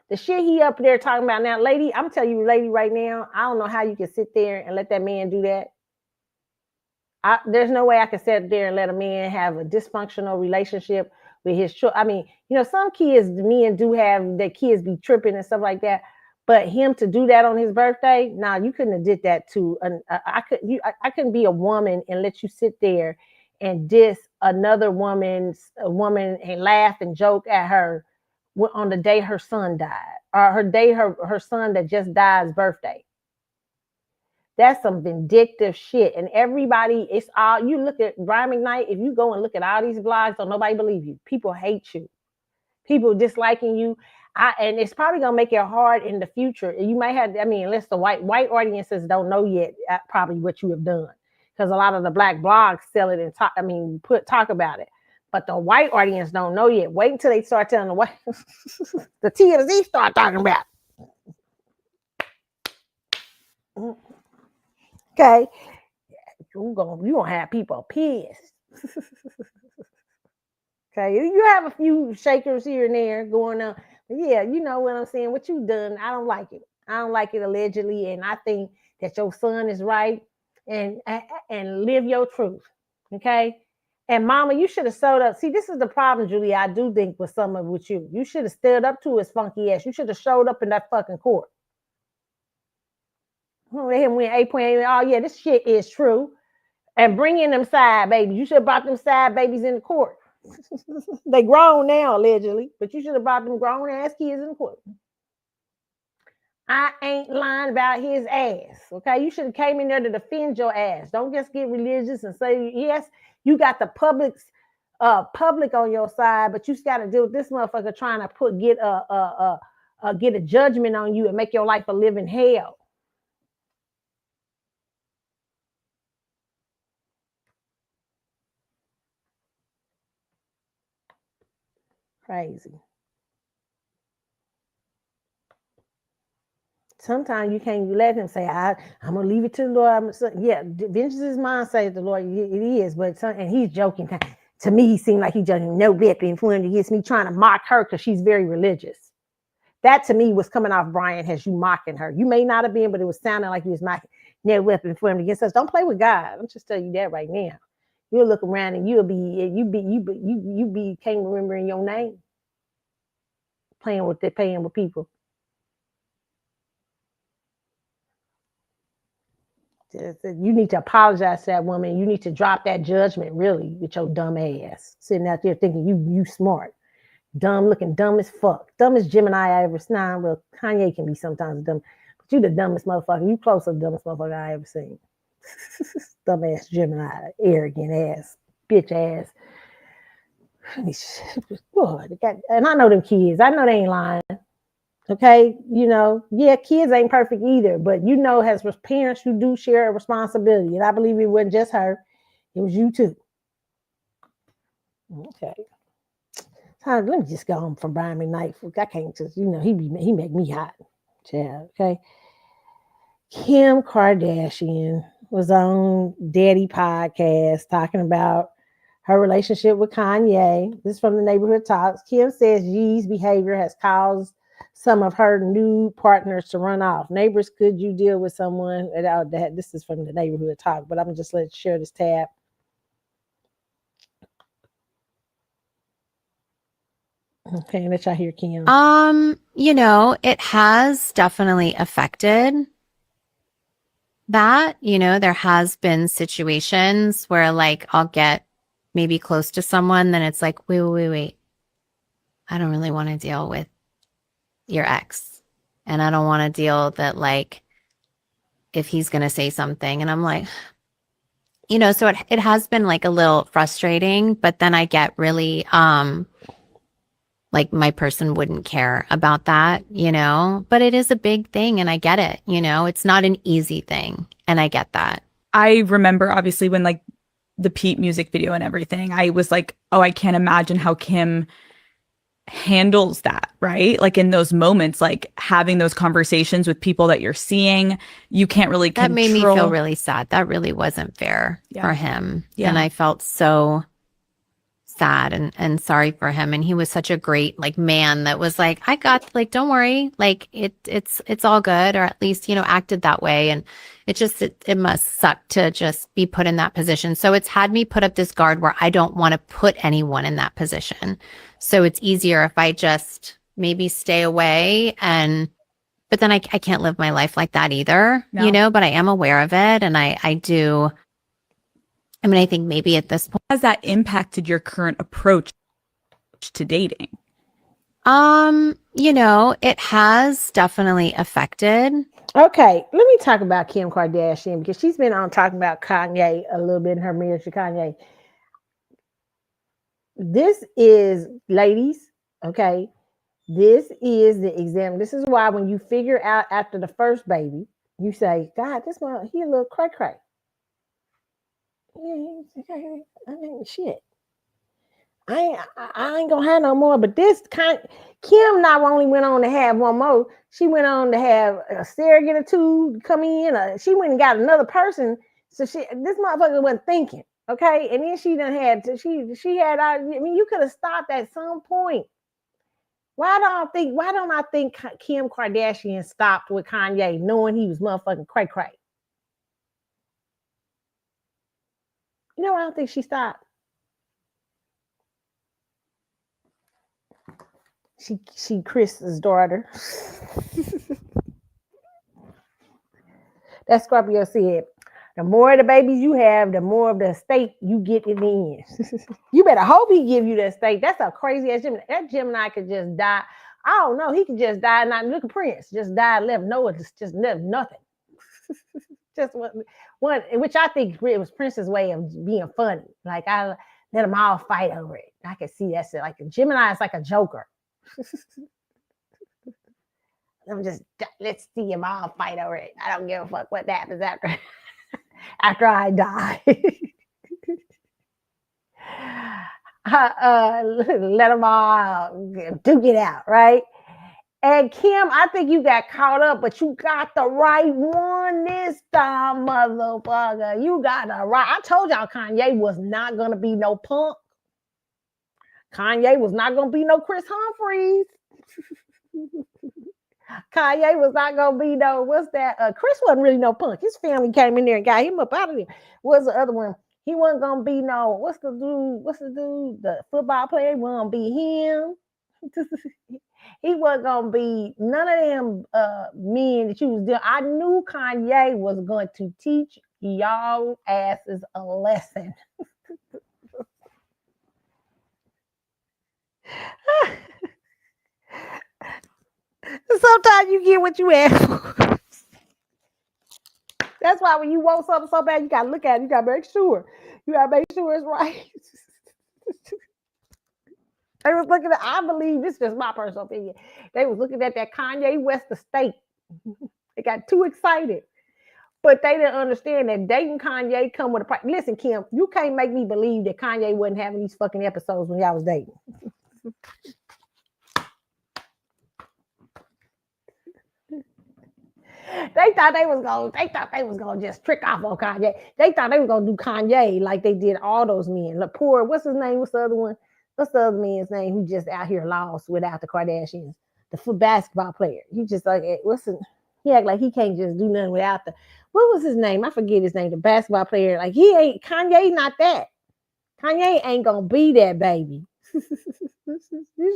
The shit he up there talking about now, lady, I'm telling you, lady, right now, I don't know how you can sit there and let that man do that. There's no way I can sit there and let a man have a dysfunctional relationship with his children. I mean, you know, some kids, men do have their kids be tripping and stuff like that. But him to do that on his birthday, nah, you couldn't have did that to. I couldn't be a woman and let you sit there and diss another woman and laugh and joke at her on the day her son died, or her son that just died's birthday. That's some vindictive shit. And everybody, it's all, you look at Brian McKnight, if you go and look at all these blogs, don't nobody believe you. People hate you. People disliking you. And it's probably going to make it hard in the future. You might have, I mean, unless the white audiences don't know yet probably what you have done. Because a lot of the black blogs sell it and talk about it. But the white audience don't know yet. Wait until they start telling the white, the TMZ start talking about. Okay. You're going to have people pissed. Okay. You have a few shakers here and there going on. Yeah, you know what I'm saying? What you done, I don't like it. I don't like it allegedly. And I think that your son is right. And live your truth. Okay. And mama, you should have showed up. See, this is the problem, Julie. I do think with some of with you. You should have stood up to his funky ass. You should have showed up in that fucking court. Let him win 8.8. Oh, yeah, this shit is true. And bring in them side babies. You should have brought them side babies in the court. They grown now, allegedly, but you should have brought them grown ass kids in the court. I ain't lying about his ass. Okay, you should have came in there to defend your ass. Don't just get religious and say yes. You got the public on your side, but you got to deal with this motherfucker trying to get a judgment on you and make your life a living hell. Crazy. Sometimes you can't let him say, I'm going to leave it to the Lord. Yeah, vengeance is mine, says the Lord. It is, and he's joking. To me, he seemed like he's joking. No weapon formed against me, trying to mock her because she's very religious. That, to me, was coming off Brian as you mocking her. You may not have been, but it was sounding like he was mocking. No weapon formed against us. Don't play with God. I'm just telling you that right now. You'll look around and you can't remember your name. Playing with people. You need to apologize to that woman. You need to drop that judgment, really, with your dumb ass. Sitting out there thinking you smart. Dumb, looking dumb as fuck. Dumbest Gemini I ever seen. Well, Kanye can be sometimes dumb. But you the dumbest motherfucker. You close to the dumbest motherfucker I ever seen. Dumb ass Gemini. Arrogant ass. Bitch ass. And I know them kids. I know they ain't lying. Okay, you know, yeah, kids ain't perfect either, but you know, as parents, you do share a responsibility. And I believe it wasn't just her, it was you too. Okay. So let me just go home from Brian McKnight. I can't just, you know, he make me hot. Yeah, okay. Kim Kardashian was on Daddy podcast talking about her relationship with Kanye. This is from the Neighborhood Talks. Kim says Yee's behavior has caused some of her new partners to run off. Neighbors, could you deal with someone that? This is from the Neighborhood Talk, but I'm gonna just let share this tab. Okay, let y'all hear Kim. You know, it has definitely affected that. You know, there has been situations where like I'll get maybe close to someone, then it's like, wait. I don't really want to deal with your ex. And I don't want to deal that like if he's going to say something. And I'm like, you know, so it has been like a little frustrating, but then I get really like my person wouldn't care about that, you know, but it is a big thing and I get it, you know, it's not an easy thing. And I get that. I remember obviously when like the Pete music video and everything, I was like, oh, I can't imagine how Kim handles that, right? Like in those moments, like having those conversations with people that you're seeing, you can't really That control. made me feel really sad. That really wasn't fair for him. Yeah. And I felt so sad and sorry for him. And he was such a great like man that was like, I got, like, don't worry, like it's all good, or at least, you know, acted that way. And it must suck to just be put in that position. So it's had me put up this guard where I don't want to put anyone in that position. So it's easier if I just maybe stay away, but then I can't live my life like that either, you know, but I am aware of it. And I do. I mean, I think maybe at this point. Has that impacted your current approach to dating? You know, it has definitely affected. Okay, let me talk about Kim Kardashian because she's been on talking about Kanye a little bit in her marriage to Kanye. This is, ladies, okay, this is the example. This is why when you figure out after the first baby, you say, God, this one, he a little cray-cray. Yeah, I mean, shit. I ain't gonna have no more. But Kim not only went on to have one more, she went on to have a surrogate or two come in. She went and got another person. So this motherfucker wasn't thinking, okay. And then she done had she had. I mean, you could have stopped at some point. Why don't I think Kim Kardashian stopped with Kanye, knowing he was motherfucking cray cray? You know, I don't think she stopped. She Chris's daughter. That Scorpio said, the more of the babies you have, the more of the estate you get in the end. You better hope he give you the estate. That's a crazy ass Gemini. That Gemini could just die. I don't know. He could just die. Not look at Prince. Just die, left no, just left nothing. Just one, which I think it was Prince's way of being funny. Like, I let them all fight over it. I can see that's it. Like a Gemini is like a joker. Let's see them all fight over it. I don't give a fuck what happens after I die. Let them all duke it out, right? And Kim, I think you got caught up, but you got the right one this time, motherfucker. You got the right. I told y'all Kanye was not going to be no punk. Kanye was not going to be no Chris Humphries. Kanye was not going to be no, what's that? Chris wasn't really no punk. His family came in there and got him up out of there. What's the other one? He wasn't going to be no, what's the dude? The football player. He wasn't going to be him. He wasn't gonna be none of them men that you was doing. I knew Kanye was going to teach y'all asses a lesson. Sometimes you get what you ask for. That's why when you want something so bad, you gotta look at it. You gotta make sure. You gotta make sure it's right. They was looking at, I believe this is just my personal opinion. They was looking at that Kanye West estate. They got too excited. But they didn't understand that dating Kanye come with a price. Listen, Kim, you can't make me believe that Kanye wasn't having these fucking episodes when y'all was dating. They thought they was gonna just trick off on Kanye. They thought they was gonna do Kanye like they did all those men. Look, poor, what's his name? What's the other one? What's the other man's name who just out here lost without the Kardashians? The basketball player. He just like, he act like he can't just do nothing without what was his name? I forget his name. The basketball player. Like Kanye not that. Kanye ain't gonna be that baby. You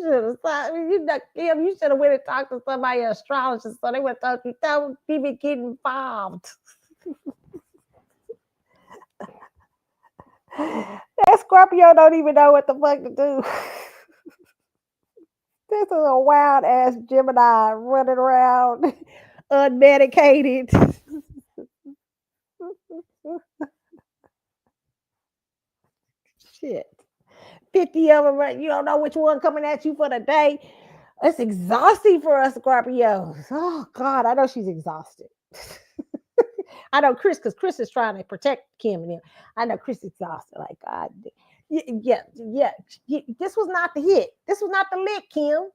should have thought, you should have went and talked to somebody, an astrologist, so they would talk to you. Don't even get involved. That Scorpio don't even know what the fuck to do. This is a wild ass Gemini running around unmedicated. Shit. 50 of them, right? You don't know which one coming at you for the day. It's exhausting for us Scorpios. Oh God, I know she's exhausted. I know Chris, because Chris is trying to protect Kim and him. I know Chris is exhausted. Like, God, yeah. This was not the hit. This was not the lick, Kim.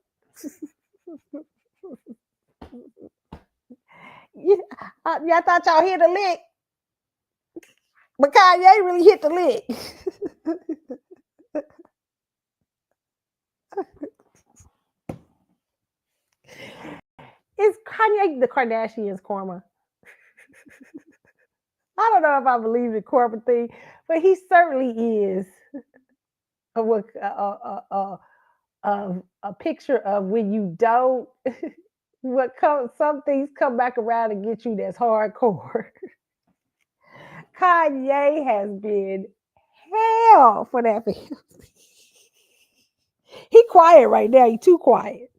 I thought y'all hit the lick, but Kanye really hit the lick. Is Kanye the Kardashians' karma? I don't know if I believe the karma thing, but he certainly is a picture of when you don't. Some things come back around and get you that's hardcore. Kanye has been hell for that family. He quiet right now. He too quiet.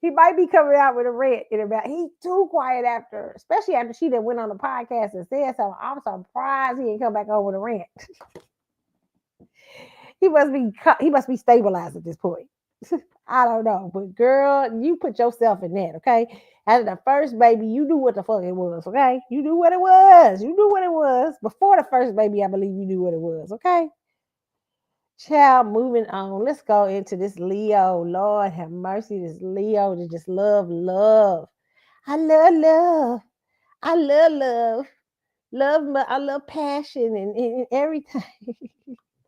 He might be coming out with a rant in about. He's too quiet after, especially after she that went on the podcast and said something. I'm surprised he ain't come back over with a rant. He must be stabilized at this point. I don't know, but girl, you put yourself in that, okay? After the first baby, you knew what the fuck it was, okay? You knew what it was. You knew what it was. Before the first baby, I believe you knew what it was, okay? Child, moving on. Let's go into this Leo. Lord have mercy. This Leo to just love. I love love. I love love. I love passion and everything.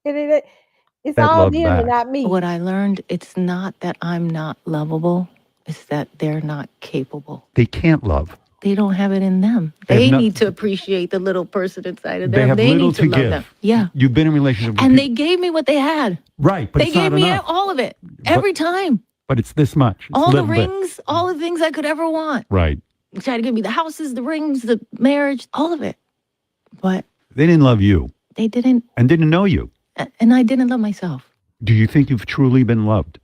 It's that all them and not me. What I learned, it's not that I'm not lovable. It's that they're not capable. They can't love. They don't have it in them. They need to appreciate the little person inside of them. They have little need to love give. them. Yeah. You've been in a relationship with And people. they gave me what they had. Right, but they it's not gave me enough. all of it. Every time. But it's this much. It's All the little bit. rings, all the things I could ever want. Right. They tried to give me the houses, the rings, the marriage, all of it. But They didn't love you. they didn't. And didn't know you. And I didn't love myself. Do you think you've truly been loved?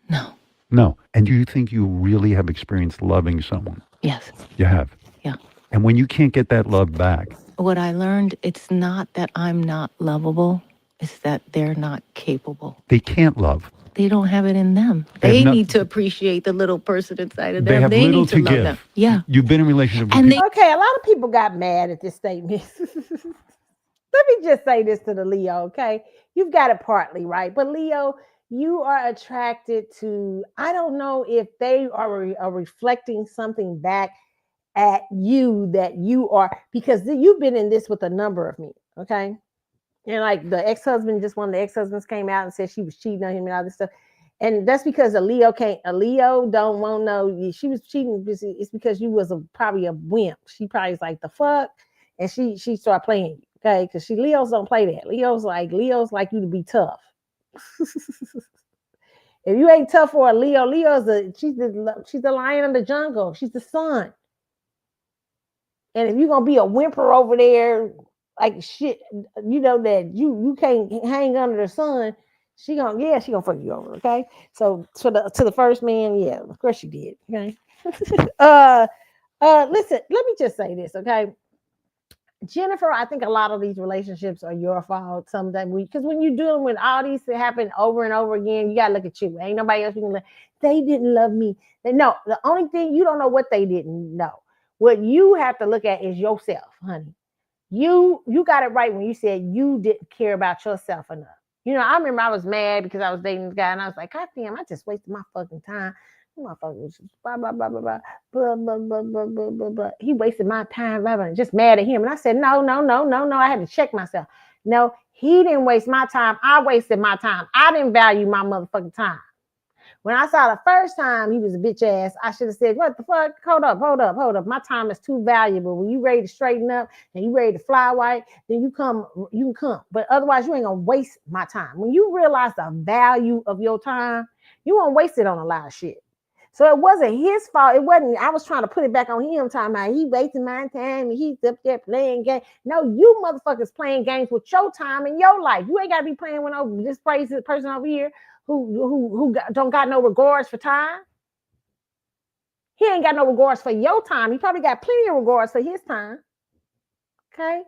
No. No. And do you think you really have experienced loving someone? Yes. You have? Yeah. And when you can't get that love back? What I learned, it's not that I'm not lovable. It's that they're not capable. They can't love. They don't have it in them. They need to appreciate the little person inside of them. They have little need to to love give. them. Yeah. You've been in a relationship with And people. Okay, a lot of people got mad at this statement. Let me just say this to the Leo, okay? You've got it partly right, but Leo, you are attracted to, I don't know if they are reflecting something back at you that you are, because you've been in this with a number of men, okay? And like the ex-husband, just one of the ex-husbands came out and said she was cheating on him and all this stuff. And that's because a Leo don't want no, she was cheating. It's because you was probably a wimp. She probably was like, the fuck? And she started playing you, okay? Because Leos don't play that. Leos like you to be tough. If you ain't tough for a Leo, she's the lion of the jungle. She's the sun. And if you're gonna be a whimper over there, like shit, you know that you can't hang under the sun, she gonna fuck you over, okay? So to the first man, yeah, of course she did, okay. Listen, let me just say this, okay? Jennifer, I think a lot of these relationships are your fault someday, because when you're dealing with all these that happen over and over again, you gotta look at you. Ain't nobody else you can love. They didn't love me. No, the only thing, you don't know what they didn't know. What you have to look at is yourself, honey. You got it right when you said you didn't care about yourself enough. You know, I remember I was mad because I was dating this guy and I was like, God damn, I just wasted my fucking time. Motherfucker was blah, blah, blah, blah, blah, blah, blah, blah, blah, blah, blah, blah. He wasted my time, blah, blah, just mad at him. And I said, no. I had to check myself. No, he didn't waste my time. I wasted my time. I didn't value my motherfucking time. When I saw the first time he was a bitch ass, I should have said, what the fuck? Hold up. My time is too valuable. When you ready to straighten up and you ready to fly white, then you can come. But otherwise, you ain't gonna waste my time. When you realize the value of your time, you won't waste it on a lot of shit. So it wasn't his fault. It wasn't, I was trying to put it back on him, talking about he wasting my time and he's up there playing games. No, you motherfuckers playing games with your time and your life. You ain't got to be playing with this crazy person over here who don't got no regards for time. He ain't got no regards for your time. He probably got plenty of regards for his time. Okay?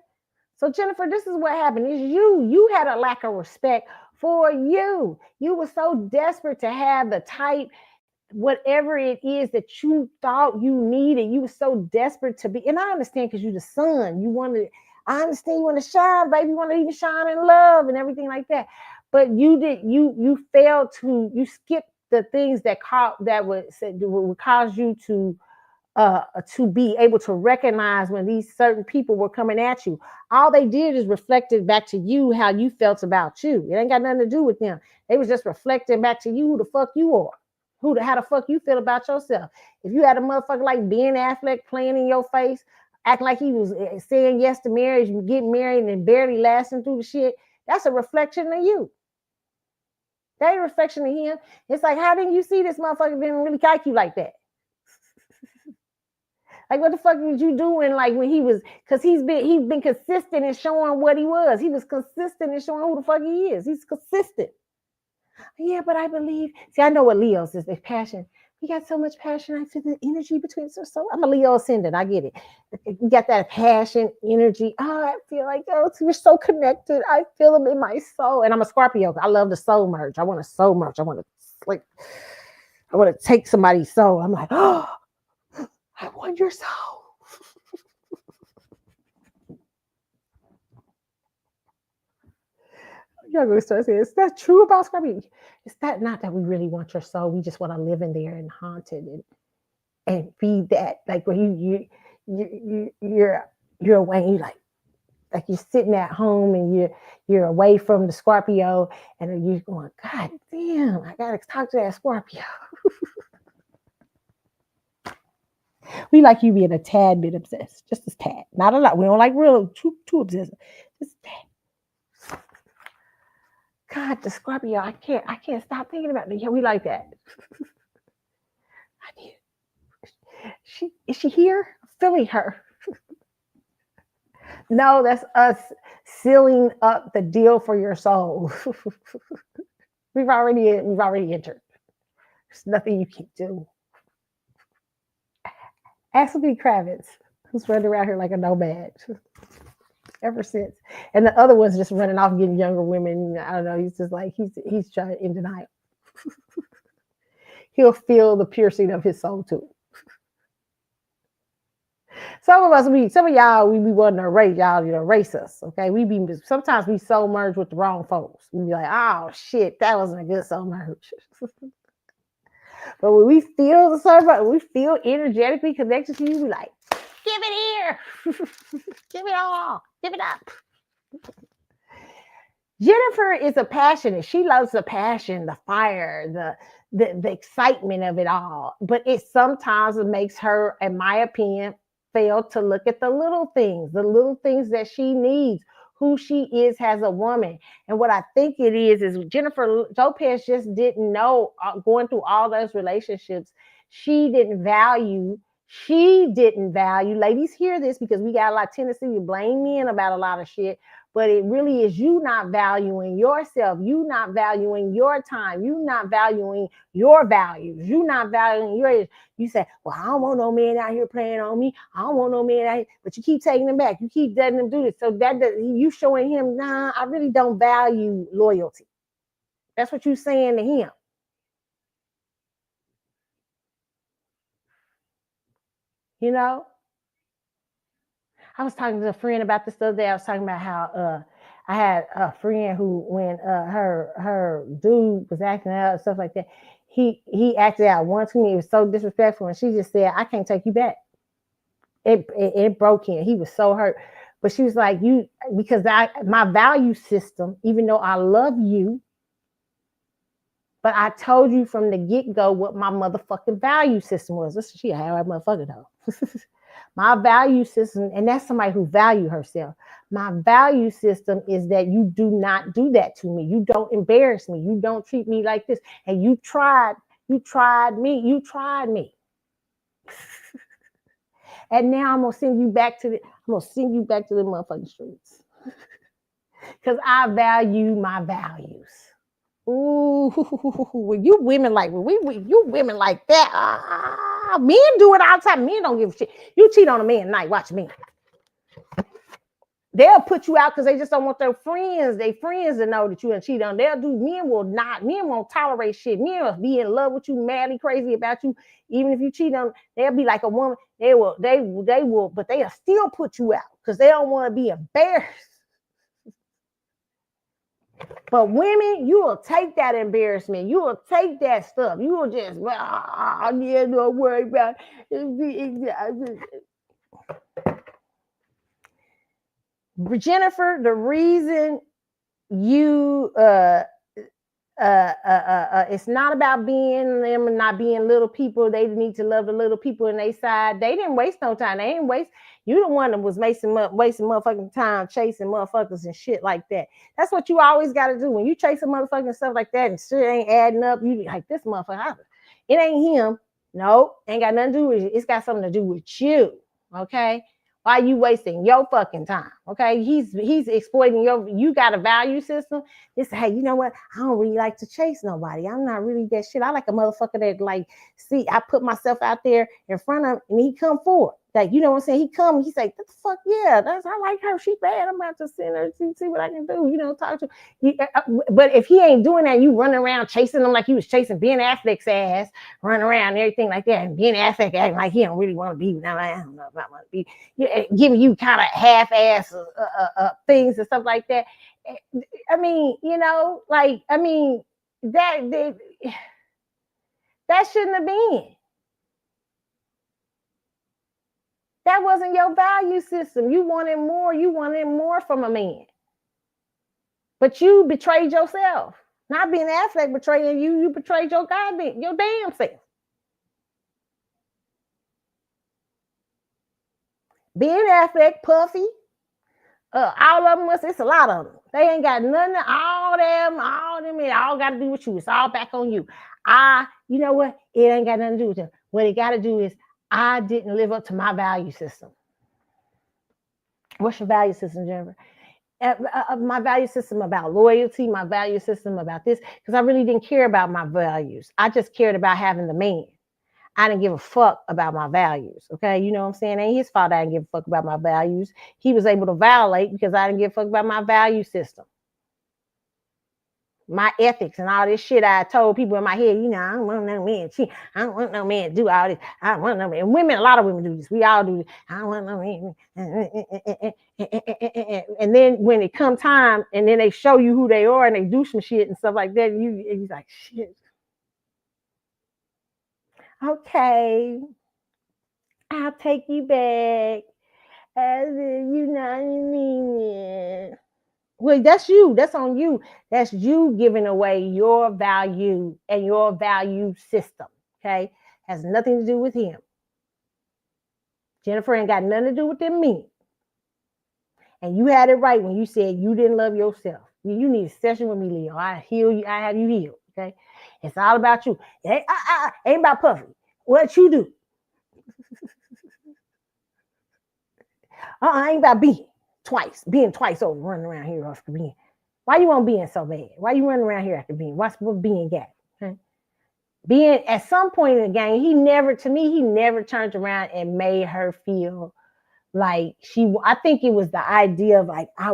So Jennifer, this is what happened. Is you had a lack of respect for you. You were so desperate to have the type, whatever it is that you thought you needed. You were so desperate to be, and I understand because you're the son. I understand you want to shine, baby. You want to even shine in love and everything like that. But you failed you skipped the things that would cause you to be able to recognize when these certain people were coming at you. All they did is reflected back to you how you felt about you. It ain't got nothing to do with them. They was just reflecting back to you who the fuck you are. How the fuck you feel about yourself. If you had a motherfucker like Ben Affleck playing in your face, acting like he was saying yes to marriage, getting married and barely lasting through the shit, that's a reflection of you. That ain't a reflection of him. It's like, how didn't you see this motherfucker didn't really like you like that? Like, what the fuck was you doing? Like, when he was, because he's been consistent in showing what he was. He was consistent in showing who the fuck he is. He's consistent. Yeah, but I believe. See, I know what Leo's is. There's passion. We got so much passion. I feel the energy between us. So I'm a Leo ascendant. I get it. You got that passion, energy. Oh, I feel like, we're so connected. I feel them in my soul. And I'm a Scorpio. I love the soul merge. I want a soul merge. I want to take somebody's soul. I'm like, oh, I want your soul. Y'all gonna start saying, is that true about Scorpio? It's not that we really want your soul. We just want to live in there and haunt it and be that. Like when you're away, and you like you're sitting at home and you're away from the Scorpio and you're going, God damn, I gotta talk to that Scorpio. We like you being a tad bit obsessed, just a tad, not a lot. We don't like real too obsessed, just a tad. God, the Scorpio, I can't stop thinking about it. Yeah, we like that. Is she here? I'm feeling her. No, that's us sealing up the deal for your soul. We've already entered. There's nothing you can do. Ask me Kravitz, who's running around here like a nomad ever since. And the other one's just running off getting younger women. I don't know. He's just like, he's trying in denial. He'll feel the piercing of his soul too. Some of y'all, we be wanting to erase y'all, erase us. Okay. Sometimes we soul merge with the wrong folks. We be like, oh shit, that wasn't a good soul merge. But when we feel the soul, we feel energetically connected to you, we like, give it here. Give it all. Give it up. Jennifer is a passionate. She loves the passion, the fire, the excitement of it all. But it sometimes makes her, in my opinion, fail to look at the little things that she needs, who she is as a woman. And what I think it is Jennifer Lopez just didn't know, going through all those relationships, she didn't value, ladies, hear this, because we got a lot of tendency to blame men about a lot of shit, but it really is you not valuing yourself, you not valuing your time, you not valuing your values, you not valuing you say, well, I don't want no man out here playing on me, I don't want no man out here, but you keep taking them back, you keep letting them do this, so that you showing him, nah, I really don't value loyalty. That's what you're saying to him. You know, I was talking to a friend about this the other day. I was talking about how I had a friend who, when her dude was acting out and stuff like that, he acted out once to me. It was so disrespectful, and she just said, "I can't take you back." It broke him. He was so hurt. But she was like, because my value system, even though I love you, but I told you from the get-go what my motherfucking value system was. This she had that motherfucker though. My value system, and that's somebody who value herself. My value system is that you do not do that to me. You don't embarrass me. You don't treat me like this. And you tried me. And now I'm gonna send you back to the motherfucking streets. Because I value my values. Ooh, when you women like you women like that, men do it all the time. Men don't give a shit. You cheat on a man tonight, watch me. They'll put you out because they just don't want their friends to know that you done cheated on. Men won't tolerate shit. Men will be in love with you, madly crazy about you. Even if you cheat on, they'll be like a woman. They will, but they'll still put you out because they don't want to be embarrassed. But women, you will take that embarrassment. You will take that stuff. You will just, yeah, don't worry about it. Jennifer, the reason you it's not about being them and not being little people. They need to love the little people in their side. They didn't waste no time. They ain't waste. You the one that was wasting motherfucking time chasing motherfuckers and shit like that. That's what you always got to do when you chasing motherfucking stuff like that and shit ain't adding up. You be like, this motherfucker, it ain't him. No, ain't got nothing to do with it. It's got something to do with you. Okay. Why you wasting your fucking time? Okay, he's exploiting you got a value system. It's, hey, you know what? I don't really like to chase nobody. I'm not really that shit. I like a motherfucker that like, see, I put myself out there in front of him and he come forward. Like, you know what I'm saying? He come, he's like, what the fuck? Yeah, I like her. She bad. I'm about to send her, see what I can do. You know, talk to her. But if he ain't doing that, you running around chasing him like he was chasing Ben Affleck's ass, running around and everything like that. And Ben Affleck acting like he don't really want to be. Now I don't know if I want to be. Giving you kind of half-ass things and stuff like that. I mean, you know, like, I mean, that shouldn't have been. That wasn't your value system. You wanted more. You wanted more from a man. But you betrayed yourself. Not Ben Affleck betraying you. You betrayed your damn self. Ben Affleck, Puffy, all of them, it's a lot of them. They ain't got nothing, all them, it all got to do with you. It's all back on you. You know what? It ain't got nothing to do with them. What it got to do is I didn't live up to my value system. What's your value system, Jennifer? My value system about loyalty, my value system about this, because I really didn't care about my values. I just cared about having the man. I didn't give a fuck about my values. Okay. You know what I'm saying? Ain't his fault I didn't give a fuck about my values. He was able to violate because I didn't give a fuck about my value system. My ethics and all this shit I told people in my head, you know, I don't want no man cheat. I don't want no man to do all this. I don't want no man. And women, a lot of women do this. We all do this. I don't want no man. And then when it come time and then they show you who they are and they do some shit and stuff like that, you're like, shit. Okay, I'll take you back. You know what I mean? Well, that's you. That's on you. That's you giving away your value and your value system. Okay, has nothing to do with him. Jennifer ain't got nothing to do with them men. And you had it right when you said you didn't love yourself. You need a session with me, Leo. I heal you. I have you healed. Okay, it's all about you. It ain't about Puffy. What you do? Ain't about being twice over, running around here after being. Why you want being so bad? Why you running around here after being? What's what being got? Okay? Being at some point in the game, he never turned around and made her feel like I think it was the idea of like, I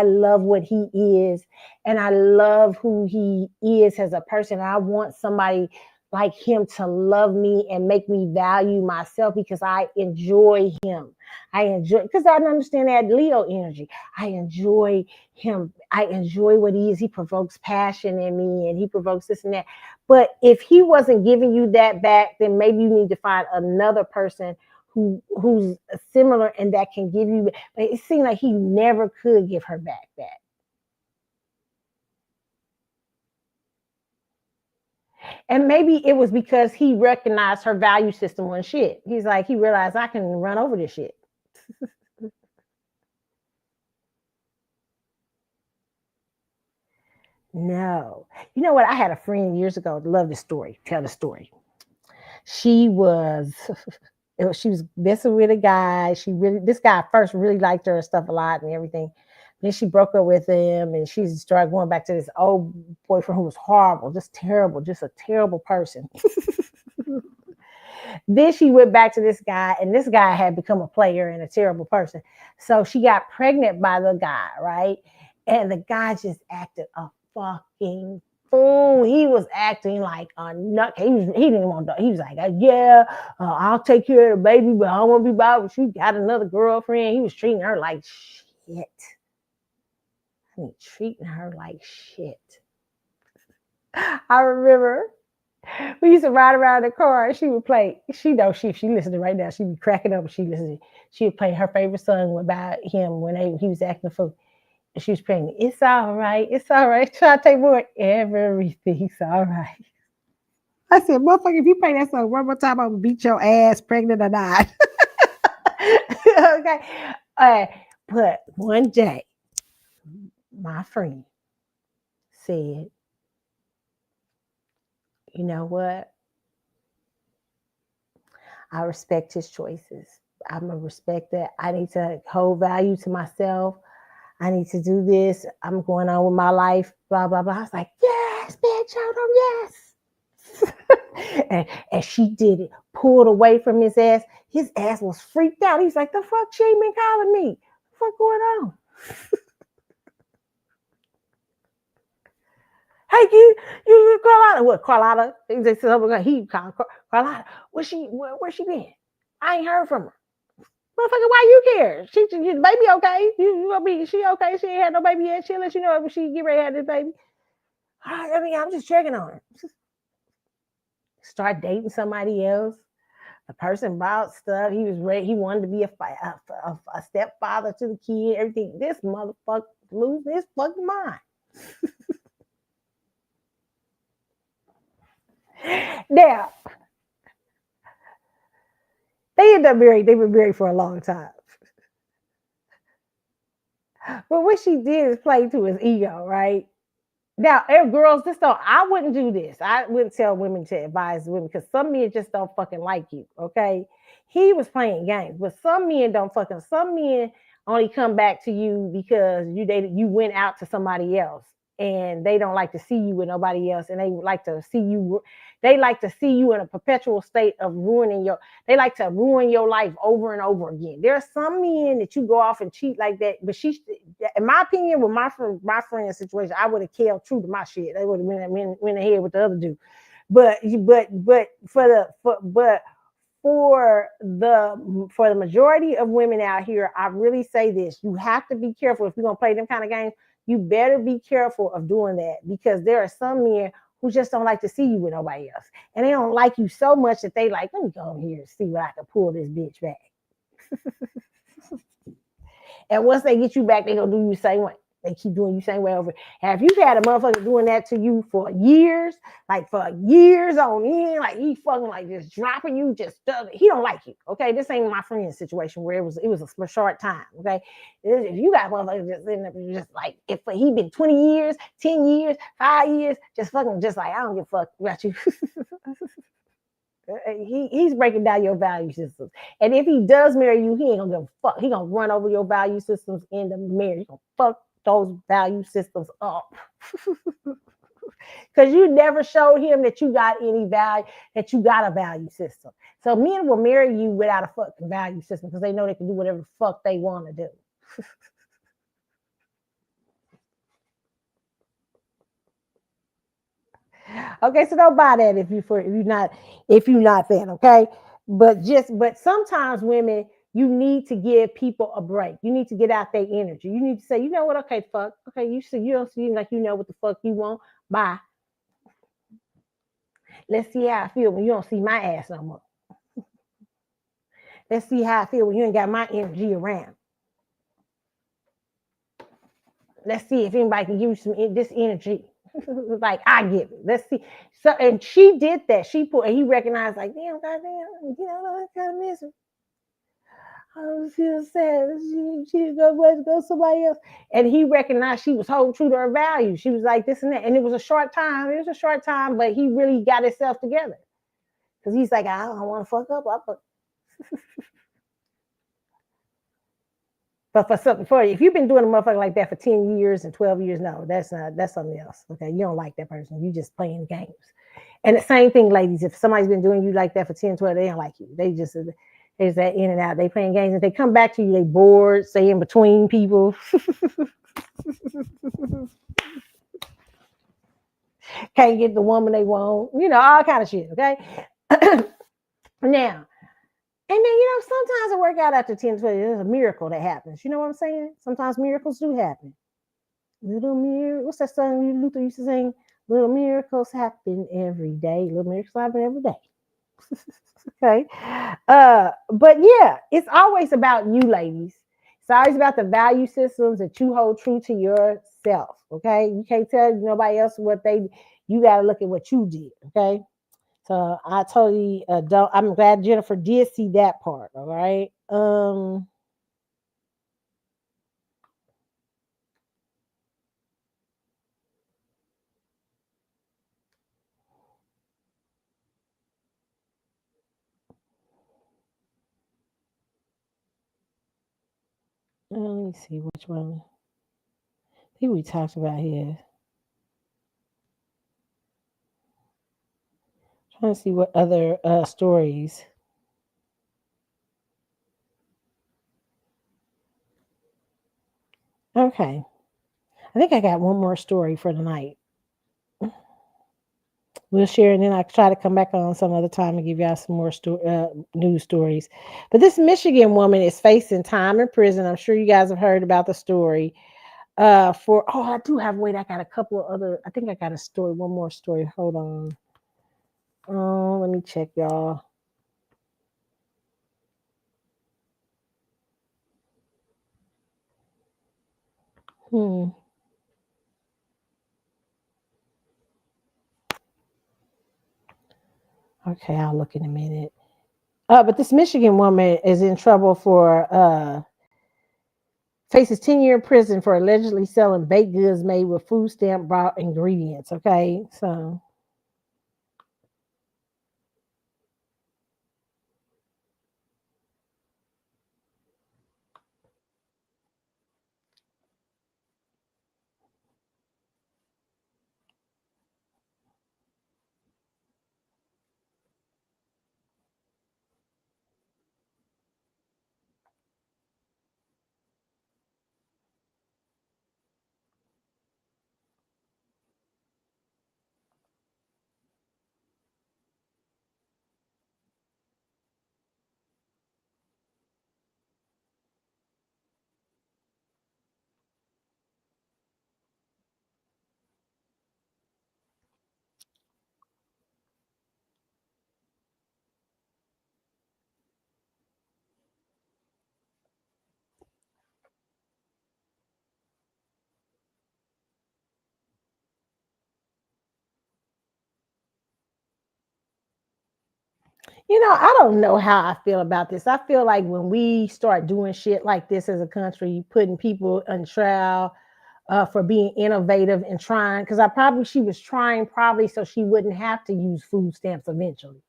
love what he is and I love who he is as a person. I want somebody like him to love me and make me value myself because I enjoy him. Because I understand that Leo energy. I enjoy him. I enjoy what he is. He provokes passion in me and he provokes this and that. But if he wasn't giving you that back, then maybe you need to find another person who's similar and that can give you. But it seemed like he never could give her back that. And maybe it was because he recognized her value system on shit. He's like, he realized I can run over this shit. No. You know what? I had a friend years ago. Love this story. Tell the story. She was messing with a guy. This guy first really liked her and stuff a lot and everything. Then she broke up with him and she started going back to this old boyfriend who was horrible, just terrible, just a terrible person. Then she went back to this guy, and this guy had become a player and a terrible person. So she got pregnant by the guy, right? And the guy just acted a fucking fool. He was acting like a nut. He didn't want to. He was like, I'll take care of the baby, but I don't want to be bothered with you. Got another girlfriend. He was treating her like shit. I mean, treating her like shit. I remember we used to ride around in the car, and she would play. She knows if she listened to right now, she'd be cracking up. She would play her favorite song about him when he was acting a fool. And she was playing, "It's all right, it's all right." Try to take more. Everything's all right. I said, "Motherfucker, if you play that song one more time, I'm gonna beat your ass, pregnant or not." Okay. But one day, my friend said, "You know what? I respect his choices. I'm going to respect that. I need to hold value to myself. I need to do this. I'm going on with my life, blah, blah, blah." I was like, "Yes, bitch, hold on, yes." and she did it, pulled away from his ass. His ass was freaked out. He was like, "The fuck, she ain't been calling me. What the fuck going on?" "Hey, you Carlotta." "What, Carlotta?" They said, he called Carlotta. Where she been? I ain't heard from her. "Motherfucker, why you care? She baby okay? She okay? She ain't had no baby yet. She'll let you know if she get ready to have this baby." I mean, I'm just checking on her. Start dating somebody else. The person bought stuff. He was ready. He wanted to be a stepfather to the kid. Everything. This motherfucker losing his fucking mind. Now, they ended up married. They've been married for a long time. But what she did is play to his ego, right? Now, girls, I wouldn't do this. I wouldn't tell women to advise women because some men just don't fucking like you, okay? He was playing games, but some men only come back to you because you went out to somebody else, and they don't like to see you with nobody else, and they like to see you in a perpetual state of they like to ruin your life over and over again. There are some men that you go off and cheat like that, but in my opinion, with my friend's situation, I would have held true to my shit. They would have went ahead with the other dude. But for the majority of women out here, I really say this: you have to be careful if you're gonna play them kind of games. You better be careful of doing that, because there are some men who just don't like to see you with nobody else, and they don't like you so much that they like, "Let me go here and see what I can pull this bitch back." And once they get you back, they gonna do you the same way. They keep doing you the same way over. And if you've had a motherfucker doing that to you for years, like for years on end, like he fucking like just dropping you, he don't like you. Okay, this ain't my friend's situation where it was a short time. Okay, if you got motherfuckers just sitting up, just like if he been 20 years, 10 years, 5 years, just fucking just like, I don't give a fuck about you. He's breaking down your value systems. And if he does marry you, he ain't gonna give a fuck. He gonna run over your value systems in the marriage. He gonna fuck those value systems up. Because you never showed him that you got any value, that you got a value system. So men will marry you without a fucking value system because they know they can do whatever the fuck they want to do. Okay, so don't buy that if you're not that, okay? But sometimes women, you need to give people a break. You need to get out their energy. You need to say, "You know what? Okay, fuck. Okay, you don't seem like you know what the fuck you want. Bye. Let's see how I feel when you don't see my ass no more. Let's see how I feel when you ain't got my energy around. Let's see if anybody can give you this energy." Like, I get it. Let's see. So, and she did that. He recognized, like, "Damn, goddamn, I kind of miss her. I feel sad. She go somebody else." And he recognized she was holding true to her values. She was like this and that. And it was a short time. But he really got himself together. Because he's like, "I don't want to fuck up." But if you've been doing a motherfucker like that for 10 years and 12 years, no, that's something else. Okay, you don't like that person. You just playing games. And the same thing, ladies, if somebody's been doing you like that for 10, 12, they don't like you. There's that in and out. They playing games. If they come back to you, they bored, stay in between people. Can't get the woman they want, all kind of shit, okay? Now, and then, sometimes it work out after 10, 12 years. There's a miracle that happens. You know what I'm saying? Sometimes miracles do happen. Little miracle. What's that song Luther used to sing? Little miracles happen every day. Little miracles happen every day. Okay. But yeah, it's always about you, ladies. It's always about the value systems that you hold true to yourself. Okay. You can't tell nobody else you got to look at what you did. Okay. So I totally don't. I'm glad Jennifer did see that part. All right. Let me see which one. I think we talked about here. Trying to see what other stories. Okay. I think I got one more story for tonight. We'll share, and then I'll try to come back on some other time and give y'all some more news stories. But this Michigan woman is facing time in prison. I'm sure you guys have heard about the story. I do have, I got a couple of other, I think I got a story, one more story. Hold on. Let me check, y'all. Okay, I'll look in a minute. But this Michigan woman is in trouble for faces 10-year in prison for allegedly selling baked goods made with food stamp bought ingredients. Okay, so I don't know how I feel about this. I feel like when we start doing shit like this as a country, putting people on trial for being innovative and trying, because she was trying probably so she wouldn't have to use food stamps eventually.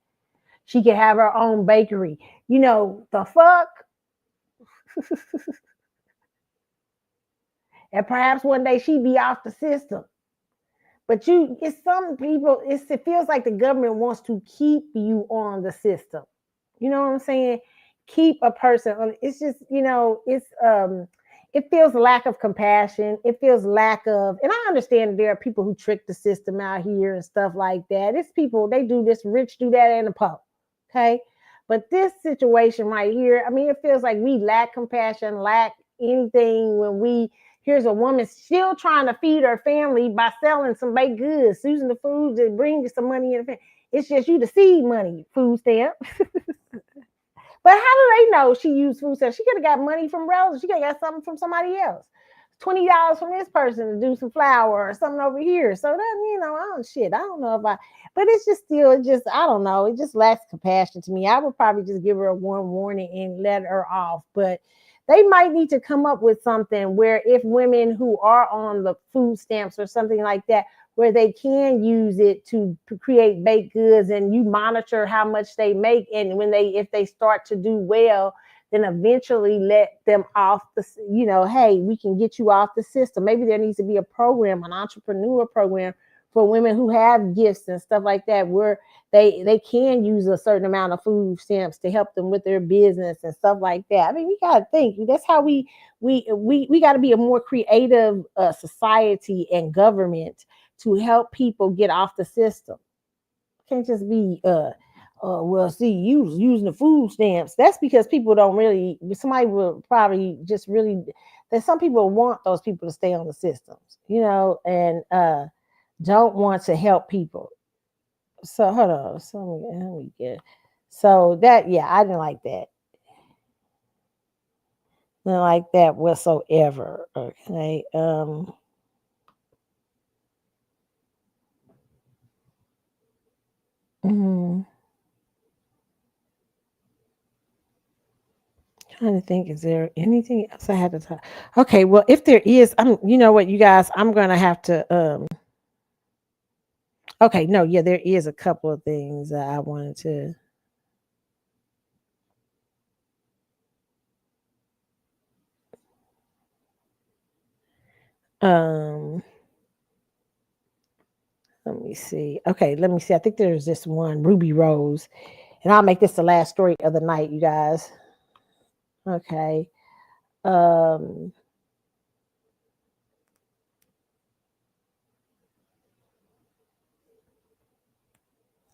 She could have her own bakery. The fuck? And perhaps one day she'd be off the system. But it's some people, it feels like the government wants to keep you on the system. You know what I'm saying? Keep a person on. It's just, it feels lack of compassion. It feels lack of, and I understand there are people who trick the system out here and stuff like that. It's people, they do this, rich do that, and the poor. Okay. But this situation right here, it feels like we lack compassion, lack anything when here's a woman still trying to feed her family by selling some baked goods, using the food to bring you some money in the family. It's just you the seed money, food stamp. But how do they know she used food stamps? She could have got money from relatives. She could have got something from somebody else. $20 from this person to do some flour or something over here. So that, I don't know but it's just still, I don't know. It just lacks compassion to me. I would probably just give her a warning and let her off. But they might need to come up with something where if women who are on the food stamps or something like that, where they can use it to create baked goods and you monitor how much they make. And if they start to do well, then eventually let them off hey, we can get you off the system. Maybe there needs to be a program, an entrepreneur program for women who have gifts and stuff like that, where they can use a certain amount of food stamps to help them with their business and stuff like that. I mean, we gotta think. That's how we got to be a more creative society and government to help people get off the system. Can't just be well, see, you using the food stamps. That's because people don't really. Somebody will probably just really. That some people want those people to stay on the systems, and don't want to help people. So hold on. So let me get. So that I didn't like that. Didn't like that whatsoever. Okay. Mm, trying to think, is there anything else I had to talk? Okay, well, if there is, you know what, you guys, I'm gonna have to okay, no, yeah, there is a couple of things that I wanted to um let me see. Okay, let me see. I think there's this one, Ruby Rose, and I'll make this the last story of the night, you guys. Okay. Um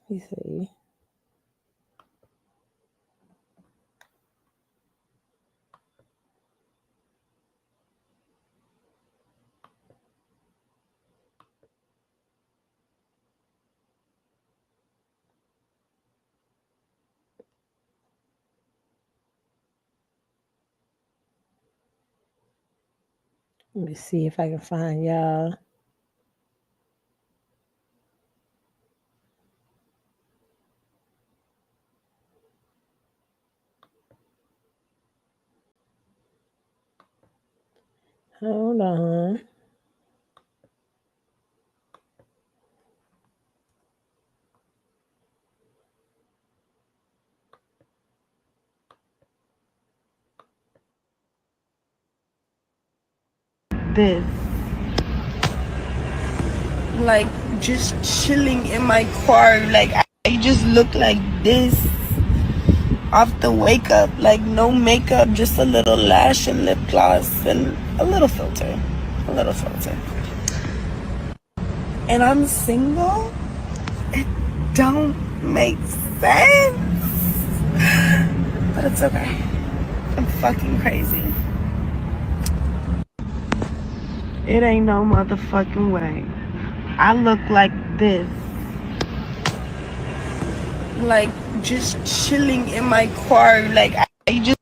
let me see. Let me see if I can find y'all. Hold on. This. Like, just chilling in my car. Like, I just look like this off the wake up. Like, no makeup, just a little lash and lip gloss and a little filter. A little filter. And I'm single? It don't make sense. But it's okay. I'm fucking crazy. It ain't no motherfucking way. I look like this. Like, just chilling in my car. Like, I just...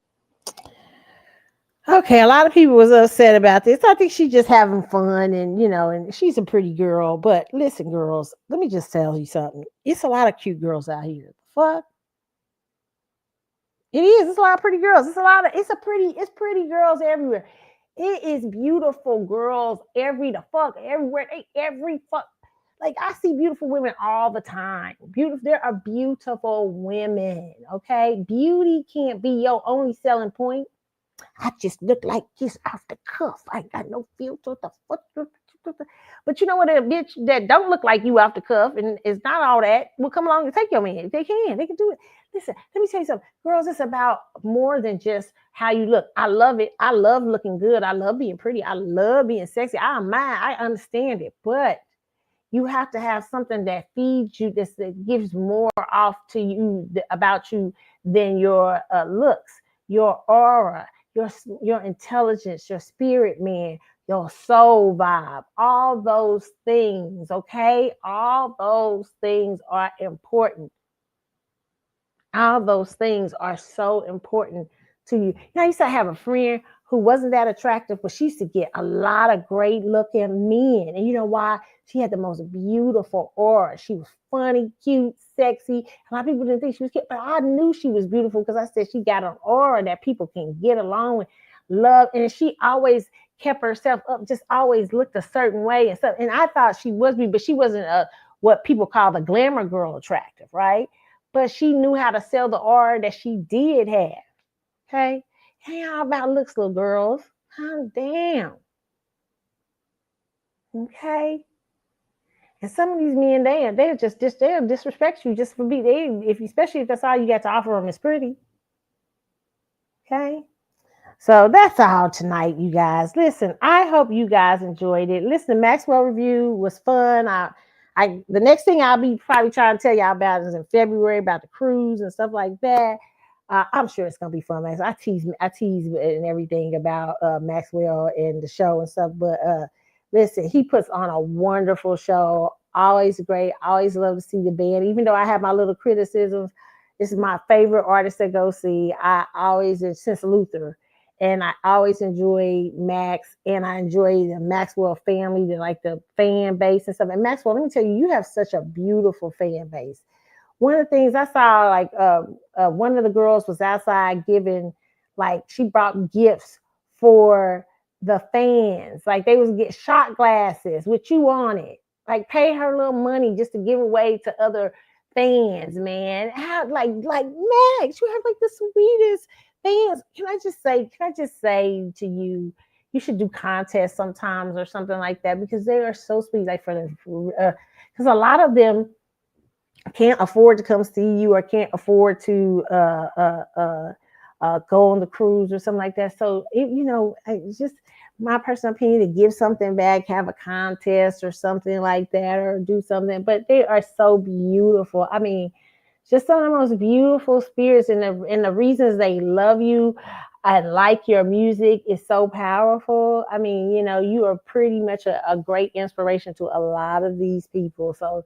Okay, a lot of people was upset about this. I think she's just having fun, and and she's a pretty girl. But listen, girls, let me just tell you something. It's a lot of cute girls out here. Fuck. It is. It's a lot of pretty girls. It's pretty girls everywhere. It is beautiful girls everywhere. Every fuck. Like, I see beautiful women all the time. There are beautiful women. Okay, beauty can't be your only selling point. I just look like this off the cuff. I ain't got no filter. But you know what? A bitch that don't look like you off the cuff and is not all that will come along and take your man. They can do it. Listen, let me tell you something. Girls, it's about more than just how you look. I love it. I love looking good. I love being pretty. I love being sexy. I don't mind. I understand it. But you have to have something that feeds you, that gives more off to you about you than your looks, your aura, your intelligence, your spirit, man, your soul vibe, all those things. Okay, all those things are important. All those things are so important to you. I used to have a friend who wasn't that attractive, but she used to get a lot of great looking men. And you know why? She had the most beautiful aura. She was funny, cute, sexy. A lot of people didn't think she was cute, but I knew she was beautiful because I said she got an aura that people can get along with, love. And she always kept herself up, just always looked a certain way and stuff. And I thought she was me, but she wasn't what people call the glamour girl attractive, right? But she knew how to sell the aura that she did have. Okay. Ain't all about looks, little girls. Calm down. Okay. And some of these men, they'll disrespect you just for especially if that's all you got to offer them is pretty. Okay. So that's all tonight, you guys. Listen, I hope you guys enjoyed it. Listen, the Maxwell review was fun. The next thing I'll be probably trying to tell y'all about is in February about the cruise and stuff like that. I'm sure it's gonna be fun, Max. I tease and everything about Maxwell and the show and stuff. But listen, he puts on a wonderful show. Always great. Always love to see the band, even though I have my little criticisms. This is my favorite artist to go see. I always, since Luther. And I always enjoy Max, and I enjoy the Maxwell family, the fan base and stuff. And Maxwell, let me tell you, you have such a beautiful fan base. One of the things I saw, one of the girls was outside giving, she brought gifts for the fans. Like they was get shot glasses with you on it. Like pay her little money just to give away to other fans, man. How like Max, you have the sweetest fans. Can I just say to you, you should do contests sometimes or something like that, because they are so sweet. Because a lot of them can't afford to come see you or can't afford to go on the cruise or something like that. So it's just my personal opinion to give something back, have a contest or something like that, or do something. But they are so beautiful. I mean, just some of the most beautiful spirits, and the reasons they love you and like your music is so powerful. I mean, you are pretty much a great inspiration to a lot of these people. So,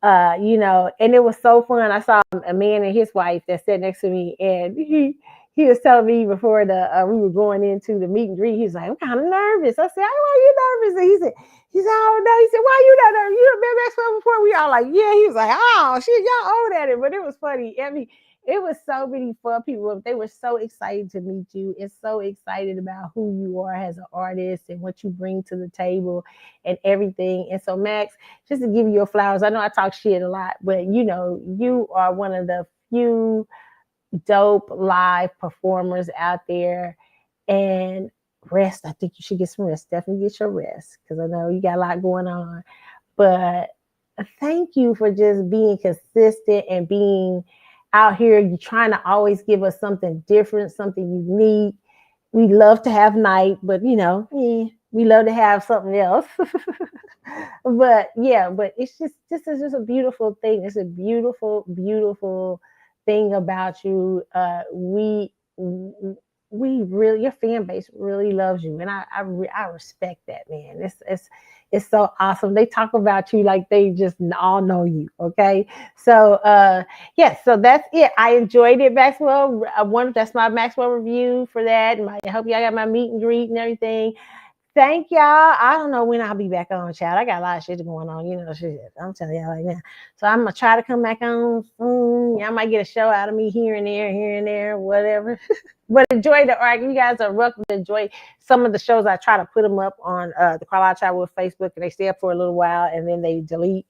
and it was so fun. I saw a man and his wife that sat next to me, and he was telling me before we were going into the meet and greet. He was like, "I'm kind of nervous." I said, "Why are you nervous?" And he said, "Oh no." He said, "Why you not nervous? You been Maxwell before?" We all like, "Yeah." He was like, "Oh shit, y'all old at it." But it was funny. I mean, it was so many fun people. They were so excited to meet you and so excited about who you are as an artist and what you bring to the table and everything. And so, Max, just to give you your flowers, I know I talk shit a lot, but you are one of the few dope live performers out there. And rest, I think you should get some rest. Definitely get your rest, because I know you got a lot going on. But thank you for just being consistent and being out here. You're trying to always give us something different, something unique. We love to have night, but we love to have something else. But it's just, this is just a beautiful thing. It's a beautiful, beautiful thing about you. We really, your fan base really loves you, and I respect that, man. It's so awesome. They talk about you like they just all know you. Okay, so so that's it. I enjoyed it, Maxwell. That's my Maxwell review for that. I hope y'all got my meet and greet and everything. Thank y'all. I don't know when I'll be back on, child. I got a lot of shit going on, shit. I'm telling y'all right now. So I'm gonna try to come back on soon. Y'all might get a show out of me here and there, whatever. But enjoy the art. You guys are welcome to enjoy some of the shows. I try to put them up on the Carlotta Chat with Facebook, and they stay up for a little while and then they delete.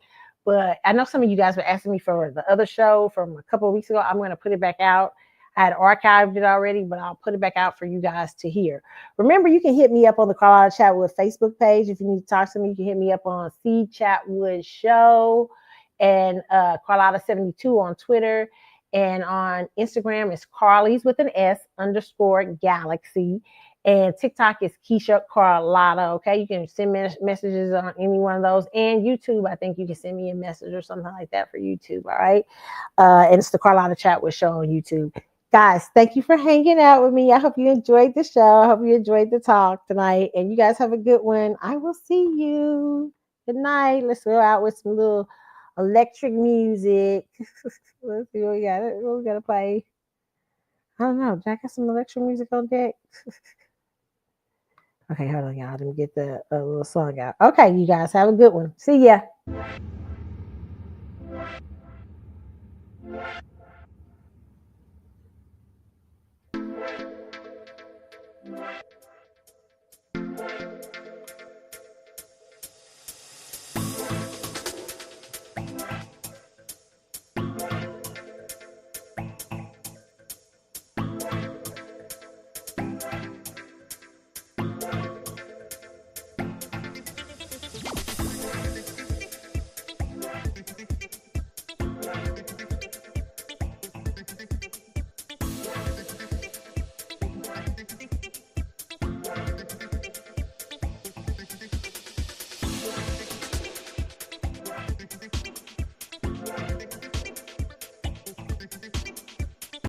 But I know some of you guys were asking me for the other show from a couple of weeks ago. I'm gonna put it back out. I had archived it already, but I'll put it back out for you guys to hear. Remember, you can hit me up on the Carlotta Chatwood Facebook page. If you need to talk to me, you can hit me up on C Chatwood Show and Carlotta72 on Twitter. And on Instagram, it's Carly's with an S _Galaxy. And TikTok is Keisha Carlotta. Okay, you can send messages on any one of those. And YouTube, I think you can send me a message or something like that for YouTube. All right. And it's the Carlotta Chatwood Show on YouTube. Guys, thank you for hanging out with me. I hope you enjoyed the show. I hope you enjoyed the talk tonight. And you guys have a good one. I will see you. Good night. Let's go out with some little electric music. Let's see what we got. What we got to play? I don't know. Did I got some electric music on deck? Okay, hold on, y'all. Let me get the little song out. Okay, you guys have a good one. See ya.